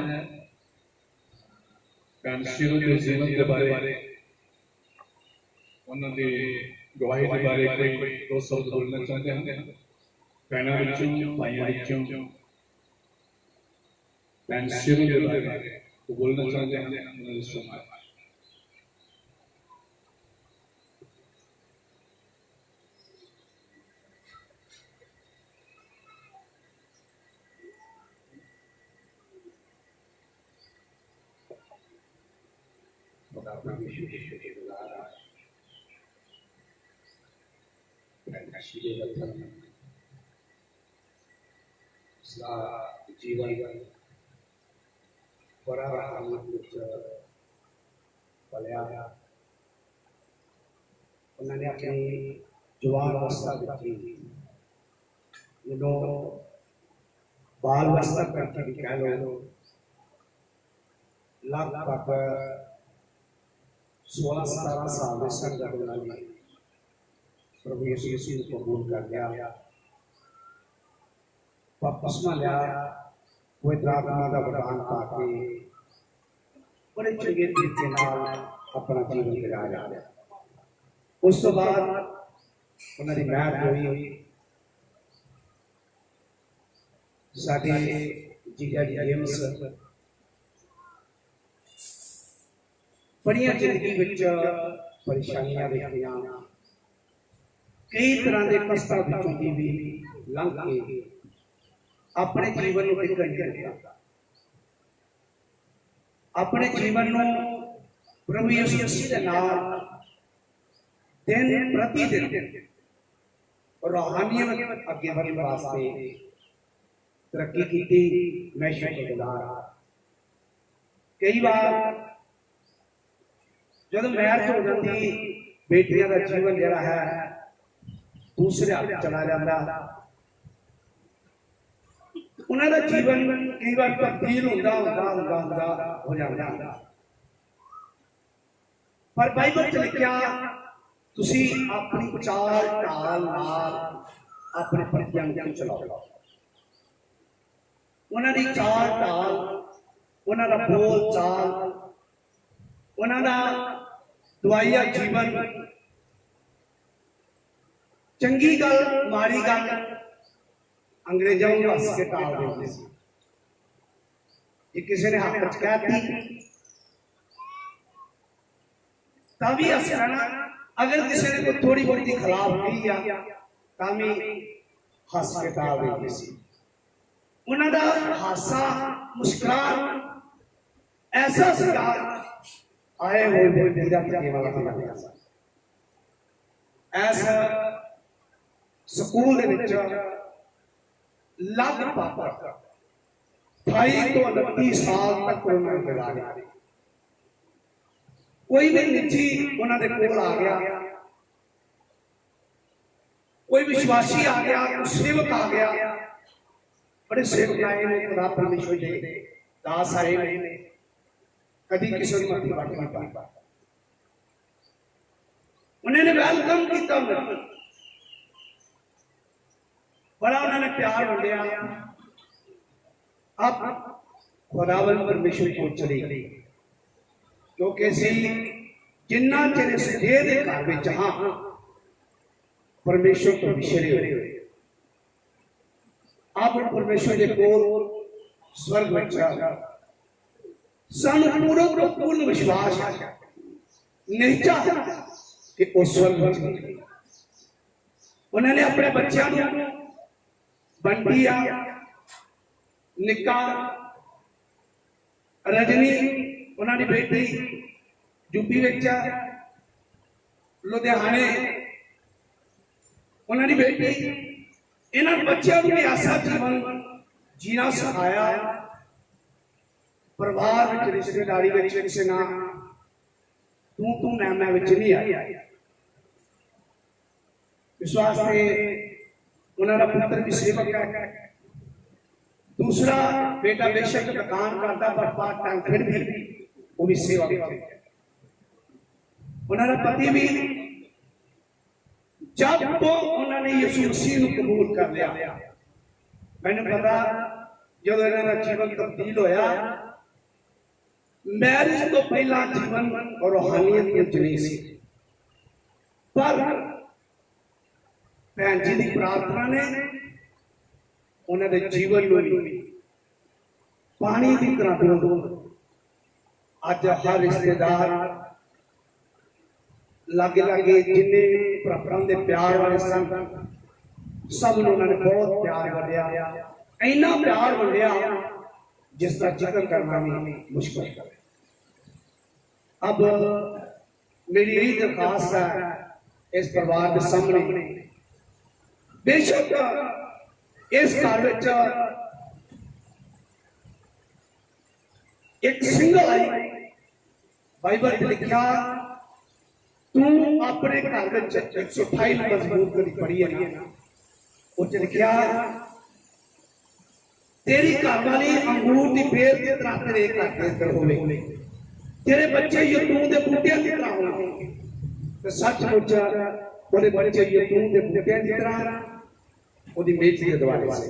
ਪੈਨਸ਼ੀਅਰ ਦੇ ਜੀਵਨ ਦੇ ਬਾਰੇ, ਉਹਨਾਂ ਦੀ ਗਵਾਹੀ ਦੇ ਬਾਰੇ ਕੋਈ ਦੋ ਸ਼ਬਦ ਬੋਲਣਾ ਚਾਹੁੰਦੇ ਹਾਂ। ਭੈਣਾਂ ਵਿੱਚੋਂ, ਭਾਈਆਂ ਵਿੱਚੋਂ ਪੈਨਸ਼ੀਅਰ ਦੇ ਬਾਰੇ ਬੋਲਣਾ ਚਾਹੁੰਦੇ ਹਾਂ। ਉਹਨਾਂ ਦੇ ਸਮਾਂ जीवन बड़ा पलिया। उन्होंने अपनी जवान अवस्था देखी, जो बाल अवस्था करके भी कह लो, लगभग 16-17 साल में संगत प्रभु यीशु को कबूल कर लिया, बपतिस्मा लिया, पवित्र आत्मा का वरदान पाके बड़े चंगे तरीके नाल अपना जीवन गुजारा। उस तो बाद उन्होंने मैरिज हुई, साडे जीजा जी जेम्स बड़िया जिंदगी विच परेशानियां देखियां, कई तरह के कष्टां विचों भी लंघ के अपने जीवन को टिकण दिता, अपने जीवन को प्रभु यीशु मसीह के नाम दिन प्रति दिन रूहानियत अगे बढ़ने वास्ते तरक्की की। मैं शुक्रगुजार। कई बार जब मैरिज हो जाती, बेटियों का जीवन जरा है दूसरे हाथ चला जाता, उन्होंने जीवन कई बार तब्दील हो जाता। पर बाइबल च लिखा, तुसी अपनी चाल ढाल नाल अपने पतियां नूं चलाओ। उन्होंने चाल ढाल, उन्होंने बोल चाल, उन्होंने दवाइया जीवन, चंगी गल माड़ी गल अंग्रेजों को हस के टाल देते थे। ये किसी ने हक च कहती तभी हस कहना, अगर किसी ने कोई थोड़ी बहुत खिलाफ की तभी हस के टाल देते थे। उन्होंने हासा मुस्कुराहट ऐसा सीगा आए हुए वीरा के वाला होना ऐसा स्कूल ਦੇ ਵਿੱਚ लगभग 28 ਤੋਂ 29 ਸਾਲ ਤੱਕ ਉਹਨਾਂ ਨੇ ਗੁਜ਼ਾਰੇ कोई भी निजी उन्होंने कोल आ गया कोई विश्वासी आ गया कोई सेवक आ गया बड़े सेवक आए ने खुदा परमेश्वर जी दास आए ने कभी किसी की मत बात नहीं पाई उन्होंने वेलकम किया बड़ा उन्होंने प्यार वंडिया अब खुदावंद परमेश्वर को चली गई क्योंकि जिन्ना चिर इस देह के घर में हाँ परमेश्वर तो विछड़े हुए आप परमेश्वर के कोल स्वर्ग में सानू पूर्ण विश्वास नहीं चाहता कि वो स्वर्ग में उन्होंने अपने बच्चों को बंटिया निका रजनी उन्होंने बेटी यूपी लुधियाने उन्होंने बेटी इन्होंने बच्चों को ऐसा जीवन जीना सिखाया परिवार में रिश्तेदारी किसी ना तू मैं नहीं आई इस वास्ते उन्होंने पुत्र भी सेवक है दूसरा बेटा बेशक दुकान करता पर पार्ट टाइम फिर भी वो भी सेवा उन्होंने पति भी जब तो उन्होंने यीशु मसीह को कबूल कर लिया मैंने पता जो इन्होंने जीवन तब्दील होया मैरिज तो पहला जीवन और रूहानियत कुछ नहीं सी पर भैन जी की प्रार्थना ने उन्होंने जीवन में पानी की तरह आज हर रिश्तेदार लागे लागे जिन्ने भरावां दे प्यार वाले सन सब उन्होंने बहुत प्यार वंडिया इन्ना प्यार वंडिया जिसका जिक्र करना भी मुश्किल है अब मेरी यही दरखास्त है इस परिवार के सामने बेशक इस घर एक सिंगल आई बाइबल लिखा तू अपने घर में 128 मजबूत करी पढ़ी है ना उस लिखा तेरी घर वाली अंगूर की बेल की तरह तेरे घर के अंदर होवे तेरे बच्चे यतून के बूटियां की तरह होंगे तो सचमुच ओदे बच्चे यतून के बूटियां की तरह ओदी मेज के दरवाजे से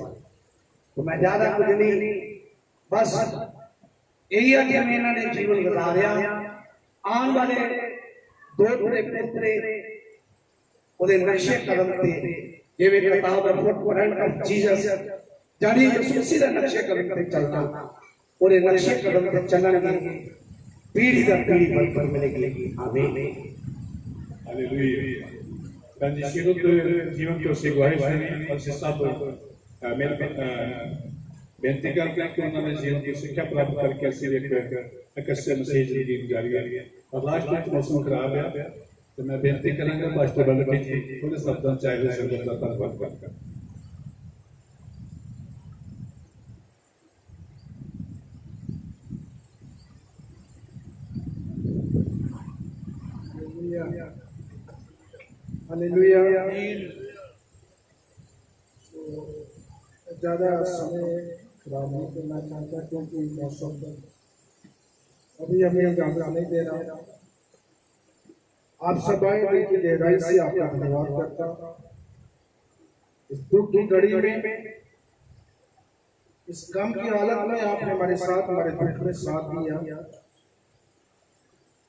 तो मैं ज्यादा कुछ नहीं बस यही है कि हमें इन्होंने जीवन गुजारिया आने वाले दो थोड़े पुत्रे ओदे नक्शे कदम थे जिवें किताब फुटप्रिंट ऑफ जीसस जानी यीशु मसीह दा नक्शे कदम ते चलना ओदे नक्शे कदम ते चलना पीढ़ी दर पीढ़ी पर मिलेगी आमीन हालेलुया बंदिशों के जीवन को सिखाए हैं और सब मेरे बेनती करते हैं कि उन्होंने जीवन की शिक्षा प्राप्त करके एक अच्छे मसीह जिंदगी गुजारी है और लास्ट में मौसम खराब है तो मैं बेनती करूंगा पास्टर बंद जी थोड़े शब्दों चाहे संगत का धन्यवाद करता हालेलुया ज़्यादा समय खराब नहीं करना चाहता क्योंकि मौसम अभी हमें इजाज़त नहीं दे रहा आप सब आए बल्कि गहराई से आपका धन्यवाद करता इस दुख की घड़ी में इस गम की हालत में आपने हमारे साथ हमारे दुख में साथ दिया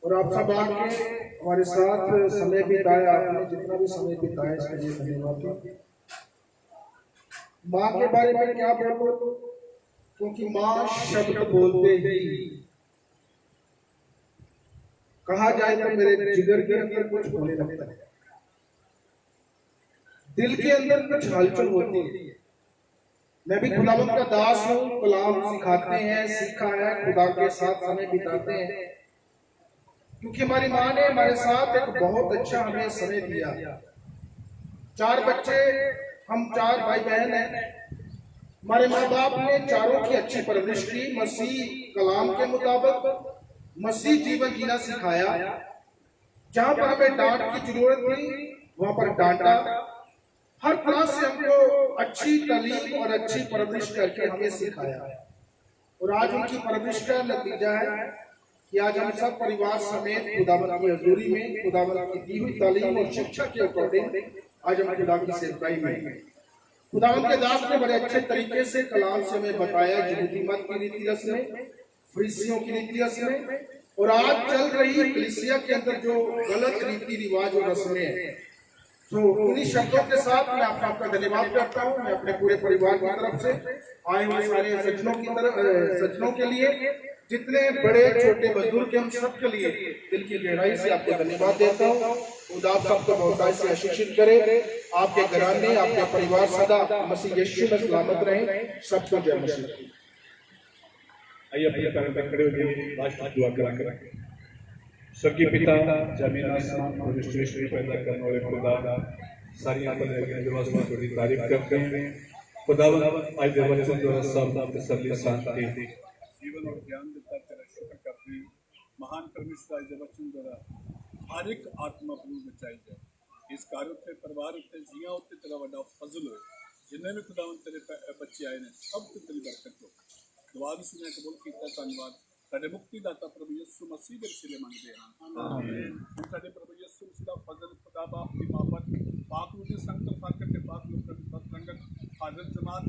और आप सब आके हमारे साथ समय बिताया आपने जितना भी समय बिताया इसके लिए धन्यवाद माँ के बारे में क्या बोलो क्योंकि माँ शब्द बोलते ही कहा जाए तो मेरे जिगर के अंदर कुछ होने लगता है दिल के अंदर कुछ हलचल होती है मैं भी खुदावंद का दास हूँ कलाम सिखाते हैं सीखा है खुदा के साथ समय बिताते हैं क्योंकि हमारी माँ ने हमारे साथ एक बहुत अच्छा हमें समय दिया। 4 बच्चे, हम 4 भाई बहन हैं। हमारे माँ बाप ने चारों की अच्छी परवरिश की, मसीह कलाम के मुताबिक मसीह जीवन जीना सिखाया। जहां पर हमें डांट की जरूरत थी वहां पर डांटा। हर तरह से हमको अच्छी तालीम और अच्छी परवरिश करके हमें सिखाया। और आज उनकी परवरिश का नतीजा है कि आज हम सब परिवार समेत खुदावंद की हजूरी में खुदावंद की दी हुई तालीम और शिक्षा के अकॉर्डिंग आज हम खुदा की सेवकाई में। खुदावंद के दास ने बड़े अच्छे तरीके से कलाम से हमें बताया यहूदी मत की रीति रस्में, फरीसियों की रीति रस्में, और आज चल रही कलीसिया के अंदर जो गलत रीति रिवाज और रस्में हैं। तो उन्हीं शब्दों के साथ मैं आपका धन्यवाद करता हूँ। मैं अपने पूरे परिवार की तरफ से आए हुए सारे सज्जनों के लिए, जितने बड़े छोटे बुजुर्ग हम सबके लिए दिल की गहराई से आपको धन्यवाद देता हूँ। खुदा आप सबको बहुतायत से आशीषित करे। आपके घराने, आपके परिवार सदा मसीह यीशु में सलामत रहे। सबको जय मसीह। आइए अपने पैरों पर खड़े हो जाइए, लास्ट दुआ करेंगे। स्वर्गीय पिता, जमीन आसमान और सृष्टि पैदा करने वाले खुदा, सारी बड़ी तारीफ करते हैं। खुदावंद आज देव वचन द्वारा सब तसल्ली शांति जीवन और ज्ञान देता तेरा शुक्र करते हैं। महान परमेश्वर आज देव वचन द्वारा हर एक आत्मा प्रभु बचाई जाए। इस कार्य उत्ते परिवार उत्ते जिया उत्ते तेरा बड़ा फजल हो। जिन्हें भी खुदावंद तेरे बच्चे आए ने सब ते तेरी बरकत हो। दुआ भी सुने कबूल कीता, धन्यवाद। साडे मुक्तिदाता प्रभु यीशु मसीह दे वसीले मंगदे हां, आमीन। हम साडे प्रभु यीशु मसीह दा फजल, खुदा बाप दी मोहब्बत, पाक रूह दी संगत, फाकर ते पाक लोकां दी सत्संगत, हाज़र जमात